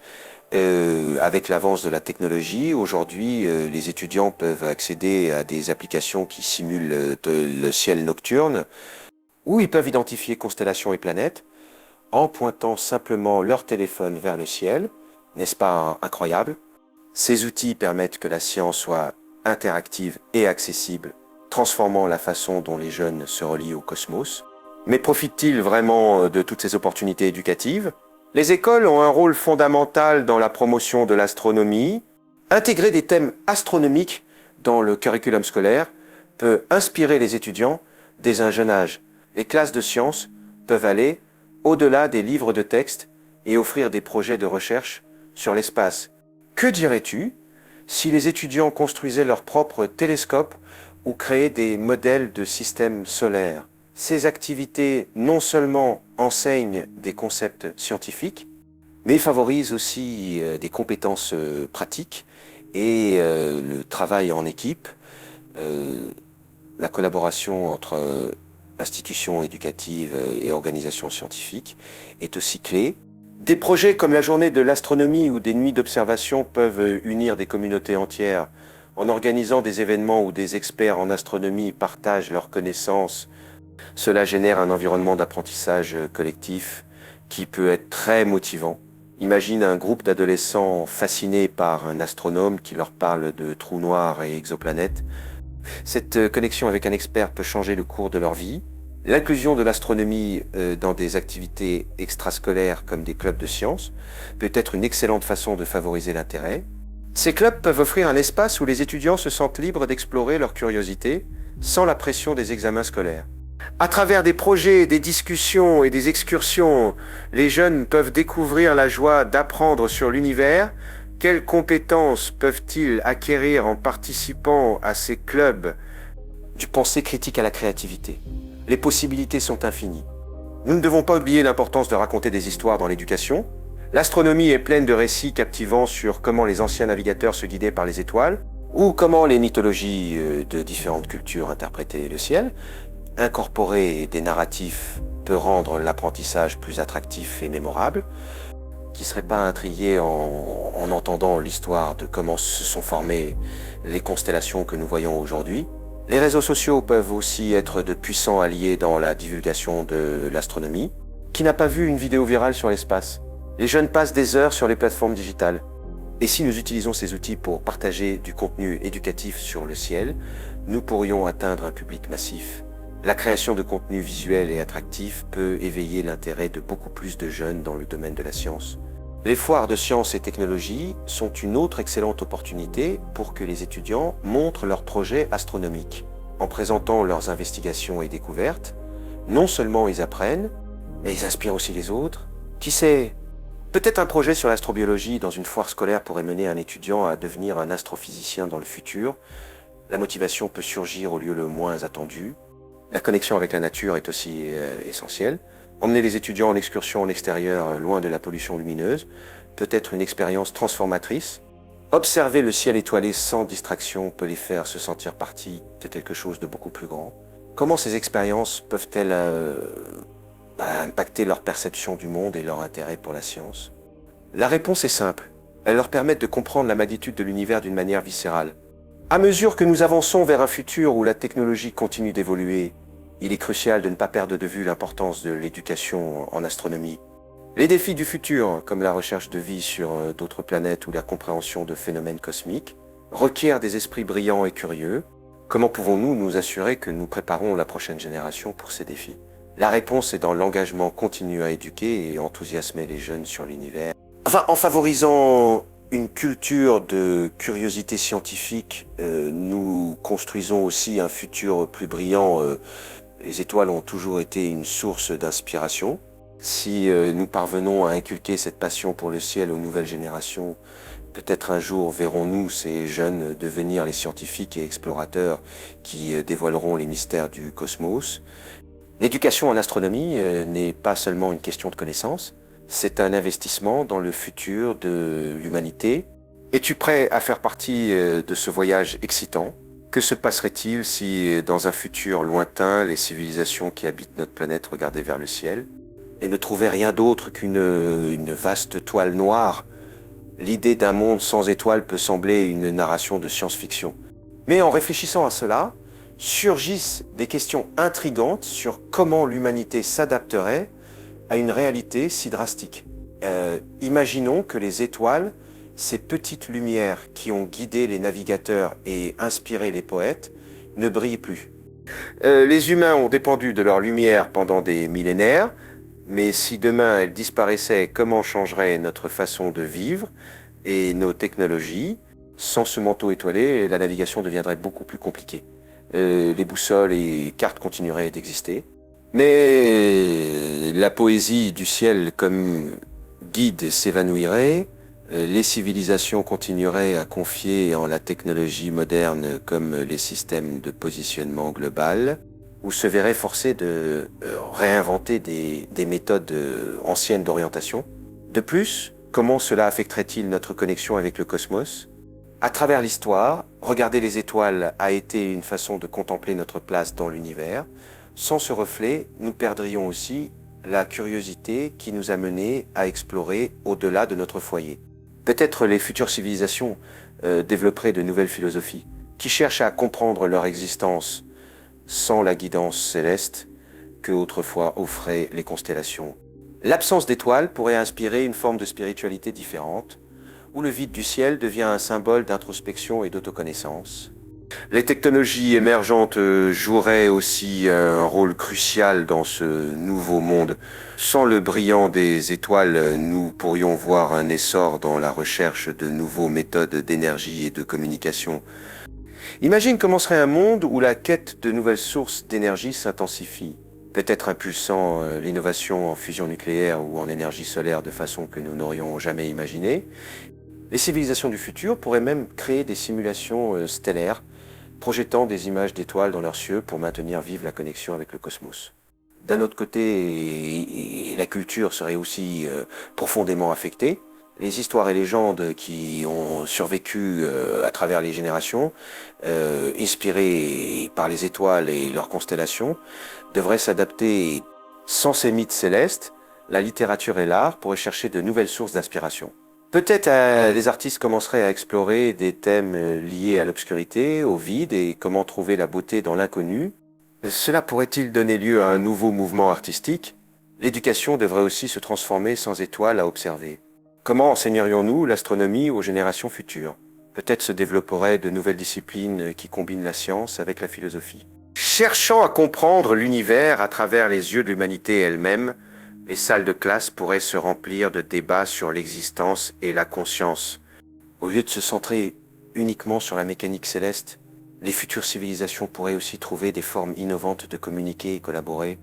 Avec l'avance de la technologie, aujourd'hui, les étudiants peuvent accéder à des applications qui simulent le ciel nocturne, où ils peuvent identifier constellations et planètes, en pointant simplement leur téléphone vers le ciel. N'est-ce pas incroyable? Ces outils permettent que la science soit interactive et accessible, transformant la façon dont les jeunes se relient au cosmos. Mais profitent-ils vraiment de toutes ces opportunités éducatives? Les écoles ont un rôle fondamental dans la promotion de l'astronomie. Intégrer des thèmes astronomiques dans le curriculum scolaire peut inspirer les étudiants dès un jeune âge. Les classes de sciences peuvent aller au-delà des livres de texte et offrir des projets de recherche sur l'espace. Que dirais-tu si les étudiants construisaient leurs propres télescopes ou créaient des modèles de systèmes solaires? Ces activités non seulement enseignent des concepts scientifiques, mais favorisent aussi des compétences pratiques et le travail en équipe, la collaboration entre institutions éducatives et organisations scientifiques est aussi clé. Des projets comme la journée de l'astronomie ou des nuits d'observation peuvent unir des communautés entières en organisant des événements où des experts en astronomie partagent leurs connaissances. Cela génère un environnement d'apprentissage collectif qui peut être très motivant. Imagine un groupe d'adolescents fascinés par un astronome qui leur parle de trous noirs et exoplanètes. Cette connexion avec un expert peut changer le cours de leur vie. L'inclusion de l'astronomie dans des activités extrascolaires comme des clubs de sciences peut être une excellente façon de favoriser l'intérêt. Ces clubs peuvent offrir un espace où les étudiants se sentent libres d'explorer leur curiosité sans la pression des examens scolaires. À travers des projets, des discussions et des excursions, les jeunes peuvent découvrir la joie d'apprendre sur l'univers. Quelles compétences peuvent-ils acquérir en participant à ces clubs? Du penser critique à la créativité. Les possibilités sont infinies. Nous ne devons pas oublier l'importance de raconter des histoires dans l'éducation. L'astronomie est pleine de récits captivants sur comment les anciens navigateurs se guidaient par les étoiles, ou comment les mythologies de différentes cultures interprétaient le ciel. Incorporer des narratifs peut rendre l'apprentissage plus attractif et mémorable. Qui ne serait pas intrigué en entendant l'histoire de comment se sont formées les constellations que nous voyons aujourd'hui. Les réseaux sociaux peuvent aussi être de puissants alliés dans la divulgation de l'astronomie. Qui n'a pas vu une vidéo virale sur l'espace? Les jeunes passent des heures sur les plateformes digitales. Et si nous utilisons ces outils pour partager du contenu éducatif sur le ciel, nous pourrions atteindre un public massif. La création de contenu visuel et attractif peut éveiller l'intérêt de beaucoup plus de jeunes dans le domaine de la science. Les foires de sciences et technologies sont une autre excellente opportunité pour que les étudiants montrent leurs projets astronomiques. En présentant leurs investigations et découvertes, non seulement ils apprennent, mais ils inspirent aussi les autres. Qui sait, peut-être un projet sur l'astrobiologie dans une foire scolaire pourrait mener un étudiant à devenir un astrophysicien dans le futur. La motivation peut surgir au lieu le moins attendu. La connexion avec la nature est aussi essentielle. Emmener les étudiants en excursion en extérieur, loin de la pollution lumineuse, peut être une expérience transformatrice. Observer le ciel étoilé sans distraction peut les faire se sentir partie de quelque chose de beaucoup plus grand. Comment ces expériences peuvent-elles impacter leur perception du monde et leur intérêt pour la science? La réponse est simple. Elles leur permettent de comprendre la magnitude de l'univers d'une manière viscérale. À mesure que nous avançons vers un futur où la technologie continue d'évoluer, il est crucial de ne pas perdre de vue l'importance de l'éducation en astronomie. Les défis du futur, comme la recherche de vie sur d'autres planètes ou la compréhension de phénomènes cosmiques, requièrent des esprits brillants et curieux. Comment pouvons-nous nous assurer que nous préparons la prochaine génération pour ces défis? La réponse est dans l'engagement continu à éduquer et enthousiasmer les jeunes sur l'univers. Enfin, en favorisant une culture de curiosité scientifique, nous construisons aussi un futur plus brillant. Les étoiles ont toujours été une source d'inspiration. Si nous parvenons à inculquer cette passion pour le ciel aux nouvelles générations, peut-être un jour verrons-nous ces jeunes devenir les scientifiques et explorateurs qui dévoileront les mystères du cosmos. L'éducation en astronomie n'est pas seulement une question de connaissance, c'est un investissement dans le futur de l'humanité. Es-tu prêt à faire partie de ce voyage excitant? Que se passerait-il si, dans un futur lointain, les civilisations qui habitent notre planète regardaient vers le ciel et ne trouvaient rien d'autre qu'une vaste toile noire? L'idée d'un monde sans étoiles peut sembler une narration de science-fiction. Mais en réfléchissant à cela, surgissent des questions intrigantes sur comment l'humanité s'adapterait à une réalité si drastique. Imaginons que les étoiles, ces petites lumières qui ont guidé les navigateurs et inspiré les poètes, ne brillent plus. Les humains ont dépendu de leur lumière pendant des millénaires, mais si demain elles disparaissaient, comment changerait notre façon de vivre et nos technologies? Sans ce manteau étoilé, la navigation deviendrait beaucoup plus compliquée. Les boussoles et cartes continueraient d'exister. Mais la poésie du ciel comme guide s'évanouirait, les civilisations continueraient à confier en la technologie moderne comme les systèmes de positionnement global, ou se verraient forcés de réinventer des méthodes anciennes d'orientation. De plus, comment cela affecterait-il notre connexion avec le cosmos? À travers l'histoire, regarder les étoiles a été une façon de contempler notre place dans l'univers. Sans ce reflet, nous perdrions aussi la curiosité qui nous a menés à explorer au-delà de notre foyer. Peut-être les futures civilisations développeraient de nouvelles philosophies qui cherchent à comprendre leur existence sans la guidance céleste que autrefois offraient les constellations. L'absence d'étoiles pourrait inspirer une forme de spiritualité différente, où le vide du ciel devient un symbole d'introspection et d'autoconnaissance. Les technologies émergentes joueraient aussi un rôle crucial dans ce nouveau monde. Sans le brillant des étoiles, nous pourrions voir un essor dans la recherche de nouveaux méthodes d'énergie et de communication. Imagine comment serait un monde où la quête de nouvelles sources d'énergie s'intensifie, peut-être impulsant l'innovation en fusion nucléaire ou en énergie solaire de façon que nous n'aurions jamais imaginée. Les civilisations du futur pourraient même créer des simulations stellaires, projetant des images d'étoiles dans leurs cieux pour maintenir vive la connexion avec le cosmos. D'un autre côté, la culture serait aussi profondément affectée. Les histoires et légendes qui ont survécu à travers les générations, inspirées par les étoiles et leurs constellations, devraient s'adapter. Sans ces mythes célestes, la littérature et l'art pourraient chercher de nouvelles sources d'inspiration. Peut-être les artistes commenceraient à explorer des thèmes liés à l'obscurité, au vide et comment trouver la beauté dans l'inconnu. Cela pourrait-il donner lieu à un nouveau mouvement artistique? L'éducation devrait aussi se transformer sans étoiles à observer. Comment enseignerions-nous l'astronomie aux générations futures? Peut-être se développeraient de nouvelles disciplines qui combinent la science avec la philosophie. Cherchant à comprendre l'univers à travers les yeux de l'humanité elle-même, Les salles de classe pourraient se remplir de débats sur l'existence et la conscience. Au lieu de se centrer uniquement sur la mécanique céleste, les futures civilisations pourraient aussi trouver des formes innovantes de communiquer et collaborer.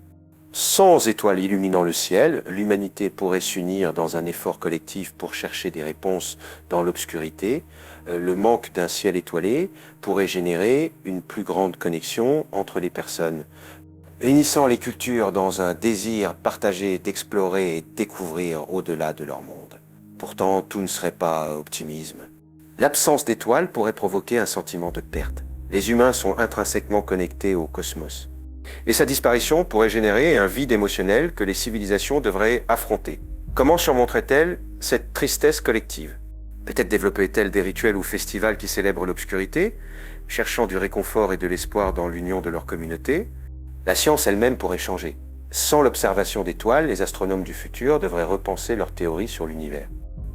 Sans étoiles illuminant le ciel, l'humanité pourrait s'unir dans un effort collectif pour chercher des réponses dans l'obscurité. Le manque d'un ciel étoilé pourrait générer une plus grande connexion entre les personnes, unissant les cultures dans un désir partagé d'explorer et de découvrir au-delà de leur monde. Pourtant, tout ne serait pas optimisme. L'absence d'étoiles pourrait provoquer un sentiment de perte. Les humains sont intrinsèquement connectés au cosmos. Et sa disparition pourrait générer un vide émotionnel que les civilisations devraient affronter. Comment surmonterait-elle cette tristesse collective? Peut-être développerait-elle des rituels ou festivals qui célèbrent l'obscurité, cherchant du réconfort et de l'espoir dans l'union de leur communauté. La science elle-même pourrait changer. Sans l'observation d'étoiles, les astronomes du futur devraient repenser leurs théories sur l'univers.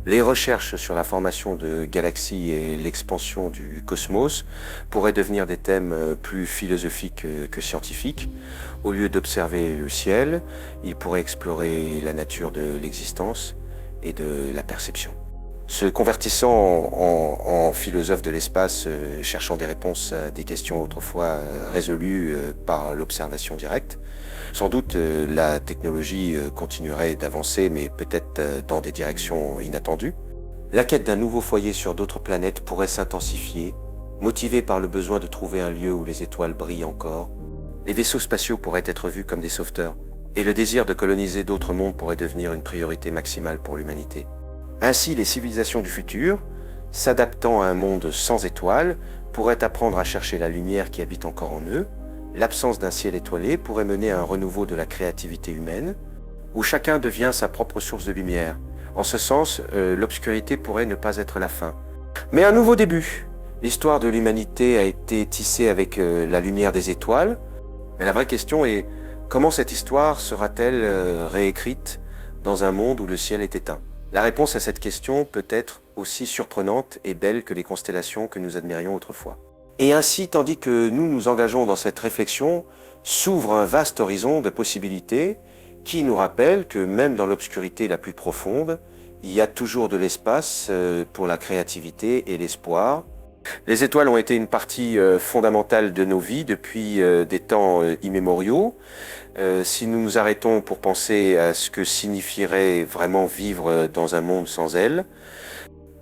Les recherches sur la formation de galaxies et l'expansion du cosmos pourraient devenir des thèmes plus philosophiques que scientifiques. Au lieu d'observer le ciel, ils pourraient explorer la nature de l'existence et de la perception. Se convertissant en philosophe de l'espace, cherchant des réponses à des questions autrefois résolues par l'observation directe, sans doute la technologie continuerait d'avancer, mais peut-être dans des directions inattendues. La quête d'un nouveau foyer sur d'autres planètes pourrait s'intensifier, motivée par le besoin de trouver un lieu où les étoiles brillent encore. Les vaisseaux spatiaux pourraient être vus comme des sauveteurs, et le désir de coloniser d'autres mondes pourrait devenir une priorité maximale pour l'humanité. Ainsi, les civilisations du futur, s'adaptant à un monde sans étoiles, pourraient apprendre à chercher la lumière qui habite encore en eux. L'absence d'un ciel étoilé pourrait mener à un renouveau de la créativité humaine, où chacun devient sa propre source de lumière. En ce sens, l'obscurité pourrait ne pas être la fin, mais un nouveau début. L'histoire de l'humanité a été tissée avec la lumière des étoiles, mais la vraie question est, comment cette histoire sera-t-elle réécrite dans un monde où le ciel est éteint? La réponse à cette question peut être aussi surprenante et belle que les constellations que nous admirions autrefois. Et ainsi, tandis que nous nous engageons dans cette réflexion, s'ouvre un vaste horizon de possibilités qui nous rappelle que même dans l'obscurité la plus profonde, il y a toujours de l'espace pour la créativité et l'espoir. Les étoiles ont été une partie fondamentale de nos vies depuis des temps immémoriaux. Si nous nous arrêtons pour penser à ce que signifierait vraiment vivre dans un monde sans elles,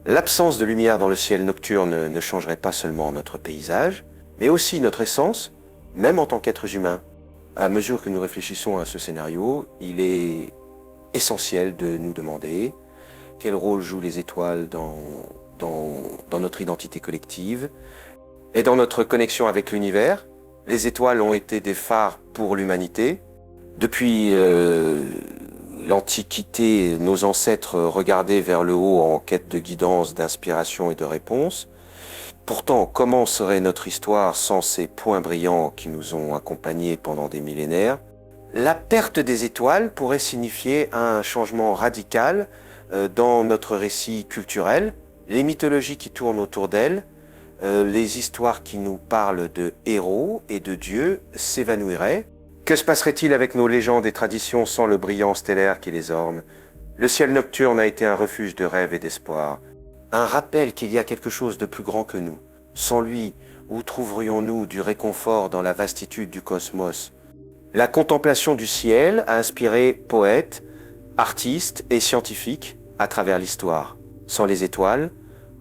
l'absence de lumière dans le ciel nocturne ne changerait pas seulement notre paysage, mais aussi notre essence, même en tant qu'êtres humains. À mesure que nous réfléchissons à ce scénario, il est essentiel de nous demander quel rôle jouent les étoiles dans notre identité collective et dans notre connexion avec l'univers. Les étoiles ont été des phares pour l'humanité. Depuis l'Antiquité, nos ancêtres regardaient vers le haut en quête de guidance, d'inspiration et de réponse. Pourtant, comment serait notre histoire sans ces points brillants qui nous ont accompagnés pendant des millénaires? La perte des étoiles pourrait signifier un changement radical dans notre récit culturel, les mythologies qui tournent autour d'elles, les histoires qui nous parlent de héros et de dieux s'évanouiraient. Que se passerait-il avec nos légendes et traditions sans le brillant stellaire qui les orne? Le ciel nocturne a été un refuge de rêve et d'espoir, un rappel qu'il y a quelque chose de plus grand que nous. Sans lui, où trouverions-nous du réconfort dans la vastitude du cosmos? La contemplation du ciel a inspiré poètes, artistes et scientifiques à travers l'histoire. Sans les étoiles,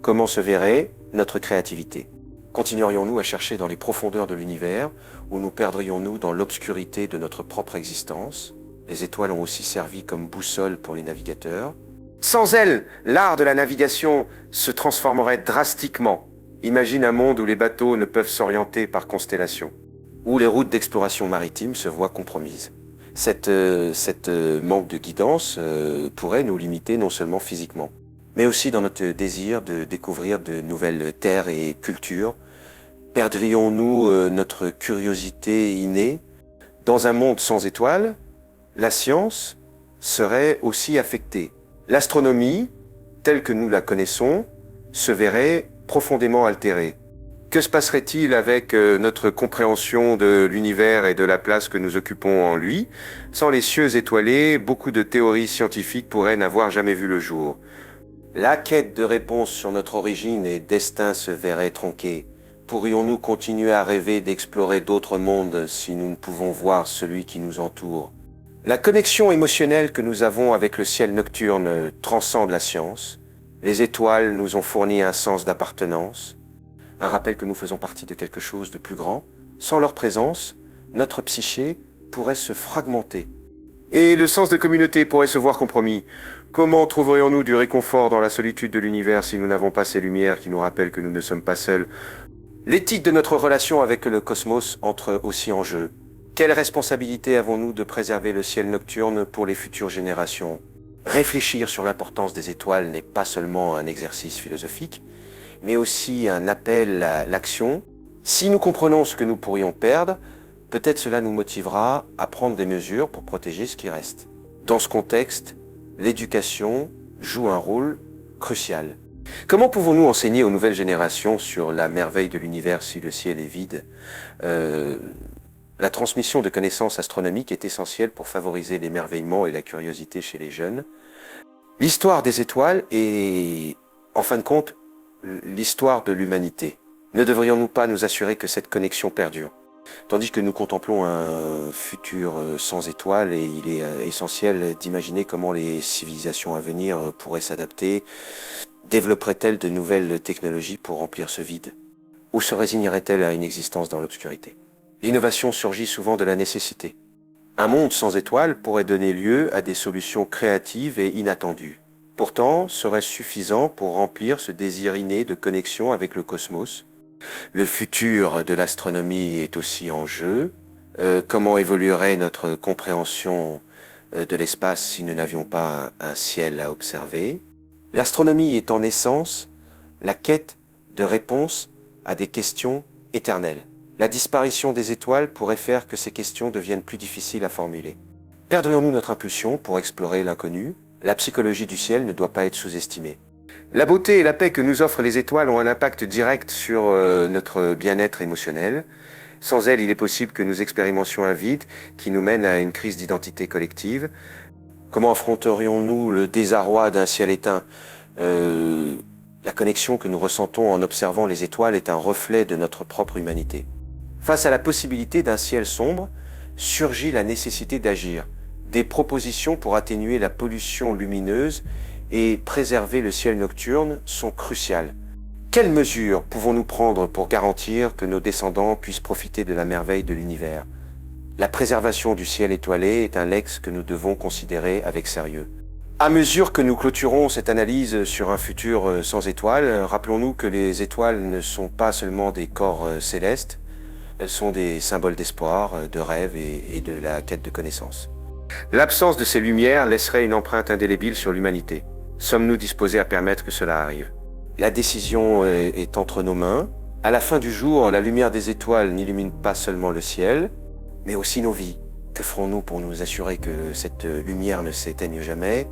comment se verrait notre créativité? Continuerions-nous à chercher dans les profondeurs de l'univers ou nous perdrions-nous dans l'obscurité de notre propre existence? Les étoiles ont aussi servi comme boussole pour les navigateurs. Sans elles, l'art de la navigation se transformerait drastiquement. Imagine un monde où les bateaux ne peuvent s'orienter par constellation, où les routes d'exploration maritime se voient compromises. Cette manque de guidance pourrait nous limiter non seulement physiquement, mais aussi dans notre désir de découvrir de nouvelles terres et cultures. Perdrions-nous notre curiosité innée? Dans un monde sans étoiles, la science serait aussi affectée. L'astronomie, telle que nous la connaissons, se verrait profondément altérée. Que se passerait-il avec notre compréhension de l'univers et de la place que nous occupons en lui? Sans les cieux étoilés, beaucoup de théories scientifiques pourraient n'avoir jamais vu le jour. La quête de réponses sur notre origine et destin se verrait tronquée. Pourrions-nous continuer à rêver d'explorer d'autres mondes si nous ne pouvons voir celui qui nous entoure? La connexion émotionnelle que nous avons avec le ciel nocturne transcende la science. Les étoiles nous ont fourni un sens d'appartenance, un rappel que nous faisons partie de quelque chose de plus grand. Sans leur présence, notre psyché pourrait se fragmenter. Et le sens de communauté pourrait se voir compromis. Comment trouverions-nous du réconfort dans la solitude de l'univers si nous n'avons pas ces lumières qui nous rappellent que nous ne sommes pas seuls? L'éthique de notre relation avec le cosmos entre aussi en jeu. Quelle responsabilité avons-nous de préserver le ciel nocturne pour les futures générations? Réfléchir sur l'importance des étoiles n'est pas seulement un exercice philosophique, mais aussi un appel à l'action. Si nous comprenons ce que nous pourrions perdre, peut-être cela nous motivera à prendre des mesures pour protéger ce qui reste. Dans ce contexte, l'éducation joue un rôle crucial. Comment pouvons-nous enseigner aux nouvelles générations sur la merveille de l'univers si le ciel est vide? La transmission de connaissances astronomiques est essentielle pour favoriser l'émerveillement et la curiosité chez les jeunes. L'histoire des étoiles est, en fin de compte, l'histoire de l'humanité. Ne devrions-nous pas nous assurer que cette connexion perdure? Tandis que nous contemplons un futur sans étoiles, et il est essentiel d'imaginer comment les civilisations à venir pourraient s'adapter. Développeraient-elles de nouvelles technologies pour remplir ce vide? Ou se résigneraient-elles à une existence dans l'obscurité? L'innovation surgit souvent de la nécessité. Un monde sans étoiles pourrait donner lieu à des solutions créatives et inattendues. Pourtant, serait-ce suffisant pour remplir ce désir inné de connexion avec le cosmos? Le futur de l'astronomie est aussi en jeu. Comment évoluerait notre compréhension de l'espace si nous n'avions pas un ciel à observer? L'astronomie est en essence la quête de réponses à des questions éternelles. La disparition des étoiles pourrait faire que ces questions deviennent plus difficiles à formuler. Perdrions-nous notre impulsion pour explorer l'inconnu? La psychologie du ciel ne doit pas être sous-estimée. La beauté et la paix que nous offrent les étoiles ont un impact direct sur notre bien-être émotionnel. Sans elles, il est possible que nous expérimentions un vide qui nous mène à une crise d'identité collective. Comment affronterions-nous le désarroi d'un ciel éteint? La connexion que nous ressentons en observant les étoiles est un reflet de notre propre humanité. Face à la possibilité d'un ciel sombre, surgit la nécessité d'agir. Des propositions pour atténuer la pollution lumineuse et préserver le ciel nocturne sont cruciales. Quelles mesures pouvons-nous prendre pour garantir que nos descendants puissent profiter de la merveille de l'univers? La préservation du ciel étoilé est un legs que nous devons considérer avec sérieux. À mesure que nous clôturons cette analyse sur un futur sans étoiles, rappelons-nous que les étoiles ne sont pas seulement des corps célestes, elles sont des symboles d'espoir, de rêve et de la quête de connaissance. L'absence de ces lumières laisserait une empreinte indélébile sur l'humanité. Sommes-nous disposés à permettre que cela arrive? La décision est entre nos mains. À la fin du jour, la lumière des étoiles n'illumine pas seulement le ciel, mais aussi nos vies. Que ferons-nous pour nous assurer que cette lumière ne s'éteigne jamais?